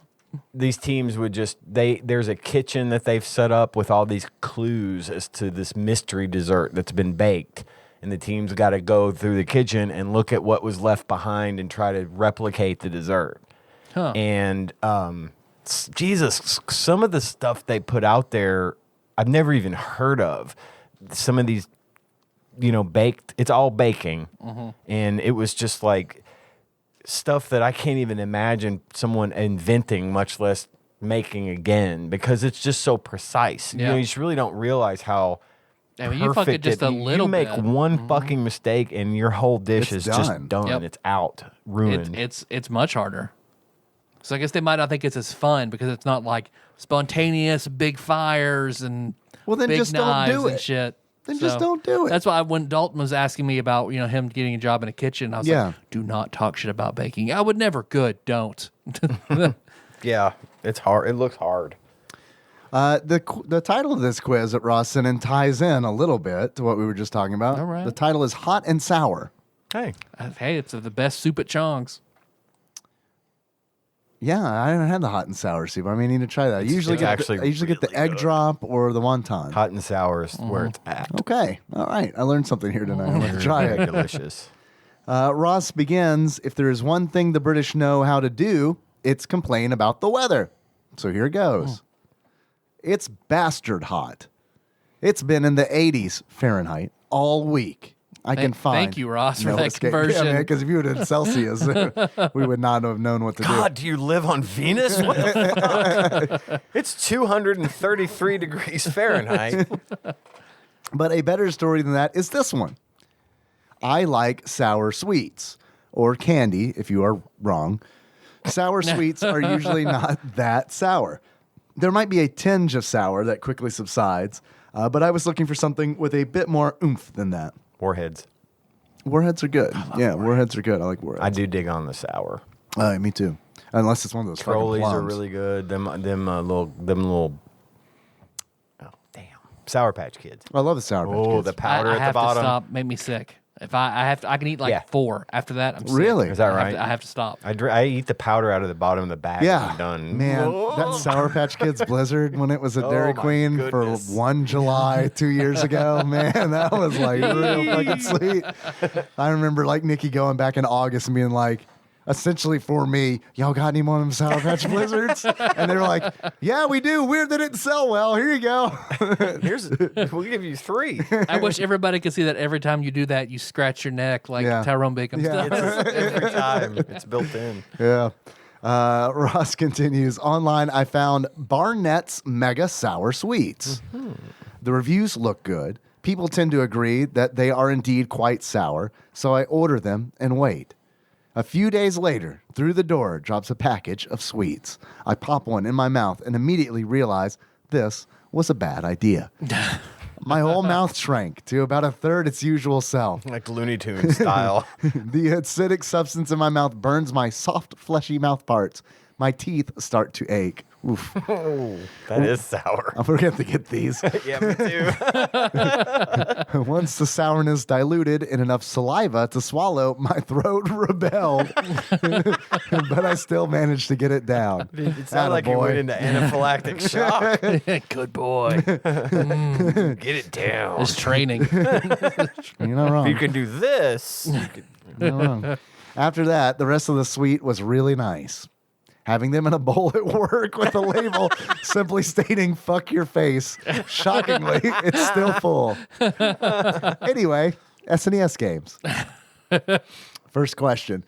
these teams would there's a kitchen that they've set up with all these clues as to this mystery dessert that's been baked, and the teams got to go through the kitchen and look at what was left behind and try to replicate the dessert. And Jesus, some of the stuff they put out there, I've never even heard of. Some of these, baked. It's all baking, and it was just like stuff that I can't even imagine someone inventing, much less making again, because it's just so precise. Yeah. You just really don't realize how I mean, you fuck it perfect just a little You make bit. one fucking mistake, and your whole dish It's is just done. done. Yep. It's out, ruined. It's much harder. So I guess they might not think it's as fun because it's not like spontaneous big fires and Well, then big just don't knives do and it. shit. Then just don't do it. That's why when Dalton was asking me about him getting a job in a kitchen, I was Yeah. like, "Do not talk shit about baking." I would never. Good, don't. Yeah, it's hard. It looks hard. The title of this quiz that Ross sent in ties in a little bit to what we were just talking about. All right. The title is Hot and Sour. Hey, Hey, it's the best soup at Chong's. Yeah, I haven't had the hot and sour soup. I mean, I need to try that. I usually get actually the egg really drop or the wonton. hot and sour is where it's at. Okay, all right. I learned something here tonight. I'm going to try Very it. delicious. Ross begins, if there is one thing the British know how to do, it's complain about the weather. So here goes. It's bastard hot. It's been in the 80s Fahrenheit all week. I can find. Thank you, Ross, for no that escape. conversion. Yeah, man, because if you were in Celsius, we would not have known what to God, do you live on Venus? What the fuck? It's 233 degrees Fahrenheit. do. But a better story than that is this one. I like sour sweets, or candy, if you are wrong. Sour sweets are usually not that sour. There might be a tinge of sour that quickly subsides, but I was looking for something with a bit more oomph than that. Warheads. Warheads are good. Yeah, warheads are good. I like warheads. I do dig on the sour. Me too. Unless it's one of those fucking Trolleys are plums. really good. Them little. Oh damn! Sour Patch Kids. I love the Sour Patch Oh, Kids. the powder I at have the bottom. to stop. Make me sick. If I can eat like Yeah. 4. After that, I'm sick. Really? Is that I have right? to- I have to stop. I eat the powder out of the bottom of the bag. Yeah, when I'm done. man, that Sour Patch Kids Blizzard when it was at Oh, Dairy my Queen goodness. for 1 July 2 years ago, man, that was like real fucking sweet. I remember like Nikki going back in August and being like, essentially for me, y'all got any more of them Sour Patch Blizzards? And they were like, yeah, we do. Weird that it didn't sell well. Here you go. We'll give you 3. I wish everybody could see that every time you do that, you scratch your neck like Yeah. Tyrone Bacon Yeah. stuff. Every time. It's built in. Yeah. Ross continues, online, I found Barnett's Mega Sour Sweets. The reviews look good. People tend to agree that they are indeed quite sour, so I order them and wait. A few days later, through the door drops a package of sweets. I pop one in my mouth and immediately realize this was a bad idea. My whole mouth shrank to about a third its usual self. Like Looney Tunes style. The acidic substance in my mouth burns my soft, fleshy mouth parts. My teeth start to ache. Oof. That is sour. I'm going to have to get these. Yeah, me too. Once the sourness diluted in enough saliva to swallow, my throat rebelled. But I still managed to get it down. It sounded like you Attaboy. went into anaphylactic shock. Good boy. Get it down. It's training. You're not wrong. If you can do this, you can- You're not wrong. After that, the rest of the sweet was really nice. Having them in a bowl at work with a label simply stating "fuck your face." Shockingly, it's still full. Anyway, SNES games. First question.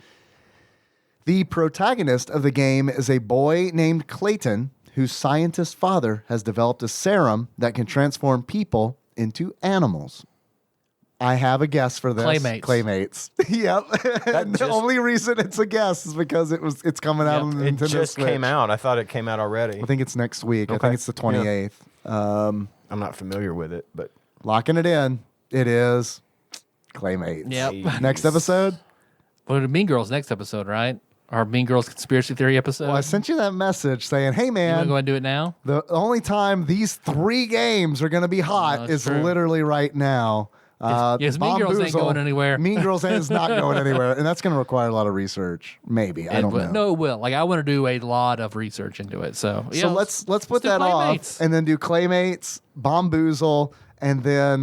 The protagonist of the game is a boy named Clayton, whose scientist father has developed a serum that can transform people into animals. I have a guess for this. Claymates. Yep. The just- only reason it's a guess is because it's coming out Yep. on the it Nintendo just Switch. came out. I thought it came out already. I think it's next week. I Okay. think it's the 28th. I'm not familiar with it, but Locking it in. It is Claymates. Yep. Next episode? Well, the Mean Girls next episode, right? Our Mean Girls conspiracy theory episode. Well, I sent you that message saying, hey, you want to man, go ahead and do it now? the only time these 3 games are going to be hot that's is true. literally right now. Yes, Mean Girls ain't Bamboozle- going anywhere. Mean Girls is not going anywhere, and that's going to require a lot of research. Maybe. I don't know. No, it will. Like, I want to do a lot of research into it. So, yeah, So let's put do that Playmates. off and then do Claymates, Bomboozle, and then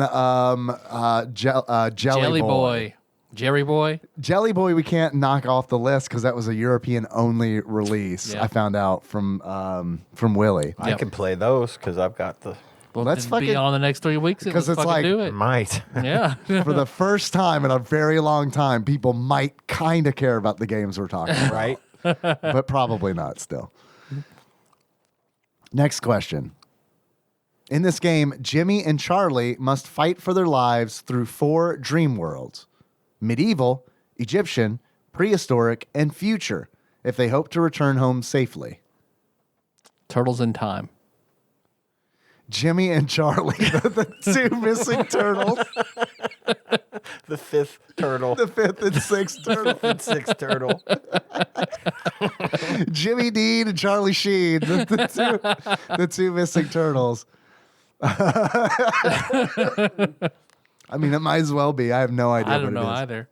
Jelly Boy. Jerry Boy. Jelly Boy we can't knock off the list because that was a European only release. Yeah. I found out from Willie. I Yep. can play those because I've got the Well, Let's then be fucking- on the next 3 weeks. because Let's it's fucking like- do it. might. Yeah. For the first time in a very long time, people might kind of care about the games we're talking about, Right? but probably not still. Next question. In this game, Jimmy and Charlie must fight for their lives through 4 dream worlds: medieval, Egyptian, prehistoric, and future, if they hope to return home safely. Turtles in Time. Jimmy and Charlie, the 2 missing turtles, The 5th turtle. the 5th and 6th turtle. and 6th turtle. Jimmy Dean and Charlie Sheen, the two missing turtles. I mean, it might as well be. I have no idea I don't what know it is. either.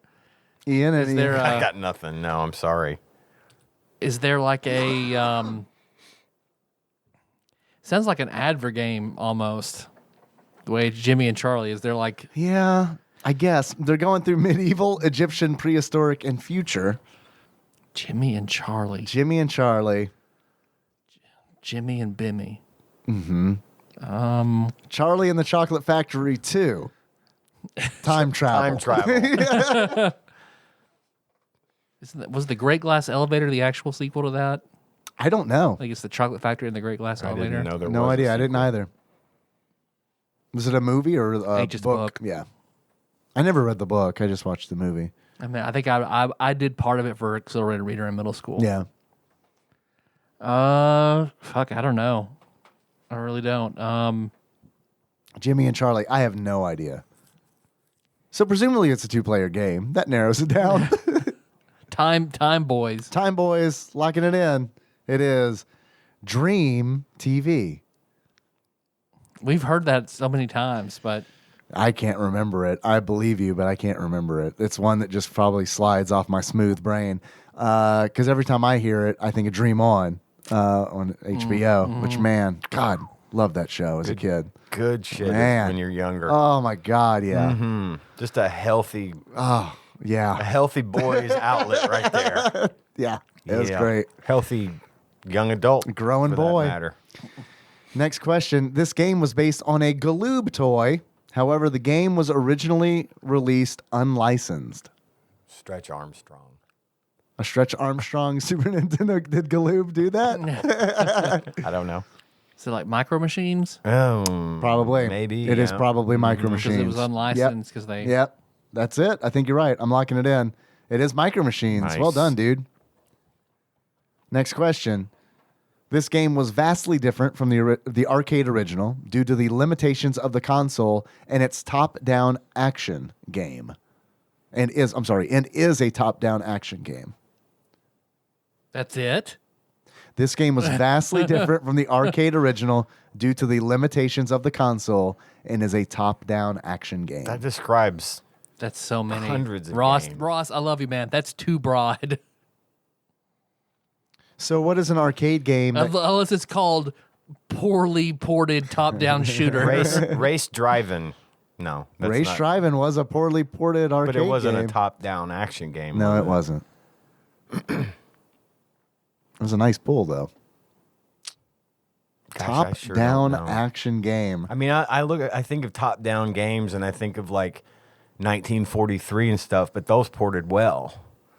Ian and Is there Ian. I got nothing. No, I'm sorry. Is there like a sounds like an advert game almost. The way Jimmy and Charlie, is there like Yeah, I guess. They're going through medieval, Egyptian, prehistoric, and future. Jimmy and Charlie? Jimmy and Charlie. Jimmy and Bimmy. Charlie and the Chocolate Factory 2. Time travel. Time travel. Was the Great Glass Elevator the actual sequel to that? I don't know. Like it's the Chocolate Factory and the Great Glass I Elevator. didn't know there No was a idea. I didn't sequel. either. Was it a movie or a Just a book? book. Yeah. I never read the book. I just watched the movie. I mean, I think I did part of it for Accelerated Reader in middle school. Yeah. Fuck, I don't know. I really don't. Jimmy and Charlie, I have no idea. So presumably it's a 2-player game. That narrows it down. Time Boys. Time Boys, locking it in. It is Dream TV. We've heard that so many times, but I can't remember it. I believe you, but I can't remember it. It's one that just probably slides off my smooth brain. Because every time I hear it, I think of Dream On HBO, which, man, God, love that show as a kid. Good shit Man. when you're younger. Oh, my God, yeah. Just a healthy Yeah. boys outlet right there. Yeah. It was Yeah. great. Healthy young adult. Growing for boy. That matter. Next question. This game was based on a Galoob toy. However, the game was originally released unlicensed. Stretch Armstrong. A Stretch Armstrong Super Nintendo. Did Galoob do that? I don't know. is it like Micro Machines? Probably. Maybe. It is yeah. probably Micro Because Machines. it was unlicensed. Because they. Yep. That's it. I think you're right. I'm locking it in. It is Micro Machines. Nice. Well done, dude. Next question. This game was vastly different from the arcade original due to the limitations of the console and its top-down action game. And is a top-down action game. That's it. This game was vastly different from the arcade original due to the limitations of the console and is a top-down action game. That describes That's so many. Hundreds of Ross, games. Ross, I love you, man. That's too broad. So what is an arcade game? Unless it's called poorly ported top-down shooter. race driving. No. that's Race not- Driving was a poorly ported arcade But it wasn't game. a top-down action game. No, was it wasn't. It was a nice pull, though. Gosh, I sure don't Top-down know. action game. I mean, I think of top-down games, and I think of like 1943 and stuff, but those ported well.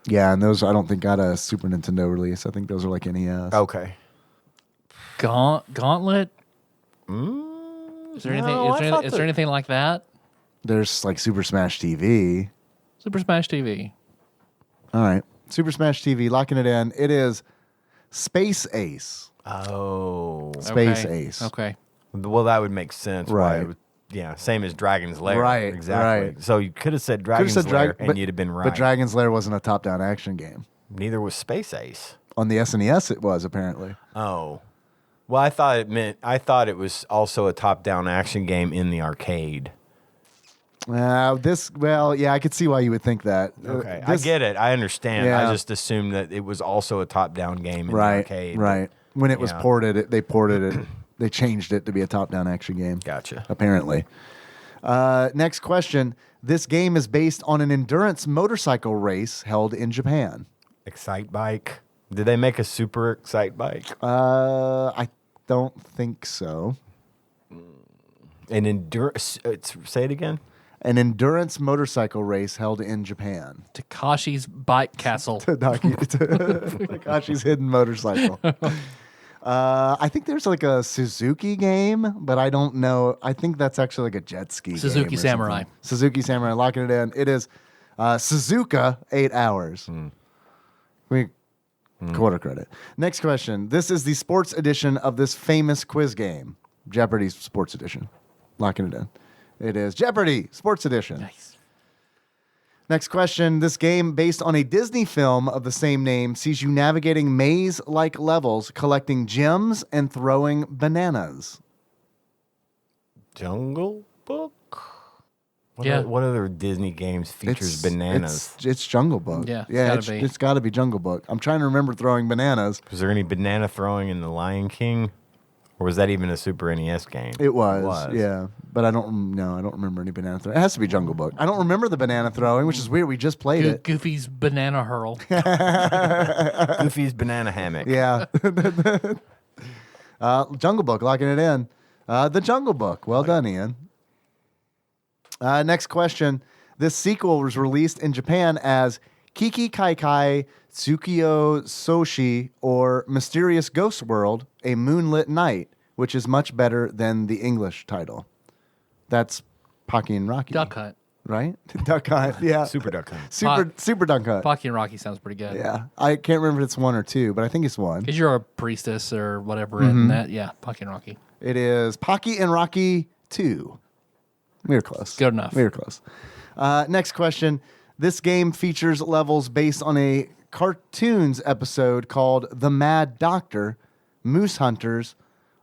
Yeah, and those I don't think got a Super Nintendo release. I think those are like NES. Okay. Gauntlet? Is there anything? No, Is there anything like that? There's like Super Smash TV. Super Smash TV. All right. Super Smash TV, locking it in. It is Space Ace. Oh. Space Okay. Ace. Okay. Well, that would make sense. why Right. it would- yeah, same as Dragon's Lair. Right, Exactly. right. So you could have said Could've Dragon's said Lair, and but- you'd have been right. But Dragon's Lair wasn't a top-down action game. Neither was Space Ace. On the SNES, it was apparently. Oh. Well, I thought it was also a top-down action game in the arcade. Yeah, I could see why you would think that. Okay, I get it. I understand. Yeah. I just assumed that it was also a top-down game in the Right, arcade. right. When it was Yeah. ported, they ported it. They changed it to be a top-down action game. Gotcha. Apparently. Next question. This game is based on an endurance motorcycle race held in Japan. Excite Bike. Did they make a Super Excite Bike? I don't think so. An endurance. Say it again. An endurance motorcycle race held in Japan. Takashi's Bike Castle. Takashi's Hidden Motorcycle. I think there's like a Suzuki game, but I don't know. I think that's actually like a jet ski Suzuki game or Samurai. something. Suzuki Samurai, locking it in. It is Suzuka 8 hours. Quarter credit. Next question. This is the sports edition of this famous quiz game. Jeopardy Sports Edition. Locking it in. It is Jeopardy Sports Edition. Nice. Next question. This game, based on a Disney film of the same name, sees you navigating maze-like levels, collecting gems, and throwing bananas. Jungle Book. Yeah. What other Disney games features bananas? It's Jungle Book. Yeah, yeah. it's gotta be. It's got to be Jungle Book. I'm trying to remember throwing bananas. Was there any banana throwing in The Lion King? Or was that even a Super NES game? It was. Yeah. But I don't remember any banana throwing. It has to be Jungle Book. I don't remember the banana throwing, which is weird. We just played it. Goofy's Banana Hurl. Goofy's Banana Hammock. Yeah. Jungle Book, locking it in. The Jungle Book. Well done, Ian. Next question. This sequel was released in Japan as Kiki Kai Kai Tsukio Soshi, or Mysterious Ghost World, A Moonlit Night, which is much better than the English title. That's Pocky and Rocky. Duck Hunt. Right? Duck Hunt, yeah. Super Duck Hunt. Super Duck Hunt. Pocky and Rocky sounds pretty good. Yeah. I can't remember if it's 1 or 2, but I think it's 1. Because you're a priestess or whatever in that. Yeah, Pocky and Rocky. It is Pocky and Rocky 2. We were close. Good enough. We were close. Next question. This game features levels based on a cartoons episode called The Mad Doctor, Moose Hunters,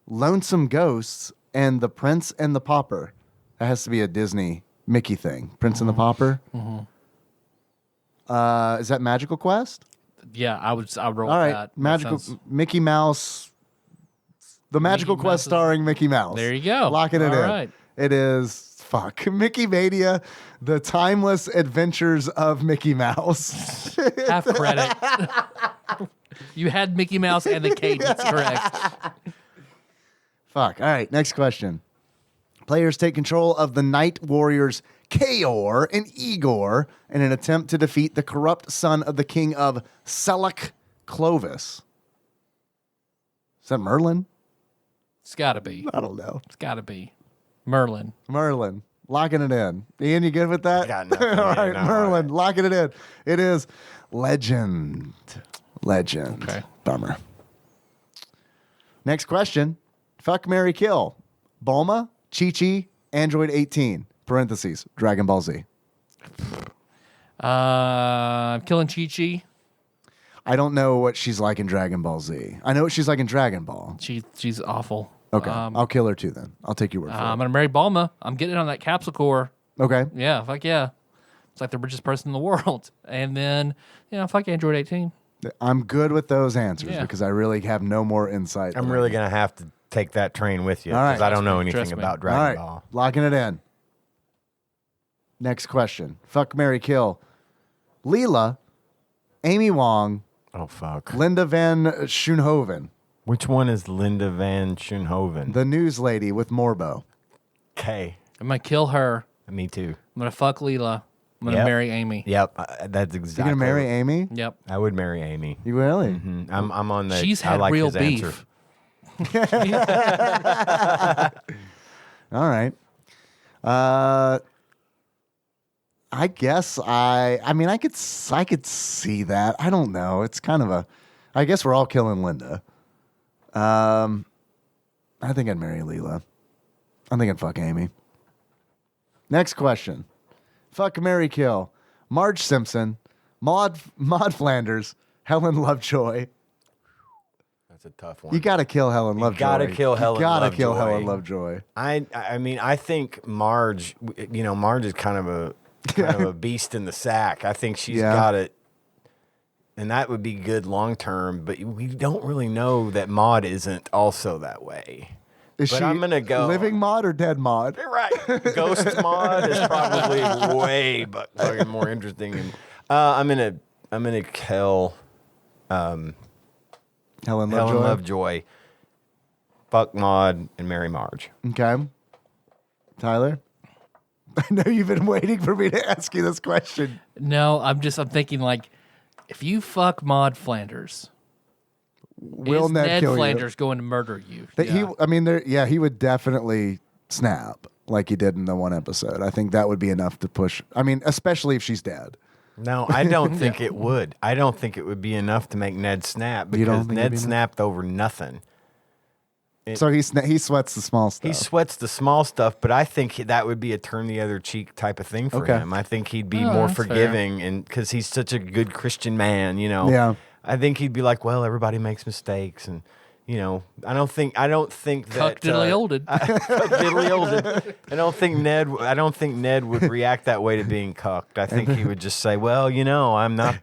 Lonesome Ghosts, and The Prince and the Pauper. That has to be a Disney Mickey thing. Prince and the Pauper. Is that Magical Quest? Yeah, I would roll All with right. that. Magical That sounds- Mickey Mouse. The Magical Mickey Quest Mouse is- starring Mickey Mouse. There you go. Locking it All in. right. It is Mickey Mania, the timeless adventures of Mickey Mouse. Half credit. You had Mickey Mouse and the cadence correct. All right, next question. Players take control of the Night Warriors Kaor and Igor in an attempt to defeat the corrupt son of the king of Selak Clovis. Is that Merlin? It's got to be. I don't know. It's got to be. Merlin. Merlin. Locking it in. Ian, you good with that? Got nothing. All Yeah, right, no, Merlin. Locking it in. It is Legend. Legend. Okay. Bummer. Next question. Fuck, marry, kill. Bulma, Chi-Chi, Android 18. Parentheses. Dragon Ball Z. I'm killing Chi-Chi. I don't know what she's like in Dragon Ball Z. I know what she's like in Dragon Ball. She's awful. Okay. I'll kill her too then. I'll take your word for I'm going to marry Bulma. I'm getting on that capsule core. it. Okay. Yeah, fuck yeah. It's like the richest person in the world. And then, fuck Android 18. I'm good with those answers Yeah. because I really have no more insight. I'm really going to have to take that train with you All right. because I don't know Trust anything me. about All Dragon right. Ball. Locking it in. Next question. Fuck, marry, kill. Leela, Amy Wong, Oh, fuck. Linda Van Schoonhoven, Which one is Linda Van Schoonhoven? the news lady with Morbo. Okay. I'm going to kill her. Me too. I'm going to fuck Leela. I'm going to Yep. marry Amy. Yep. That's You exactly. gonna marry Amy? Yep. I would marry Amy. You really? I'm on the. She's I had like real his beef. answer. All right. I guess I mean I could see that. I don't know. It's kind of a I guess we're all killing Linda. I think I'd marry Leela. I think I'd fuck Amy. Next question. Fuck, marry, kill. Marge Simpson, Maud Flanders, Helen Lovejoy. That's a tough one. You gotta kill Helen Lovejoy. gotta kill Helen You gotta kill Lovejoy. Helen Lovejoy. I mean, I think Marge. Marge is kind of a beast in the sack. I think she's Yeah. got it, and that would be good long term. But we don't really know that Maud isn't also that way. Is But she I'm gonna go living Maud or dead Maud? You're right. Ghost Maud is probably way but fucking more interesting. And, I'm gonna kill Helen Lovejoy. Helen Lovejoy. Fuck Maud and marry Marge. Okay. Tyler? I know you've been waiting for me to ask you this question. No, I'm thinking like, if you fuck Maud Flanders, Will is Ned Ned kill Flanders going to murder you? you? Yeah. He would definitely snap like he did in the one episode. I think that would be enough to push. I mean, especially if she's dead. No, I don't think it would. I don't think it would be enough to make Ned snap You don't because think it'd be Ned enough? snapped over nothing. So he sweats the small stuff. He sweats the small stuff, but I think that would be a turn the other cheek type of thing for Okay. him. I think he'd be Oh, more that's fair. forgiving, and because he's such a good Christian man, Yeah. I think he'd be like, well, everybody makes mistakes, and I don't think that Cuck diddly olded. diddly olded. I don't think Ned would react that way to being cucked. I think he would just say, well, I'm not.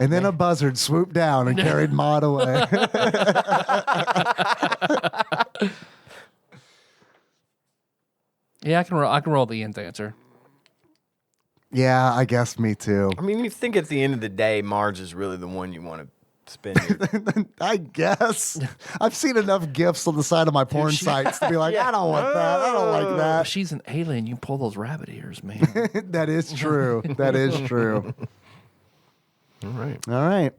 And then a buzzard swooped down and carried Maud away. Yeah, I can roll the Ian's answer. Yeah, I guess me too. I mean, you think at the end of the day, Marge is really the one you want to spin you. I guess. I've seen enough gifs on the side of my porn sites to be like, I don't want that. I don't like If that. she's an alien, you pull those rabbit ears, man. That is true. That is true. All right. All right.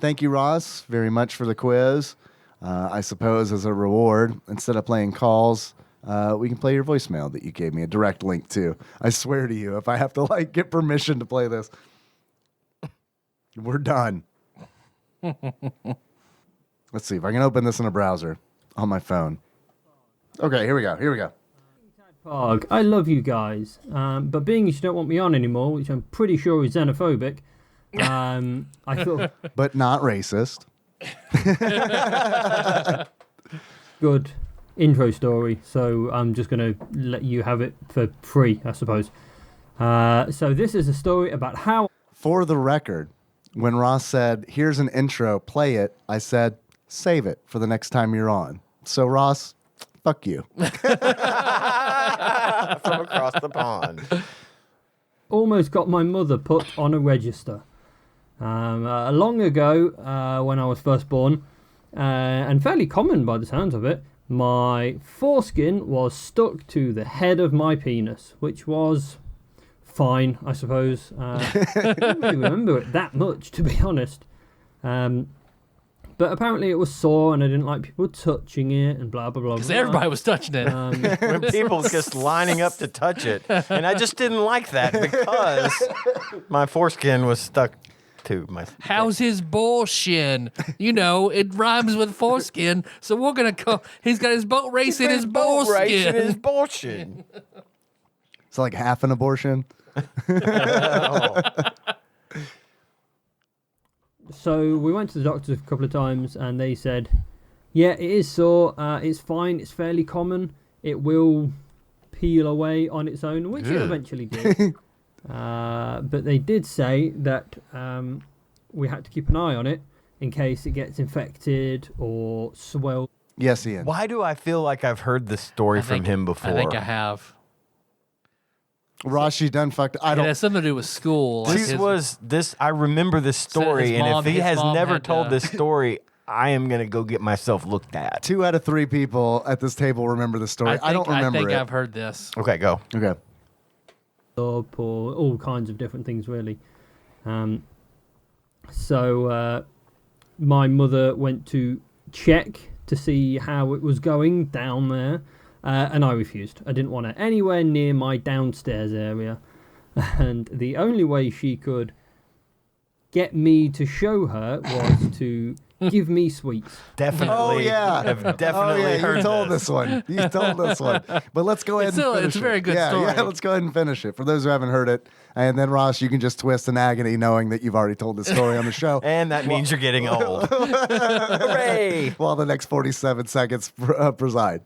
Thank you, Ross, very much for the quiz. I suppose as a reward, instead of playing calls, we can play your voicemail that you gave me a direct link to. I swear to you, if I have to get permission to play this, we're done. Let's see if I can open this in a browser on my phone. Okay, here we go. TADPOG, I love you guys, but being as you don't want me on anymore, which I'm pretty sure is xenophobic, I thought But not racist. good intro story, so I'm just going to let you have it for free, I suppose. So this is a story about how For the record, when Ross said, here's an intro, play it, I said, save it for the next time you're on. So, Ross, fuck you. From across the pond. almost got my mother put on a register. Long ago, when I was first born, and fairly common by the sounds of it, my foreskin was stuck to the head of my penis, which was fine, I suppose. I don't really remember it that much, to be honest. But apparently it was sore, and I didn't like people touching it, and blah, blah, blah. Because everybody was touching it. When people just lining up to touch it. And I just didn't like that because my foreskin was stuck to my... How's his bullshin? You know, it rhymes with foreskin, so we're going to go... He's got his boat race in his Racing his bullskin. bullshit. It's like half an abortion. So we went to the doctors a couple of times, and they said, yeah, it is sore. It's fine. It's fairly common. It will peel away on its own, which it eventually did. But they did say that we had to keep an eye on it in case it gets infected or swelled. Yes, Ian. Why do I feel like I've heard this story from him before? I think I have. Ross, you done fucked. I It don't. has something to do with school. Like I remember this story, his and mom- if he his has mom never had told to- this story, I am going to go get myself looked at. 2 out of 3 people at this table remember the story. I don't remember I think it. I've heard this. Okay, go. Okay. Up or all kinds of different things, really. So my mother went to check to see how it was going down there, and I refused. I didn't want it anywhere near my downstairs area, and the only way she could get me to show her was to give me sweets. Definitely. Oh, yeah. Have definitely heard you told this. this one. You told this one. But let's go ahead It's and still- finish it's a it. very good Yeah, story. let's go ahead and finish it. For those who haven't heard it. And then, Ross, you can just twist in agony knowing that you've already told the story on the show. And that means you're getting old. Hooray! While the next 47 seconds preside.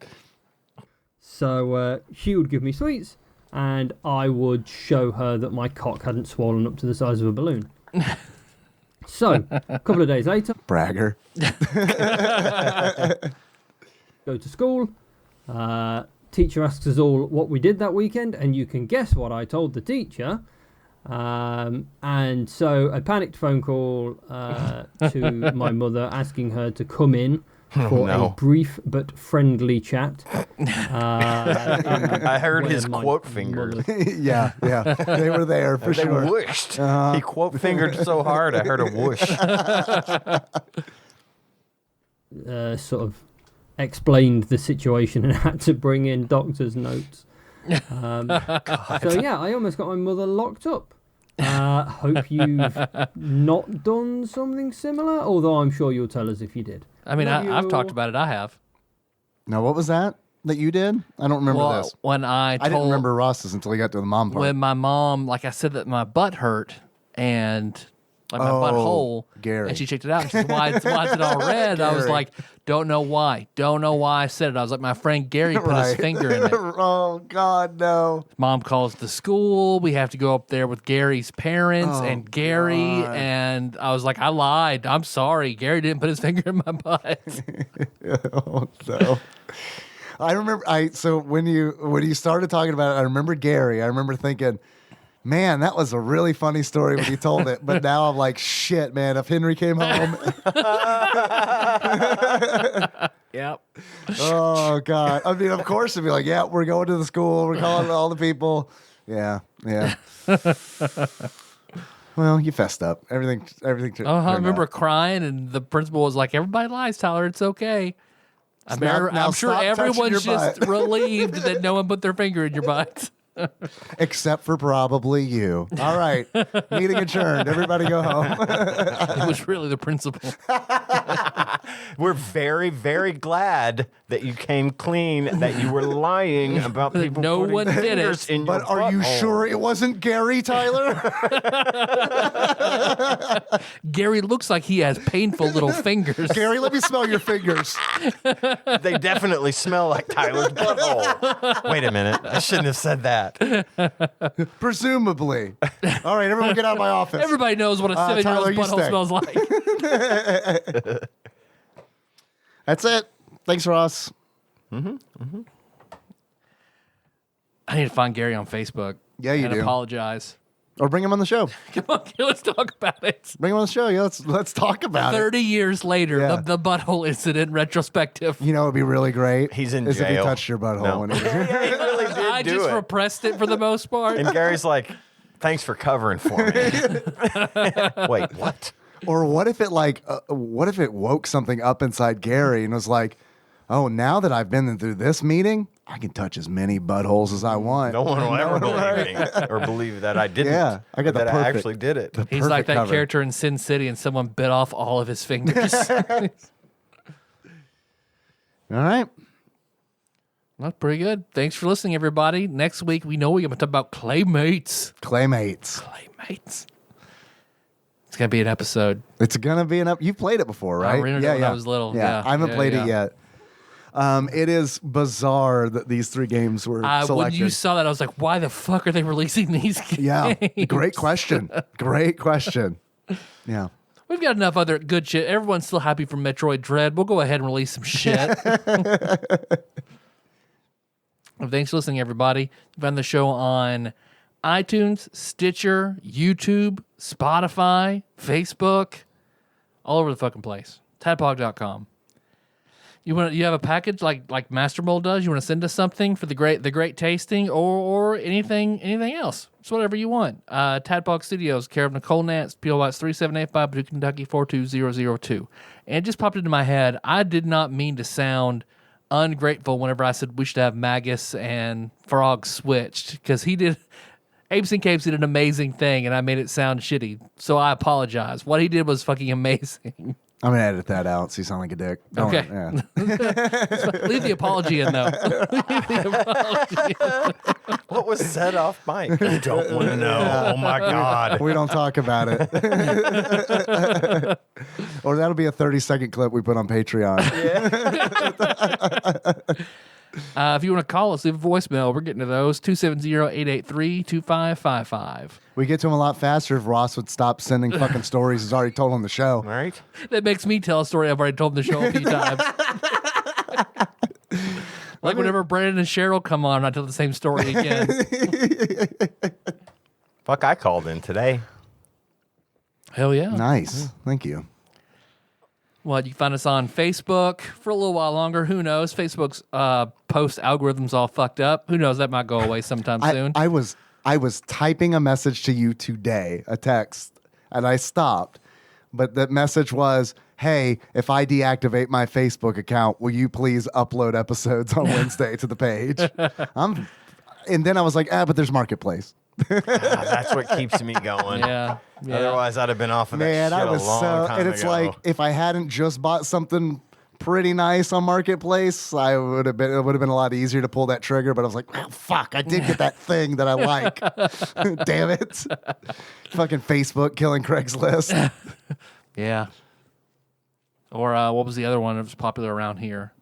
So she would give me sweets, and I would show her that my cock hadn't swollen up to the size of a balloon. So, a couple of days later, Bragger. go to school. Teacher asks us all what we did that weekend, and you can guess what I told the teacher. And so a panicked phone call to my mother asking her to come in for a brief but friendly chat. I heard his where my quote fingers. mother- Yeah. They were there for They sure. whooshed. He quote fingered so hard, I heard a whoosh. sort of explained the situation and had to bring in doctor's notes. So yeah, I almost got my mother locked up. Hope you've not done something similar, although I'm sure you'll tell us if you did. I mean, Love I've you. talked about it. I have. Now, what was that you did? I don't remember Well, this. when I I didn't remember Ross's until he got to the mom part. when my mom, like I said, that my butt hurt and like my butthole. Gary. And she checked it out. And she said, why is it all red? I was Gary. like, don't know why. Don't know why I said it. I was like, my friend Gary put his Right. finger in it. Oh, God, no. Mom calls the school. We have to go up there with Gary's parents Oh, and Gary. God. And I was like, I lied. I'm sorry. Gary didn't put his finger in my butt. Oh, no. I remember. So when you started talking about it, I remember Gary. I remember thinking, Man, that was a really funny story when you told it. But now I'm like, shit, man. If Henry came home, Yep. oh god. I mean, of course, it'd be like, yeah, we're going to the school. We're calling all the people. Yeah. Well, you fessed up. Everything. I turned remember out. crying, and the principal was like, "Everybody lies, Tyler. It's okay." I'm Now sure stop touching everyone's your just butt. relieved that no one put their finger in your butt. Except for probably you. All right. Meeting adjourned. Everybody go home. It was really the principal. We're very, very glad that you came clean, that you were lying about people No putting one did fingers it. in your But are you butthole. sure it wasn't Gary, Tyler? Gary looks like he has painful little fingers. Gary, let me smell your fingers. They definitely smell like Tyler's butthole. Wait a minute. I shouldn't have said that. Presumably. All right, everyone get out of my office. Everybody knows what a Tyler, 7-year-old's you butthole stay. smells like. That's it. Thanks, Ross. I need to find Gary on Facebook. Yeah, you and do. apologize. Or bring him on the show. Come on, let's talk about it. Bring him on the show. Yeah, let's talk about it. 30 years later, Yeah. the butthole incident retrospective. You know, it'd be really great. He's in is if he jail. touched your butthole No. when he was Yeah, he really did I do just it. repressed it for the most part. And Gary's like, thanks for covering for me. Wait, what? Or what if it woke something up inside Gary and was like, oh, now that I've been through this meeting, I can touch as many buttholes as I want. No one will ever believe me or believe that I didn't. Yeah, I got or the that I perfect- actually did it. He's like perfect that cover. character in Sin City, and someone bit off all of his fingers. All right. That's pretty good. Thanks for listening, everybody. Next week, we know we're going to talk about Claymates. Claymates. Claymates. It's going to be an episode. It's going to be you've played it before, right? rented it when I was little. Yeah. I haven't Yeah, played yeah. it yet. It is bizarre that these three games were When selected. you saw that, I was like, why the fuck are they releasing these games? Yeah, great question. Great question. Yeah. We've got enough other good shit. Everyone's still happy for Metroid Dread. We'll go ahead and release some shit. Well, thanks for listening, everybody. You find the show on iTunes, Stitcher, YouTube, Spotify, Facebook, all over the fucking place. TADPOG.com. You have a package like Master Mold does? You want to send us something for the great tasting or anything else? It's whatever you want. Tadpog Studios, care of Nicole Nance, P.O. Box 3785, Paducah, Kentucky 42002. And it just popped into my head. I did not mean to sound ungrateful whenever I said we should have Magus and Frog switched, because Apes and Capes did an amazing thing and I made it sound shitty. So I apologize. What he did was fucking amazing. I'm going to edit that out so you sound like a dick. Don't Okay. yeah. Leave the apology in, though. Leave the apology in. What was said off mic? I don't want to know. Oh my God. We don't talk about it. Or that'll be a 30-second clip we put on Patreon. If you want to call us, leave a voicemail. We're getting to those. 270-883-2555. We get to him a lot faster if Ross would stop sending fucking stories he's already told on the show. All right. That makes me tell a story I've already told on the show a few times. Like whenever Brandon and Cheryl come on, I tell the same story again. Fuck, I called in today. Hell yeah. Nice. Thank you. Well, you can find us on Facebook for a little while longer. Who knows? Facebook's post algorithm's all fucked up. Who knows? That might go away sometime soon. I was typing a message to you today, a text, and I stopped. But the message was, hey, if I deactivate my Facebook account, will you please upload episodes on Wednesday to the page? And then I was like, but there's Marketplace. That's what keeps me going. yeah. Otherwise, I'd have been off of that Man, shit I was a long time and it's ago. like, if I hadn't just bought something pretty nice on Marketplace, it would have been a lot easier to pull that trigger. But I was like, oh, fuck, I did get that thing that I like. Damn it. Fucking Facebook killing Craigslist. Yeah. Or what was the other one that was popular around here?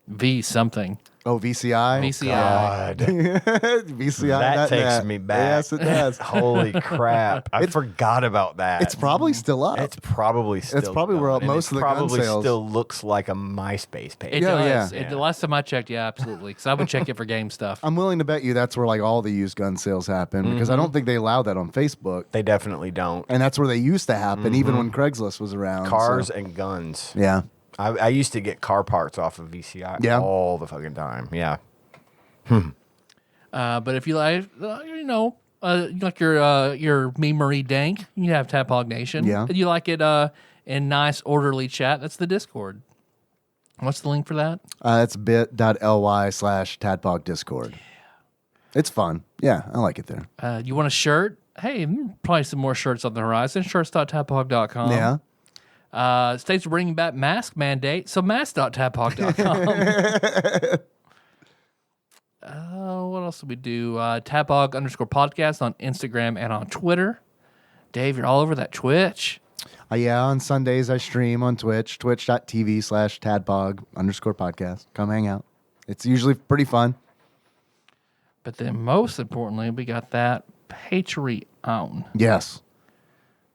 V something. Oh, VCI. VCI. God. VCI. That takes net. me back. Yes, it does. Holy crap. I forgot about that. It's probably still up. It's probably still probably where going, and most it of the gun probably sales- still looks like a MySpace page. It Yeah, does. yeah. The last time I checked, yeah, absolutely. Because I would check it for game stuff. I'm willing to bet you that's where like all the used gun sales happen because I don't think they allow that on Facebook, They definitely don't. and that's where they used to happen even when Craigslist was around. Cars so- and guns. Yeah. I used to get car parts off of VCI Yeah. all the fucking time. Yeah. But if you like, you like your memory dank, you have Tadpog Nation. Yeah. If you like it in nice, orderly chat, that's the Discord. What's the link for that? That's bit.ly/Tadpog Discord. It's fun. Yeah, I like it there. You want a shirt? Hey, probably some more shirts on the horizon. Shirts.tadpog.com. Yeah. States are bringing back mask mandate, so mask.tadpog.com. What else do we do? Tadpog_podcast on Instagram and on Twitter. Dave, you're all over that Twitch. Yeah, on Sundays I stream on Twitch, twitch.tv/Tadpog_podcast. Come hang out. It's usually pretty fun. But then most importantly, we got that Patreon. Yes.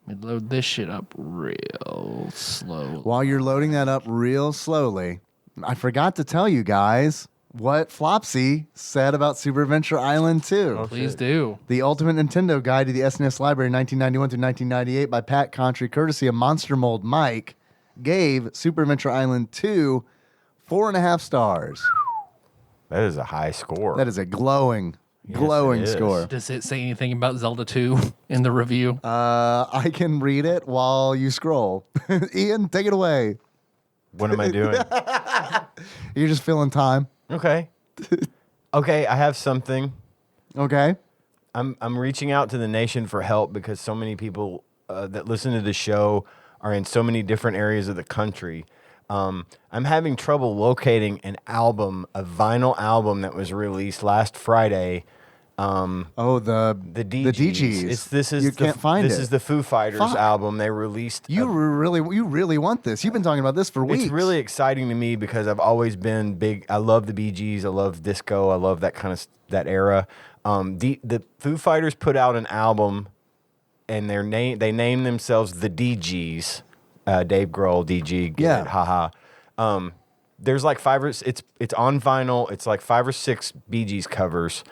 Let me load this shit up real slow. While you're loading that up real slowly, I forgot to tell you guys what Flopsy said about Super Adventure Island 2. Please do. The Ultimate Nintendo Guide to the SNES Library 1991 through 1998 by Pat Contry, courtesy of Monster Mold Mike, gave Super Adventure Island 2 4.5 stars. That is a high score. That is a glowing it is. score. Does it say anything about Zelda 2 in the review? I can read it while you scroll. Ian, take it away. What am I doing? You're just filling time. Okay. Okay, I have something. Okay. I'm reaching out to the nation for help because so many people that listen to the show are in so many different areas of the country. I'm having trouble locating an album, a vinyl album that was released last Friday. Oh, the DGs. This is you can't find This it. is the Foo Fighters Fuck. album they released. You really want this. You've been talking about this for weeks. It's really exciting to me because I've always been big. I love the Bee Gees. I love disco. I love that kind of that era. The Foo Fighters put out an album, and they named themselves the DGs. Dave Grohl, DG. Get it, haha. There's like it's on vinyl. It's like 5 or 6 Bee Gees covers.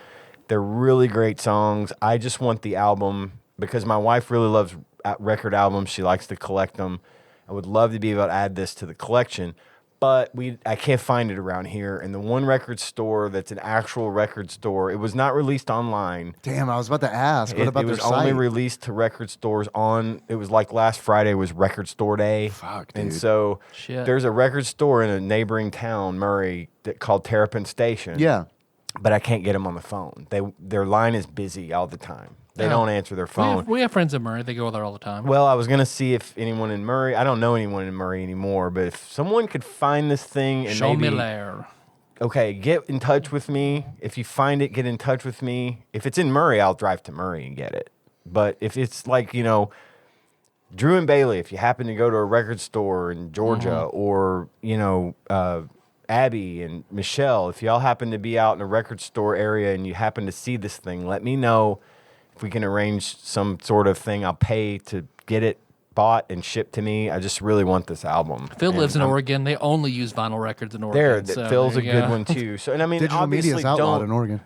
They're really great songs. I just want the album because my wife really loves record albums. She likes to collect them. I would love to be able to add this to the collection, but I can't find it around here. And the one record store that's an actual record store, it was not released online. Damn, I was about to ask. What about it their was site? only released to record stores it was like last Friday was Record Store Day. Fuck, And dude. so Shit. there's a record store in a neighboring town, Murray, called Terrapin Station. Yeah. But I can't get them on the phone. Their line is busy all the time. They don't answer their phone. We have friends in Murray. They go there all the time. Well, I was going to see if anyone in Murray, I don't know anyone in Murray anymore, but if someone could find this thing and Show me maybe, there. okay, get in touch with me. If you find it, get in touch with me. If it's in Murray, I'll drive to Murray and get it. But if it's like, Drew and Bailey, if you happen to go to a record store in Georgia or, Abby and Michelle, if y'all happen to be out in a record store area and you happen to see this thing, let me know. If we can arrange some sort of thing, I'll pay to get it bought and shipped to me. I just really want this album. Phil And lives in I'm Oregon. They only use vinyl records in Oregon. There, so Phil's a there you good go. one too. So, and I mean, Digital media is obviously outlawed in don't. Oregon.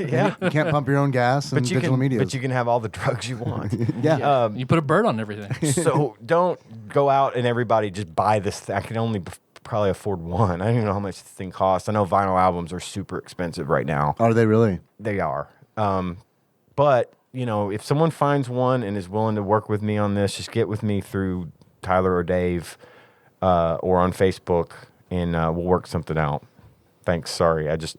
Yeah, You can't pump your own gas in but you digital can. media. But you can have all the drugs you want. yeah. You put a bird on everything. So don't go out and everybody just buy this thing. I can only probably afford one. I don't even know how much this thing costs. I know vinyl albums are super expensive right now. Are they really? They are. But, if someone finds one and is willing to work with me on this, just get with me through Tyler or Dave or on Facebook, and we'll work something out. Thanks. Sorry. I just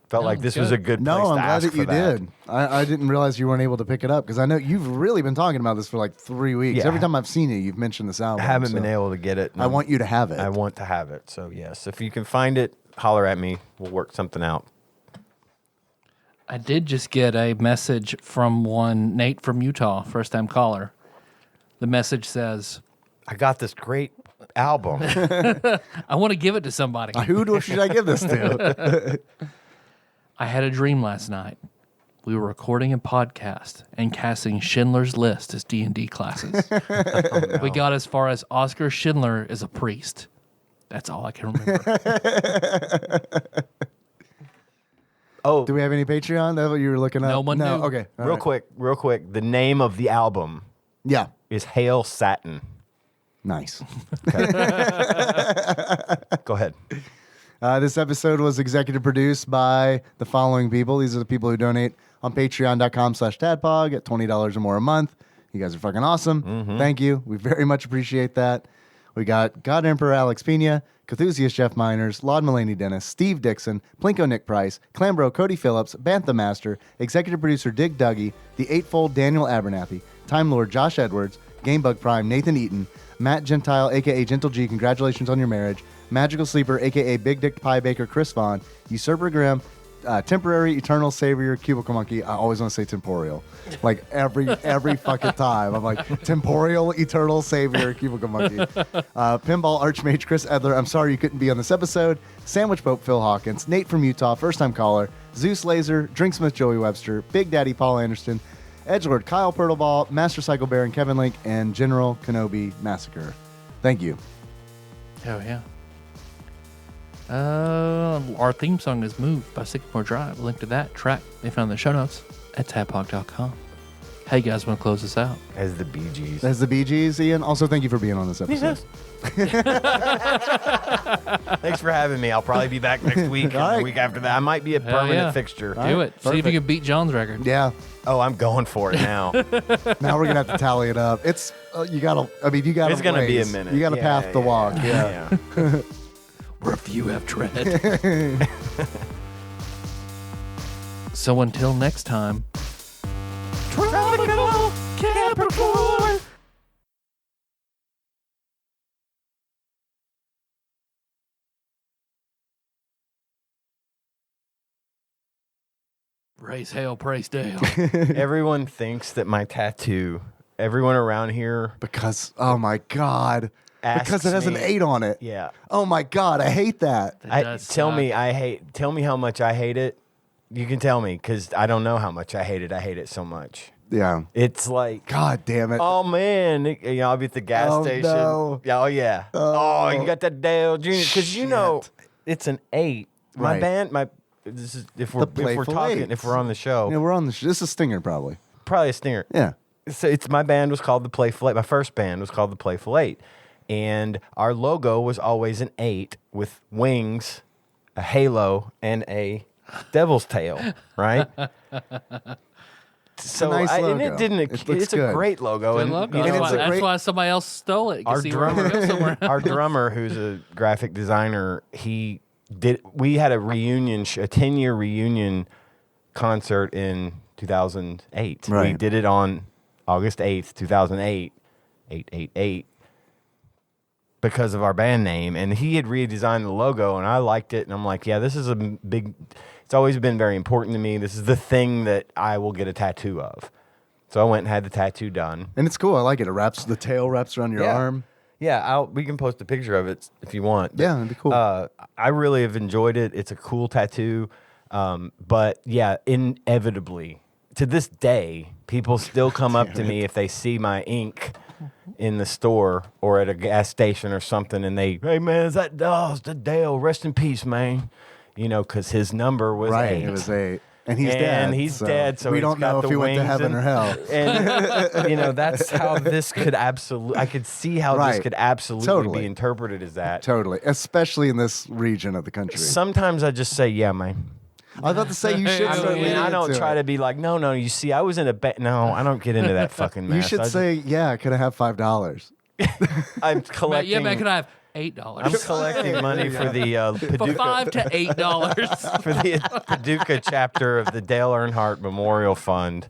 felt like this was a good place No, I'm to glad ask that for you that. did. I didn't realize you weren't able to pick it up because I know you've really been talking about this for like 3 weeks. Yeah. Every time I've seen you, you've mentioned this album. I haven't so been able to get it. I want you to have it. I want to have it. So, yes, if you can find it, holler at me. We'll work something out. I did just get a message from one Nate from Utah, first time caller. The message says, I got this great album. I want to give it to somebody. Should I give this to? I had a dream last night. We were recording a podcast and casting Schindler's List as D&D classes. We got as far as Oscar Schindler is a priest. That's all I can remember. Oh, Do we have any Patreon? That what you were looking up? No one No. knew. Okay. All right. real quick. The name of the album Yeah. is Hail Satin. Nice. Go ahead. This episode was executive produced by the following people. These are the people who donate on patreon.com/tadpog at $20 or more a month. You guys are fucking awesome. Thank you. We very much appreciate that. We got God Emperor Alex Pena, Cthusiast Jeff Miners, Laud Mulaney Dennis, Steve Dixon, Plinko Nick Price, Clambro Cody Phillips, Bantha Master, executive producer Dick Dougie, the Eightfold Daniel Abernathy, Time Lord Josh Edwards, Gamebug Prime Nathan Eaton, Matt Gentile, aka Gentle G, congratulations on your marriage, Magical Sleeper, aka Big Dick Pie Baker Chris Vaughn, Usurper Grimm, Temporary Eternal Savior Cubicle Monkey. I always want to say temporal, like every fucking time. I'm like temporal Eternal Savior Cubicle Monkey. Pinball Archmage Chris Edler. I'm sorry you couldn't be on this episode. Sandwich Pope Phil Hawkins, Nate from Utah, first time caller, Zeus Laser, Drinksmith Joey Webster, Big Daddy Paul Anderson, Edgelord Kyle Purtleball, Master Cycle Baron Kevin Link, and General Kenobi Massacre. Thank you. Oh, yeah. Our theme song is Moved by Sycamore Drive. A link to that track they found in the show notes at tadpog.com. Hey, you guys want to close this out? As the Bee Gees. That's the Bee Gees, Ian. Also, thank you for being on this episode. Thanks for having me. I'll probably be back next week and All right. the week after that. I might be a Hell permanent yeah. fixture. Do it. See if you perfect. can beat John's record. Yeah. Oh, I'm going for it now. Now we're gonna have to tally it up. It's you gotta. I mean, you gotta. It's gonna be a ways. minute. You gotta path the walk. Yeah. Where few have tread. So until next time. Tropical Capricorn. Raise hail, praise Dale. Everyone thinks that my tattoo, everyone around here, Because oh my god. Because asks it has an me- 8 on it. Yeah. Oh my god, I hate that. does Tell me suck. tell me how much I hate it. You can tell me because I don't know how much I hate it. I hate it so much. Yeah. It's like, God damn it. oh man, I'll be at the gas Oh, station. no. Yeah, oh yeah. Oh, you got that Dale Jr. Because you know it's an 8. My Right. band, this is if we're Playful talking, Eights. if we're on the show, Yeah, we're on the. This is Stinger probably. probably a stinger. Yeah. So it's my band was called the Playful 8. My first band was called the Playful 8. And our logo was always an 8 with wings, a halo, and a devil's tail, right? So nice and logo. it didn't. It looks It's a good. great logo. Good And, logo. you And know, it's a That's great- why somebody else stole it. You our see where it goes somewhere drummer, our drummer, who's a graphic designer, he did. We had a reunion, a 10-year reunion concert in 2008. We Right. did it on August 8th, 2008, 888, because of our band name. And he had redesigned the logo, and I liked it. And I'm like, yeah, this is a big. It's always been very important to me. This is the thing that I will get a tattoo of. So I went and had the tattoo done. And it's cool. I like it. It wraps the tail wraps around your arm. Yeah, we can post a picture of it if you want. Yeah, that'd be cool. I really have enjoyed it. It's a cool tattoo. But yeah, inevitably, to this day, people still come up to me if they see my ink in the store or at a gas station or something, and hey man, it's the Dale. Rest in peace, man. You know, because his number was Right. 8. It was 8. And he's And dead. he's dead, so we he's don't got know the if he went to wings heaven and- or hell. And you know, that's how this could absolutely. I could see how this Right. could absolutely Totally. be interpreted as that. Totally. Especially in this region of the country. Sometimes I just say, "Yeah, man." I was about to say you should I start mean, leaning I don't into try it. to be like, no. You see, I was in a bed. No, I don't get into that fucking mess. You should say, yeah, could I have $5? I'm But collecting. yeah, man, could I have I'm $8? collecting money for the For Paducah $5 to $8. for the Paducah chapter of the Dale Earnhardt Memorial Fund.